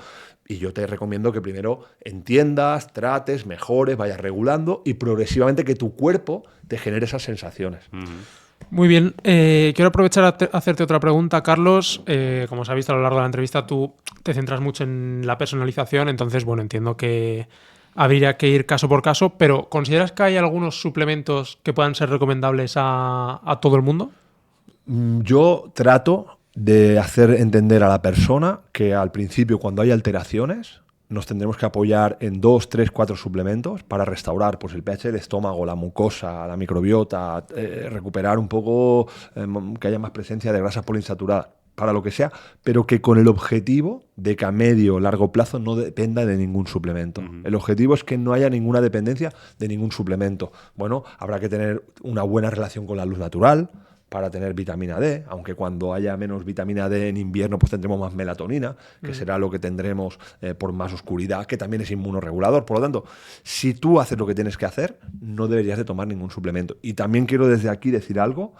Y yo te recomiendo que primero entiendas, trates, mejores, vayas regulando y progresivamente que tu cuerpo te genere esas sensaciones. Muy bien. Quiero aprovechar a hacerte otra pregunta, Carlos. Como se ha visto a lo largo de la entrevista, tú te centras mucho en la personalización, entonces, bueno, entiendo que habría que ir caso por caso, pero ¿consideras que hay algunos suplementos que puedan ser recomendables a todo el mundo? Yo trato de hacer entender a la persona que al principio, cuando hay alteraciones, nos tendremos que apoyar en 2, 3, 4 suplementos para restaurar pues, el pH del estómago, la mucosa, la microbiota, recuperar un poco, que haya más presencia de grasas poliinsaturadas, para lo que sea, pero que con el objetivo de que a medio o largo plazo no dependa de ningún suplemento. El objetivo es que no haya ninguna dependencia de ningún suplemento. Bueno, habrá que tener una buena relación con la luz natural para tener vitamina D, aunque cuando haya menos vitamina D en invierno pues tendremos más melatonina, que será lo que tendremos por más oscuridad, que también es inmunorregulador. Por lo tanto, si tú haces lo que tienes que hacer, no deberías de tomar ningún suplemento. Y también quiero desde aquí decir algo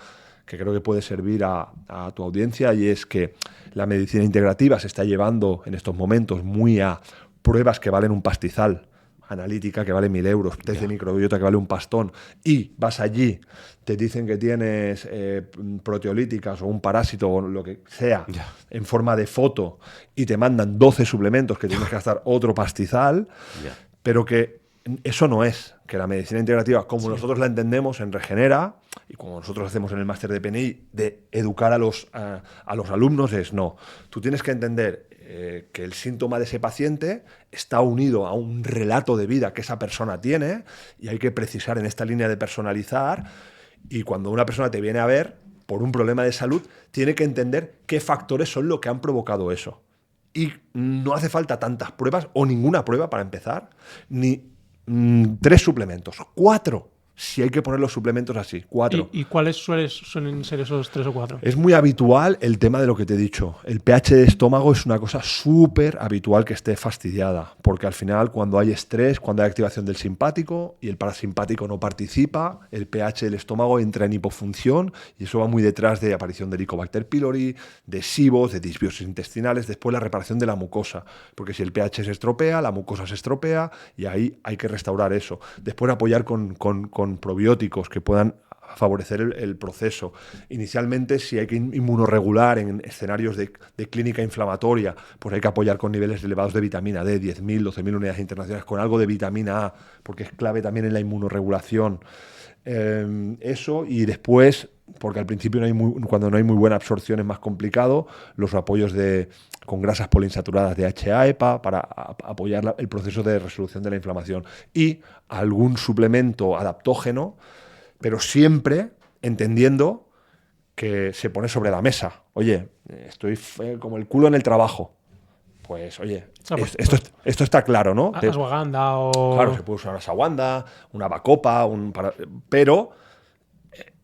que creo que puede servir a tu audiencia, y es que la medicina integrativa se está llevando en estos momentos muy a pruebas que valen un pastizal, analítica que vale 1.000 euros, test de microbiota que vale un pastón, y vas allí, te dicen que tienes proteolíticas o un parásito o lo que sea en forma de foto y te mandan 12 suplementos que tienes que gastar otro pastizal, pero que eso no es, que la medicina integrativa, como nosotros la entendemos en Regenera, y como nosotros hacemos en el máster de PNI, de educar a los alumnos, es no. Tú tienes que entender que el síntoma de ese paciente está unido a un relato de vida que esa persona tiene, y hay que precisar en esta línea de personalizar. Y cuando una persona te viene a ver por un problema de salud, tiene que entender qué factores son lo que han provocado eso. Y no hace falta tantas pruebas o ninguna prueba para empezar, ni 3 suplementos, 4, si hay que poner los suplementos así, 4. ¿Y cuáles suelen ser esos 3 o 4? Es muy habitual el tema de lo que te he dicho. El pH de estómago es una cosa súper habitual que esté fastidiada, porque al final cuando hay estrés, cuando hay activación del simpático y el parasimpático no participa, el pH del estómago entra en hipofunción, y eso va muy detrás de aparición de Helicobacter pylori, de SIBOs, de disbiosis intestinales, después la reparación de la mucosa, porque si el pH se estropea, la mucosa se estropea, y ahí hay que restaurar eso. Después apoyar con probióticos que puedan favorecer el proceso. Inicialmente, si hay que inmunorregular en escenarios de clínica inflamatoria, pues hay que apoyar con niveles elevados de vitamina D, 10.000, 12.000 unidades internacionales, con algo de vitamina A, porque es clave también en la inmunorregulación. Eso, y después, porque al principio cuando no hay muy buena absorción es más complicado, los apoyos con grasas poliinsaturadas de HA, EPA, para apoyar el proceso de resolución de la inflamación, y algún suplemento adaptógeno, pero siempre entendiendo que se pone sobre la mesa. Oye, estoy como el culo en el trabajo. Pues, oye, esto está claro, ¿no? Ashwagandha o... Claro, se puede usar una ashwagandha, una bacopa, pero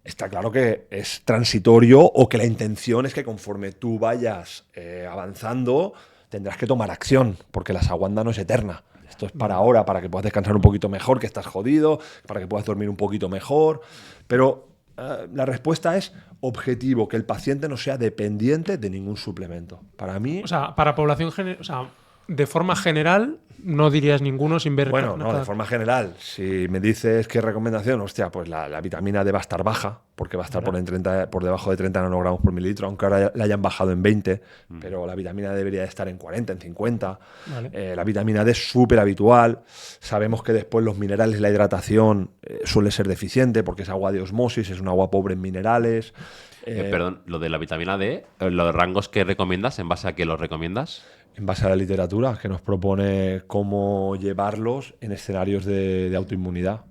está claro que es transitorio, o que la intención es que conforme tú vayas avanzando tendrás que tomar acción, porque la ashwagandha no es eterna. Esto es para ahora, para que puedas descansar un poquito mejor, que estás jodido, para que puedas dormir un poquito mejor. Pero la respuesta es objetivo, que el paciente no sea dependiente de ningún suplemento. Para mí... O sea, para población general, o sea, de forma general, no dirías ninguno sin ver... Bueno, no, de forma general. Si me dices qué recomendación, hostia, pues la vitamina D va a estar baja, porque va a estar por debajo de 30 nanogramos por mililitro, aunque ahora la hayan bajado en 20, pero la vitamina D debería estar en 40, en 50. Vale. La vitamina D es súper habitual. Sabemos que después los minerales, la hidratación suele ser deficiente, porque es agua de osmosis, es un agua pobre en minerales. Perdón, lo de la vitamina D, los rangos que recomiendas, ¿en base a qué los recomiendas? En base a la literatura, que nos propone cómo llevarlos en escenarios de autoinmunidad.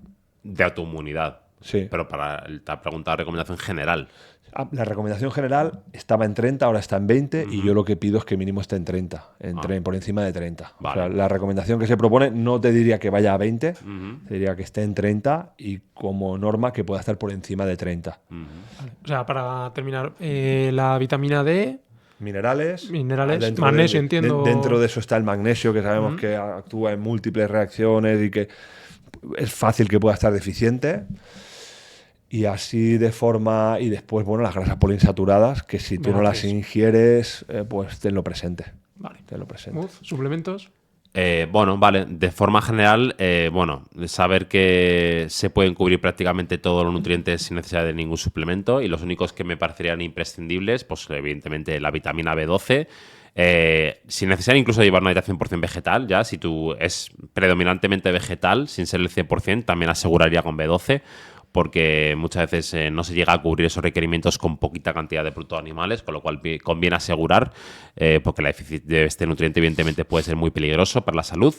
De autoinmunidad. Sí. Pero para la pregunta de recomendación general. La recomendación general estaba en 30, ahora está en 20 y yo lo que pido es que mínimo esté en 30, por encima de 30. Vale. O sea, la recomendación que se propone no te diría que vaya a 20, te diría que esté en 30 y como norma que pueda estar por encima de 30. Vale. O sea, para terminar, la vitamina D, Minerales, magnesio, entiendo. Dentro de eso está el magnesio, que sabemos que actúa en múltiples reacciones y que es fácil que pueda estar deficiente. Y así de forma... Y después, bueno, las grasas poliinsaturadas, que si tú no las ingieres, pues tenlo presente. Vale. Tenlo presente. ¿Suplementos? Bueno, vale, de forma general, saber que se pueden cubrir prácticamente todos los nutrientes sin necesidad de ningún suplemento y los únicos que me parecerían imprescindibles, pues evidentemente la vitamina B12, sin necesidad incluso de llevar una dieta 100% vegetal, ya, si tú es predominantemente vegetal, sin ser el 100%, también aseguraría con B12, porque muchas veces no se llega a cubrir esos requerimientos con poquita cantidad de productos animales, con lo cual conviene asegurar, porque la déficit de este nutriente evidentemente puede ser muy peligroso para la salud.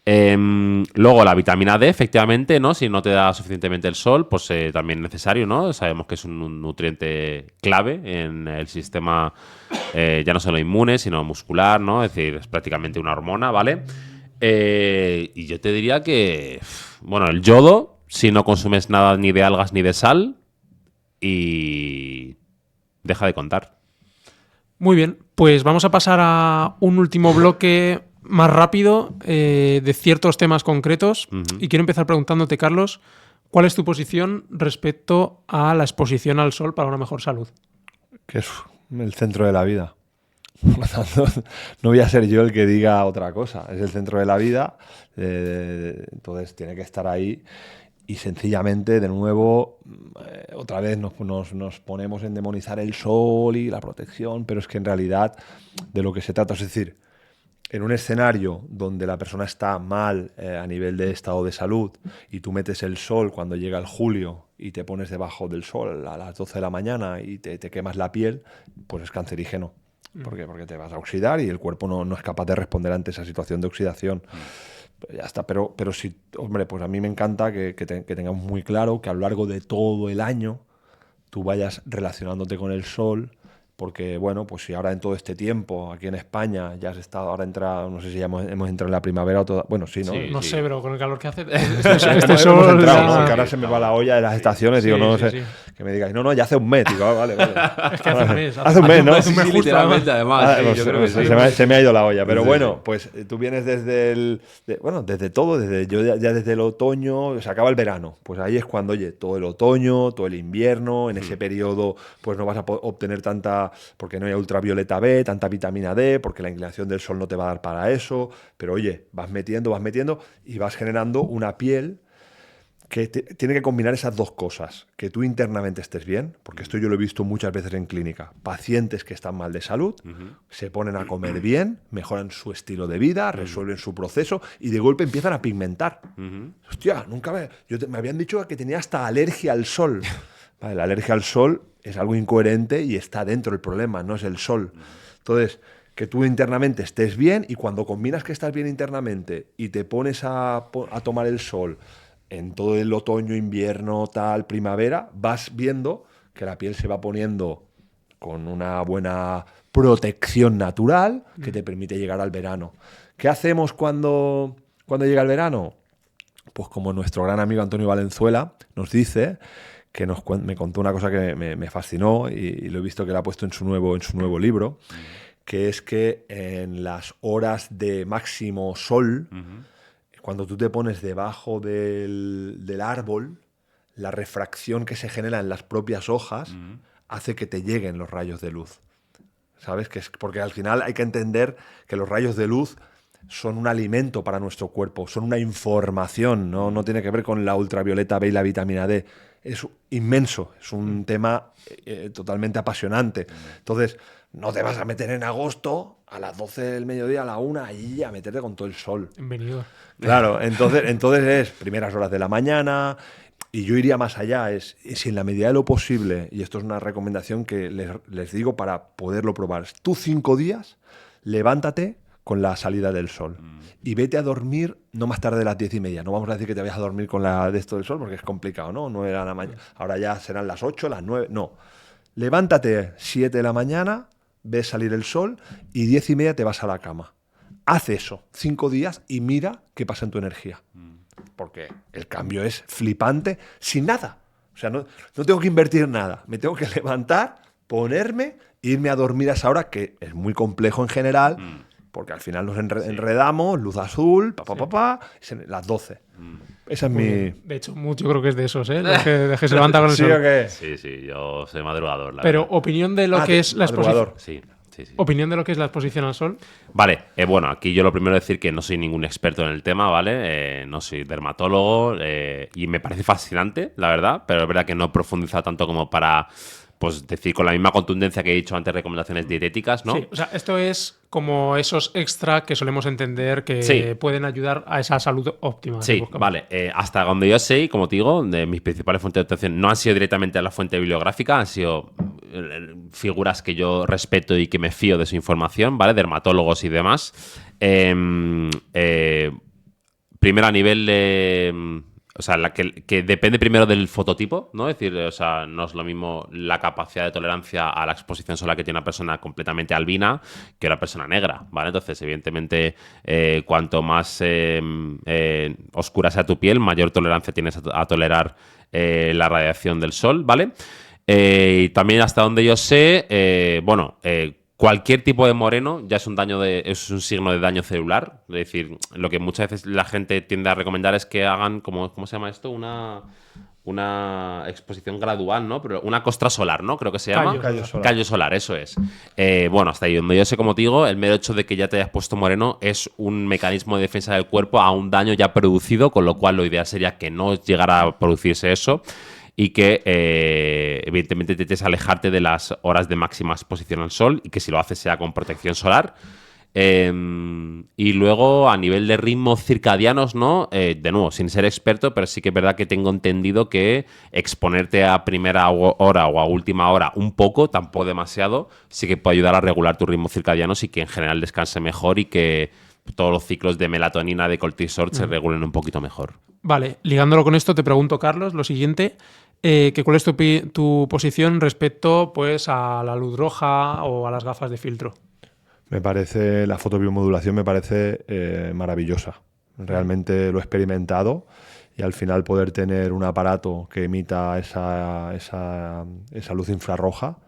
Luego la vitamina D, efectivamente, ¿no? Si no te da suficientemente el sol, pues también es necesario, ¿no? Sabemos que es un nutriente clave en el sistema, ya no solo inmune, sino muscular, ¿no? Es decir, es prácticamente una hormona, ¿vale? Y yo te diría que, bueno, el yodo, si no consumes nada ni de algas ni de sal, y deja de contar. Muy bien, pues vamos a pasar a un último bloque más rápido de ciertos temas concretos. Y quiero empezar preguntándote, Carlos, ¿cuál es tu posición respecto a la exposición al sol para una mejor salud? Que es el centro de la vida. Por lo tanto, no voy a ser yo el que diga otra cosa. Es el centro de la vida, entonces tiene que estar ahí. Y sencillamente, de nuevo, otra vez nos ponemos en demonizar el sol y la protección, pero es que en realidad de lo que se trata, es decir, en un escenario donde la persona está mal a nivel de estado de salud y tú metes el sol cuando llega el julio y te pones debajo del sol a las 12 de la mañana y te quemas la piel, pues es cancerígeno. ¿Por qué? Porque te vas a oxidar y el cuerpo no es capaz de responder ante esa situación de oxidación. Ya está, pero sí, hombre, pues a mí me encanta que tengamos muy claro que a lo largo de todo el año tú vayas relacionándote con el sol, porque, bueno, pues si ahora en todo este tiempo, aquí en España, ya has estado, ahora entrado, no sé si ya hemos entrado en la primavera o todo, bueno, sí, ¿no? Sí, no sé, pero con el calor que hace, este sol... hemos entrado, ya... ¿no? Que ahora se me va la olla de las estaciones, digo, no sé, que me digáis, no, ya hace un mes, digo, vale. Es que hace un mes. Hace un mes, ¿no? Hace un mes justo, literalmente, además. Pues, yo creo que sí. se me ha ido la olla, pero Sí. bueno, pues tú vienes desde desde todo, ya desde el otoño, se acaba el verano, pues ahí es cuando, oye, todo el otoño, todo el invierno, en ese periodo pues no vas a obtener tanta, porque no hay ultravioleta B, tanta vitamina D, porque la inclinación del sol no te va a dar para eso, pero oye, vas metiendo y vas generando una piel que tiene que combinar esas dos cosas, que tú internamente estés bien, porque esto yo lo he visto muchas veces en clínica, pacientes que están mal de salud, se ponen a comer bien, mejoran su estilo de vida, resuelven su proceso y de golpe empiezan a pigmentar. Hostia, me habían dicho que tenía hasta alergia al sol. Vale, la alergia al sol es algo incoherente y está dentro del problema, no es el sol. Entonces, que tú internamente estés bien y cuando combinas que estás bien internamente y te pones a tomar el sol en todo el otoño, invierno, tal, primavera, vas viendo que la piel se va poniendo con una buena protección natural que te permite llegar al verano. ¿Qué hacemos cuando llega el verano? Pues como nuestro gran amigo Antonio Valenzuela nos dice, que me contó una cosa que me fascinó y lo he visto que lo ha puesto en su nuevo libro, que es que en las horas de máximo sol, cuando tú te pones debajo del árbol, la refracción que se genera en las propias hojas hace que te lleguen los rayos de luz. ¿Sabes? Porque al final hay que entender que los rayos de luz son un alimento para nuestro cuerpo, son una información, no tiene que ver con la ultravioleta B y la vitamina D. Es inmenso, es un tema totalmente apasionante. Entonces, no te vas a meter en agosto a las 12 del mediodía, a la 1, allí a meterte con todo el sol. Bienvenido. Claro, entonces es primeras horas de la mañana, y yo iría más allá, es si en la medida de lo posible, y esto es una recomendación que les digo para poderlo probar, tú 5 días, levántate con la salida del sol y vete a dormir no más tarde de las 10:30. No vamos a decir que te vayas a dormir con la de esto del sol porque es complicado, ¿no? 9 de la mañana. Ahora ya serán las 8, las 9, no. Levántate 7 de la mañana, ves salir el sol y 10:30 te vas a la cama. Haz eso 5 días y mira qué pasa en tu energía. Porque el cambio es flipante sin nada. O sea, no tengo que invertir nada. Me tengo que levantar, ponerme, irme a dormir a esa hora, que es muy complejo en general, porque al final nos enredamos, luz azul, las 12. Esa es mi... De hecho, yo creo que es de esos, ¿eh? De que se levanta con el ¿Sí sol. o qué? Sí, yo soy madrugador, la Pero verdad. opinión de lo que es la exposición. madrugador. Sí. Opinión de lo que es la exposición al sol. Vale, bueno, aquí yo lo primero decir que no soy ningún experto en el tema, ¿vale? No soy dermatólogo y me parece fascinante, la verdad, pero es verdad que no he profundizado tanto como para, pues, decir con la misma contundencia que he dicho antes, recomendaciones dietéticas, ¿no? Sí, o sea, esto es como esos extra que solemos entender que Sí. pueden ayudar a esa salud óptima. que Sí, buscamos. vale. Hasta donde yo sé, y como te digo, de mis principales fuentes de obtención no han sido directamente la fuente bibliográfica, han sido figuras que yo respeto y que me fío de su información, ¿vale? Dermatólogos y demás. Primero a nivel de... O sea, que depende primero del fototipo, ¿no? Es decir, o sea, no es lo mismo la capacidad de tolerancia a la exposición solar que tiene una persona completamente albina que una persona negra, ¿vale? Entonces, evidentemente, cuanto más oscura sea tu piel, mayor tolerancia tienes a tolerar la radiación del sol, ¿vale? Y también hasta donde yo sé, cualquier tipo de moreno ya es es un signo de daño celular. Es decir, lo que muchas veces la gente tiende a recomendar es que hagan, ¿cómo se llama esto? Una exposición gradual, ¿no? Pero una costra solar, ¿no? Creo que se llama. Callo solar. Callo solar, eso es. Hasta ahí donde yo sé, como te digo, el mero hecho de que ya te hayas puesto moreno es un mecanismo de defensa del cuerpo a un daño ya producido, con lo cual lo ideal sería que no llegara a producirse eso. Y que evidentemente intentes alejarte de las horas de máxima exposición al sol y que si lo haces sea con protección solar. Y luego a nivel de ritmos circadianos, ¿no? De nuevo, sin ser experto, pero sí que es verdad que tengo entendido que exponerte a primera hora o a última hora un poco, tampoco demasiado, sí que puede ayudar a regular tus ritmos circadianos y que en general descanse mejor y que todos los ciclos de melatonina, de cortisol se regulen un poquito mejor. Vale, ligándolo con esto, te pregunto, Carlos, lo siguiente, que ¿cuál es tu posición respecto, pues, a la luz roja o a las gafas de filtro? Me parece, la fotobiomodulación me parece maravillosa. Realmente lo he experimentado y al final poder tener un aparato que emita esa luz infrarroja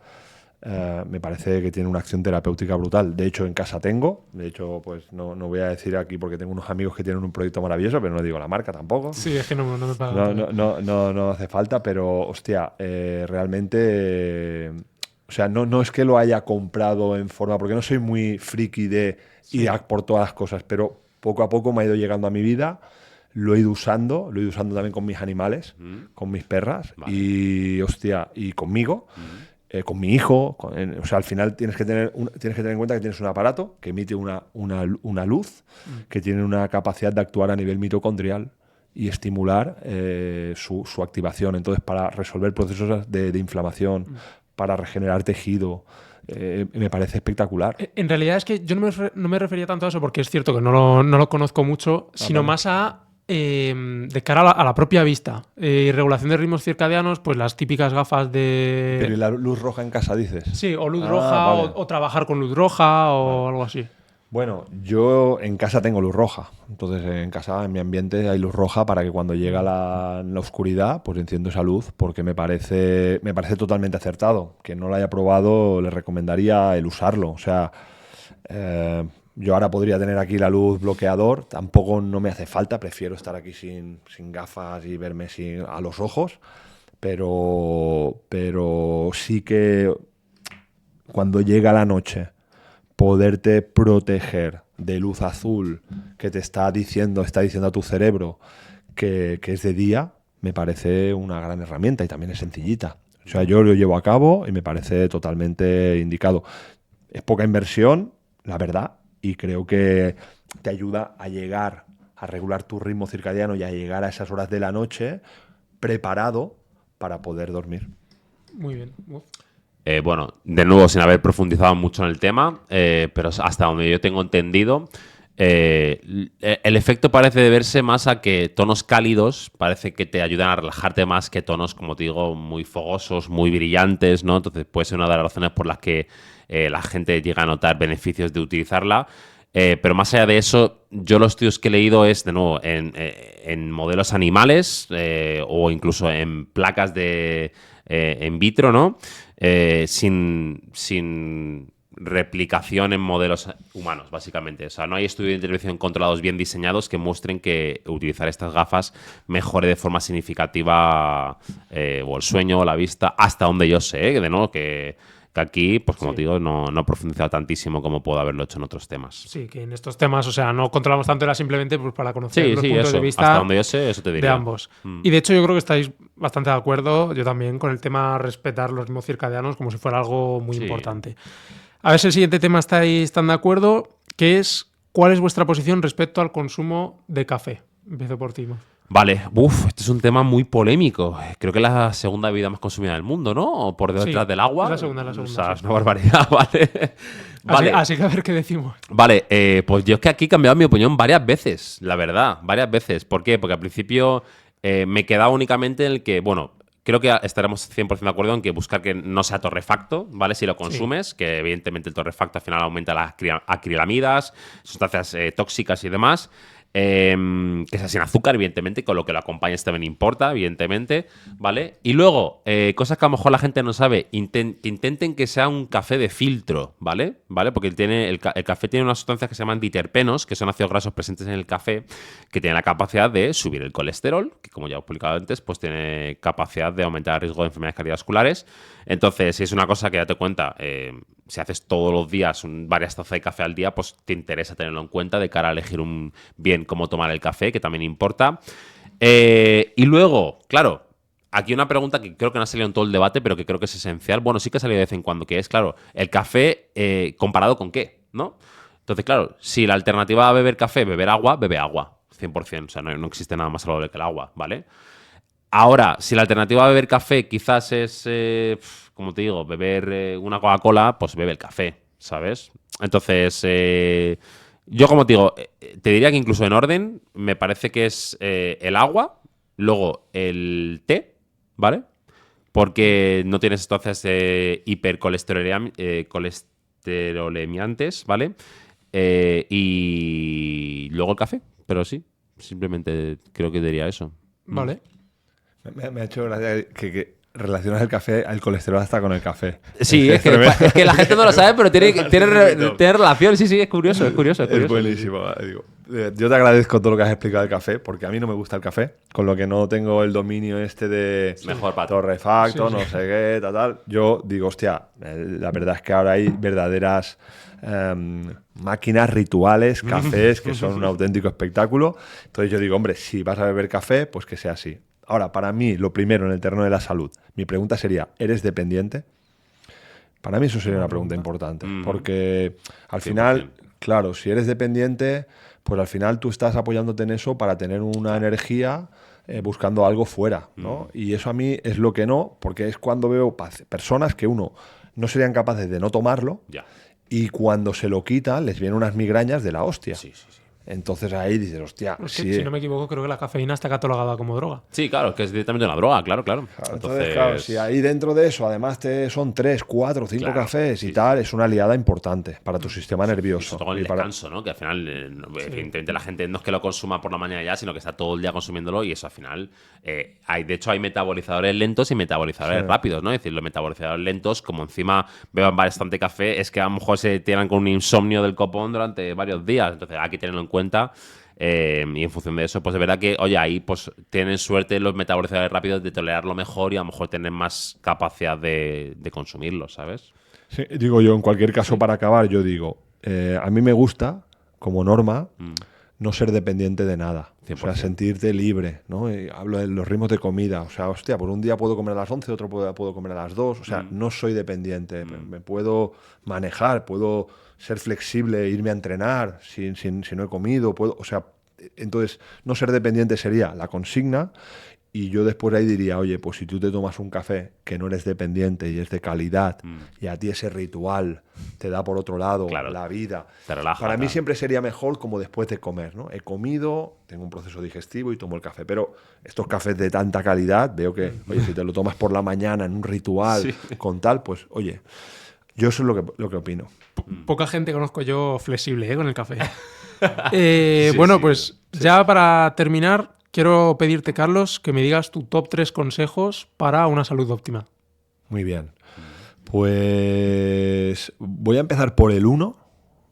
me parece que tiene una acción terapéutica brutal. De hecho, en casa tengo. De hecho, pues no voy a decir aquí porque tengo unos amigos que tienen un proyecto maravilloso, pero no digo la marca tampoco. Sí, es que no me pagan. No hace falta, pero hostia, realmente... O sea, no es que lo haya comprado en forma... Porque no soy muy friki de ir a por todas las cosas, pero poco a poco me ha ido llegando a mi vida. Lo he ido usando también con mis animales, con mis perras, Vale. y hostia, y conmigo, con mi hijo. O sea, al final tienes que tener en cuenta que tienes un aparato que emite una luz, que tiene una capacidad de actuar a nivel mitocondrial y estimular su activación. Entonces, para resolver procesos de inflamación, para regenerar tejido, me parece espectacular. En realidad es que yo no me refería tanto a eso porque es cierto que no lo conozco mucho, sino vale. más a de cara a la propia vista. Regulación de ritmos circadianos, pues las típicas gafas de... Pero ¿y la luz roja en casa dices? Sí, o luz Ah, roja, vale. o trabajar con luz roja, o algo así. Bueno, yo en casa tengo luz roja. Entonces, en casa, en mi ambiente, hay luz roja para que cuando llega la oscuridad, pues enciendo esa luz, porque me parece totalmente acertado. Quien no lo haya probado, le recomendaría el usarlo. O sea, yo ahora podría tener aquí la luz bloqueador, tampoco no me hace falta, prefiero estar aquí sin gafas y verme a los ojos, pero sí que cuando llega la noche, poderte proteger de luz azul que te está diciendo a tu cerebro que es de día, me parece una gran herramienta y también es sencillita. O sea, yo lo llevo a cabo y me parece totalmente indicado. Es poca inversión, la verdad, y creo que te ayuda a llegar a regular tu ritmo circadiano y a llegar a esas horas de la noche preparado para poder dormir. Muy bien. De nuevo, sin haber profundizado mucho en el tema, pero hasta donde yo tengo entendido, El efecto parece deberse más a que tonos cálidos parece que te ayudan a relajarte más que tonos, como te digo, muy fogosos, muy brillantes, ¿no? Entonces puede ser una de las razones por las que la gente llega a notar beneficios de utilizarla. Pero más allá de eso, yo los estudios que he leído es, de nuevo, en modelos animales o incluso en placas de in vitro, ¿no? Sin replicación en modelos humanos, básicamente. O sea, no hay estudios de intervención controlados bien diseñados que muestren que utilizar estas gafas mejore de forma significativa o el sueño o la vista, hasta donde yo sé, de nuevo, que aquí, pues como te digo, no he profundizado tantísimo como puedo haberlo hecho en otros temas. Sí, que en estos temas, o sea, no controlamos tanto, era simplemente pues, para conocer los puntos eso. de vista Hasta donde yo sé, eso te diría. de ambos. Y de hecho yo creo que estáis bastante de acuerdo, yo también, con el tema respetar los ritmos circadianos como si fuera algo muy importante. A ver si el siguiente tema están de acuerdo, que es ¿cuál es vuestra posición respecto al consumo de café? Empiezo por ti, Mo. Vale, este es un tema muy polémico. Creo que es la segunda bebida más consumida del mundo, ¿no? O por detrás del agua. Es la segunda. O sea, es una barbaridad, ¿vale? Así que a ver qué decimos. Vale, pues yo es que aquí he cambiado mi opinión varias veces, la verdad, varias veces. ¿Por qué? Porque al principio me quedaba únicamente en el que, bueno, creo que estaremos 100% de acuerdo en que buscar que no sea torrefacto, ¿vale? Si lo consumes, que evidentemente el torrefacto al final aumenta las acrilamidas, sustancias tóxicas y demás. Que sea sin azúcar, evidentemente, con lo que lo acompañes también importa, evidentemente, ¿vale? Y luego, cosas que a lo mejor la gente no sabe, que intenten que sea un café de filtro, ¿vale? Porque el café tiene unas sustancias que se llaman diterpenos, que son ácidos grasos presentes en el café, que tienen la capacidad de subir el colesterol, que como ya he explicado antes, pues tiene capacidad de aumentar el riesgo de enfermedades cardiovasculares. Entonces, si es una cosa que date cuenta, si haces todos los días varias tazas de café al día, pues te interesa tenerlo en cuenta de cara a elegir bien cómo tomar el café, que también importa. Y luego, claro, aquí una pregunta que creo que no ha salido en todo el debate, pero que creo que es esencial. Bueno, sí que ha salido de vez en cuando, que es, claro, el café comparado con qué, ¿no? Entonces, claro, si la alternativa a beber café, beber agua, bebe agua, 100%. O sea, no existe nada más saludable que el agua, ¿vale? Ahora, si la alternativa a beber café quizás es, como te digo, beber una Coca-Cola, pues bebe el café, ¿sabes? Entonces, yo como te digo, te diría que incluso en orden, me parece que es el agua, luego el té, ¿vale? Porque no tienes sustancias hipercolesterolemiantes, ¿vale? Y luego el café, pero sí, simplemente creo que diría eso. Vale. Me ha hecho gracia que relacionas el café al colesterol hasta con el café. Sí, es que la gente no lo sabe, pero tiene relación. Sí, es curioso. Es buenísimo. Digo, yo te agradezco todo lo que has explicado del café, porque a mí no me gusta el café, con lo que no tengo el dominio de mejor para torrefacto, no sé qué, tal. Yo digo, hostia, la verdad es que ahora hay verdaderas máquinas rituales, cafés, que son un auténtico espectáculo. Entonces yo digo, hombre, si vas a beber café, pues que sea así. Ahora, para mí, lo primero en el terreno de la salud, mi pregunta sería, ¿eres dependiente? Para mí eso sería una pregunta importante, porque al final, claro, si eres dependiente, pues al final tú estás apoyándote en eso para tener una energía buscando algo fuera, ¿no? Y eso a mí es lo que no, porque es cuando veo personas que no serían capaces de no tomarlo y cuando se lo quitan les vienen unas migrañas de la hostia. Sí. Entonces ahí dices, hostia... Si no me equivoco, creo que la cafeína está catalogada como droga. Sí, claro, que es directamente una droga, claro. Entonces, claro, si ahí dentro de eso además son 3, 4, 5 cafés y tal, es una aliada importante para tu sistema nervioso. Y todo el descanso, ¿no? Que al final, evidentemente la gente no es que lo consuma por la mañana ya, sino que está todo el día consumiéndolo y eso al final... de hecho, hay metabolizadores lentos y metabolizadores rápidos, ¿no? Es decir, los metabolizadores lentos, como encima beban bastante café, es que a lo mejor se tienen con un insomnio del copón durante varios días. Entonces, hay que tenerlo en cuenta. Y en función de eso, pues de verdad que, oye, ahí pues tienen suerte los metabolizadores rápidos de tolerarlo mejor y a lo mejor tener más capacidad de consumirlo, ¿sabes? Sí, digo yo, en cualquier caso, para acabar, yo digo, a mí me gusta, como norma, no ser dependiente de nada. 100%. O sea, sentirte libre, ¿no? Y hablo de los ritmos de comida. O sea, hostia, por un día puedo comer a las 11, otro puedo comer a las 2. O sea, no soy dependiente. Me puedo manejar, puedo ser flexible, irme a entrenar si no he comido. O sea, entonces, no ser dependiente sería la consigna. Y yo después ahí diría, oye, pues si tú te tomas un café que no eres dependiente y es de calidad, y a ti ese ritual te da por otro lado Claro. la vida. Te relaja, Para mí claro. siempre sería mejor como después de comer, ¿no? He comido, tengo un proceso digestivo y tomo el café. Pero estos cafés de tanta calidad, veo que, oye, si te lo tomas por la mañana en un ritual Sí. con tal, pues, oye, yo eso es lo que opino. Poca gente conozco yo flexible, con el café. Sí, Bueno, sí, pues ya para terminar, quiero pedirte, Carlos, que me digas tu top 3 consejos para una salud óptima. Muy bien. Pues voy a empezar por el 1,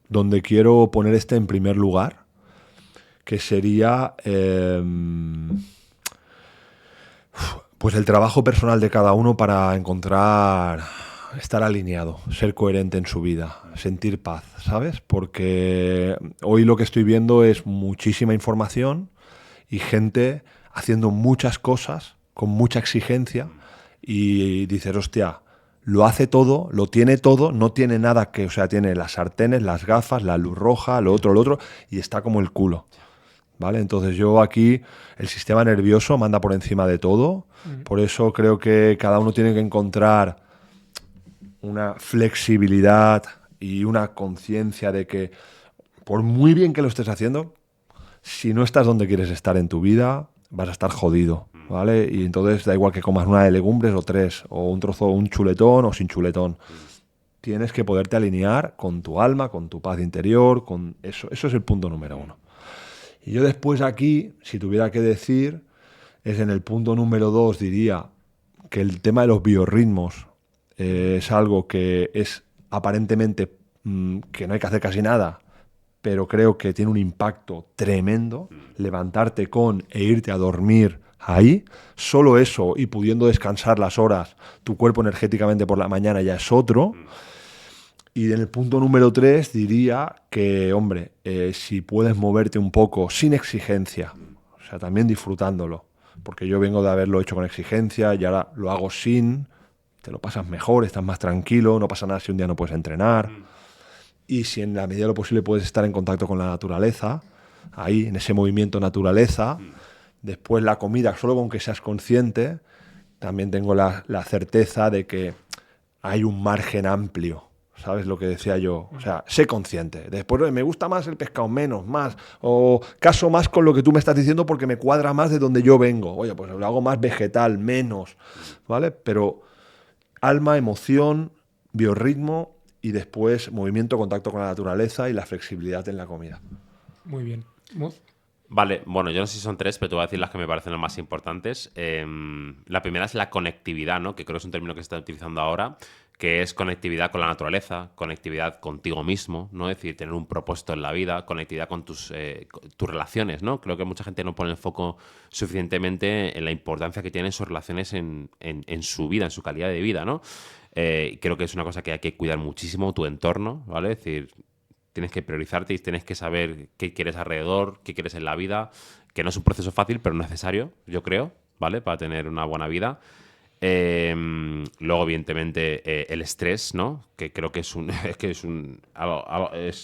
donde quiero poner este en primer lugar, que sería pues el trabajo personal de cada uno para encontrar, estar alineado, ser coherente en su vida, sentir paz, ¿sabes? Porque hoy lo que estoy viendo es muchísima información y gente haciendo muchas cosas con mucha exigencia y dices, hostia, lo hace todo, lo tiene todo, no tiene nada que, o sea, tiene las sartenes, las gafas, la luz roja, lo otro, y está como el culo. ¿Vale? Entonces yo aquí, el sistema nervioso manda por encima de todo, por eso creo que cada uno tiene que encontrar una flexibilidad y una conciencia de que por muy bien que lo estés haciendo, si no estás donde quieres estar en tu vida, vas a estar jodido, ¿vale? Y entonces da igual que comas una de legumbres o 3, o un trozo, un chuletón o sin chuletón. Tienes que poderte alinear con tu alma, con tu paz interior, con eso. Eso es el punto número 1. Y yo después aquí, si tuviera que decir, es en el punto número 2, diría que el tema de los biorritmos es algo que es aparentemente que no hay que hacer casi nada, pero creo que tiene un impacto tremendo. Levantarte con e irte a dormir ahí, solo eso y pudiendo descansar las horas, tu cuerpo energéticamente por la mañana ya es otro. Y en el punto número 3 diría que, hombre, si puedes moverte un poco sin exigencia, o sea, también disfrutándolo, porque yo vengo de haberlo hecho con exigencia y ahora lo hago sin, te lo pasas mejor, estás más tranquilo, no pasa nada si un día no puedes entrenar. Y si en la medida de lo posible puedes estar en contacto con la naturaleza, ahí, en ese movimiento naturaleza, después la comida, solo con que seas consciente, también tengo la certeza de que hay un margen amplio. ¿Sabes lo que decía yo? O sea, sé consciente. Después me gusta más el pescado, menos, más. O caso más con lo que tú me estás diciendo porque me cuadra más de donde yo vengo. Oye, pues lo hago más vegetal, menos. ¿Vale? Pero alma, emoción, biorritmo y después movimiento, contacto con la naturaleza y la flexibilidad en la comida. Muy bien. Vale, bueno, yo no sé si son 3, pero te voy a decir las que me parecen las más importantes. La primera es la conectividad, ¿no? Que creo que es un término que se está utilizando ahora, que es conectividad con la naturaleza, conectividad contigo mismo, ¿no? Es decir, tener un propósito en la vida, conectividad con tus relaciones, ¿no? Creo que mucha gente no pone el foco suficientemente en la importancia que tienen sus relaciones en su vida, en su calidad de vida, ¿no? Creo que es una cosa que hay que cuidar muchísimo, tu entorno, ¿vale? Es decir, tienes que priorizarte y tienes que saber qué quieres alrededor, qué quieres en la vida, que no es un proceso fácil, pero necesario, yo creo, ¿vale? Para tener una buena vida. Luego, evidentemente, el estrés, ¿no? Que creo que es un...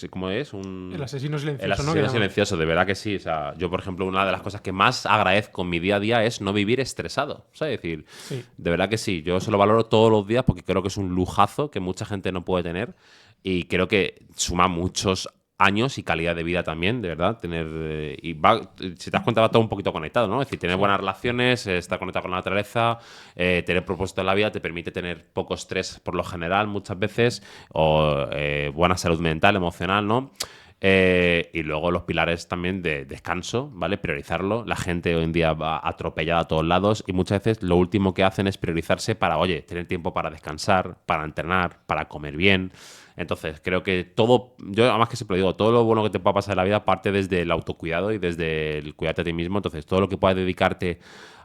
¿cómo es? El asesino silencioso, El ¿no? asesino silencioso, de verdad que sí. O sea, yo, por ejemplo, una de las cosas que más agradezco en mi día a día es no vivir estresado. O sea, es decir, Sí. de verdad que sí. Yo eso lo valoro todos los días porque creo que es un lujazo que mucha gente no puede tener. Y creo que suma muchos años y calidad de vida también, de verdad. Tener si te das cuenta, va todo un poquito conectado, ¿no? Es decir, tener buenas relaciones, estar conectado con la naturaleza, tener propósito en la vida te permite tener poco estrés por lo general muchas veces, o buena salud mental, emocional, ¿no? Y luego los pilares también de descanso, ¿vale? Priorizarlo. La gente hoy en día va atropellada a todos lados y muchas veces lo último que hacen es priorizarse para, oye, tener tiempo para descansar, para entrenar, para comer bien. Entonces, creo que todo, yo además que siempre lo digo, todo lo bueno que te pueda pasar en la vida parte desde el autocuidado y desde el cuidarte a ti mismo. Entonces, todo lo que puedas dedicarte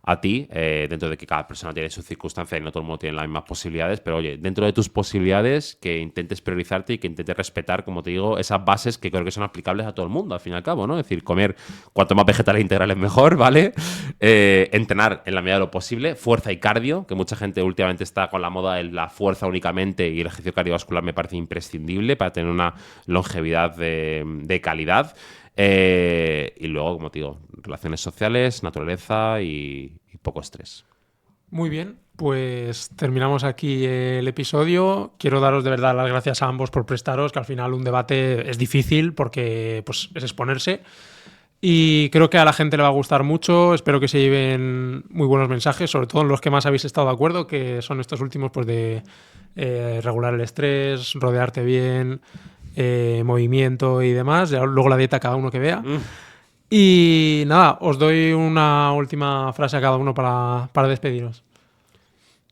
a ti, dentro de que cada persona tiene sus circunstancias y no todo el mundo tiene las mismas posibilidades, pero oye, dentro de tus posibilidades, que intentes priorizarte y que intentes respetar, como te digo, esas bases que creo que son aplicables a todo el mundo, al fin y al cabo, ¿no? Es decir, comer cuanto más vegetales integrales mejor, ¿vale? Entrenar en la medida de lo posible, fuerza y cardio, que mucha gente últimamente está con la moda de la fuerza únicamente y el ejercicio cardiovascular me parece imprescindible para tener una longevidad de calidad. Y luego, como te digo, relaciones sociales, naturaleza y poco estrés. Muy bien, pues terminamos aquí el episodio. Quiero daros de verdad las gracias a ambos por prestaros, que al final un debate es difícil porque pues, es exponerse. Y creo que a la gente le va a gustar mucho. Espero que se lleven muy buenos mensajes, sobre todo en los que más habéis estado de acuerdo, que son estos últimos, pues de regular el estrés, rodearte bien, movimiento y demás. Luego la dieta cada uno que vea. Y nada, os doy una última frase a cada uno para despediros.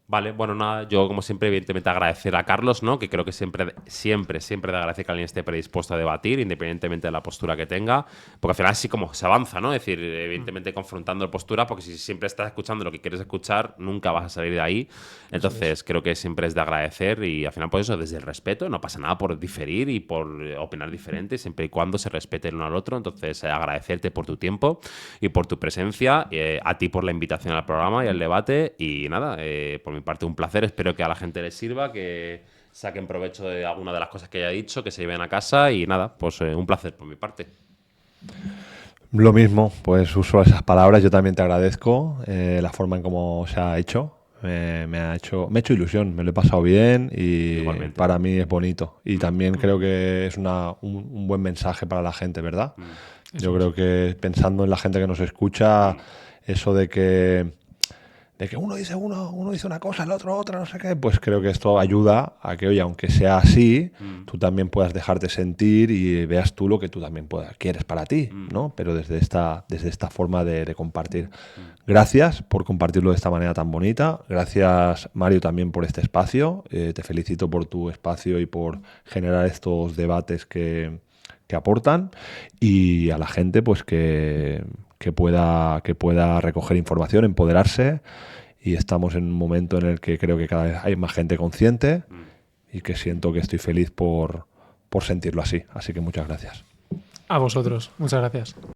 Vale, bueno, nada, yo como siempre, evidentemente agradecer a Carlos, ¿no? Que creo que siempre de agradecer que alguien esté predispuesto a debatir, independientemente de la postura que tenga, porque al final así como se avanza, ¿no? Es decir, evidentemente confrontando posturas, porque si siempre estás escuchando lo que quieres escuchar, nunca vas a salir de ahí. Entonces, creo que siempre es de agradecer y al final, pues eso, desde el respeto, no pasa nada por diferir y por opinar diferente, siempre y cuando se respete el uno al otro. Entonces, agradecerte por tu tiempo y por tu presencia, a ti por la invitación al programa y al debate y nada, por mi parte un placer, espero que a la gente les sirva, que saquen provecho de alguna de las cosas que haya dicho, que se lleven a casa y nada, pues un placer por mi parte. Lo mismo, pues uso esas palabras, yo también te agradezco la forma en cómo se ha hecho. Me ha hecho ilusión, me lo he pasado bien y igualmente. Para mí es bonito. Y también creo que es un buen mensaje para la gente, ¿verdad? Yo creo que pensando en la gente que nos escucha, eso de que uno dice una cosa, el otro otra, no sé qué, pues creo que esto ayuda a que, oye, aunque sea así, tú también puedas dejarte sentir y veas tú lo que tú también quieres para ti, ¿no? Pero desde esta forma de compartir. Gracias por compartirlo de esta manera tan bonita. Gracias, Mario, también por este espacio. Te felicito por tu espacio y por generar estos debates que aportan, y a la gente pues que pueda recoger información, empoderarse, y estamos en un momento en el que creo que cada vez hay más gente consciente y que siento que estoy feliz por sentirlo así. Así que muchas gracias. A vosotros, muchas gracias.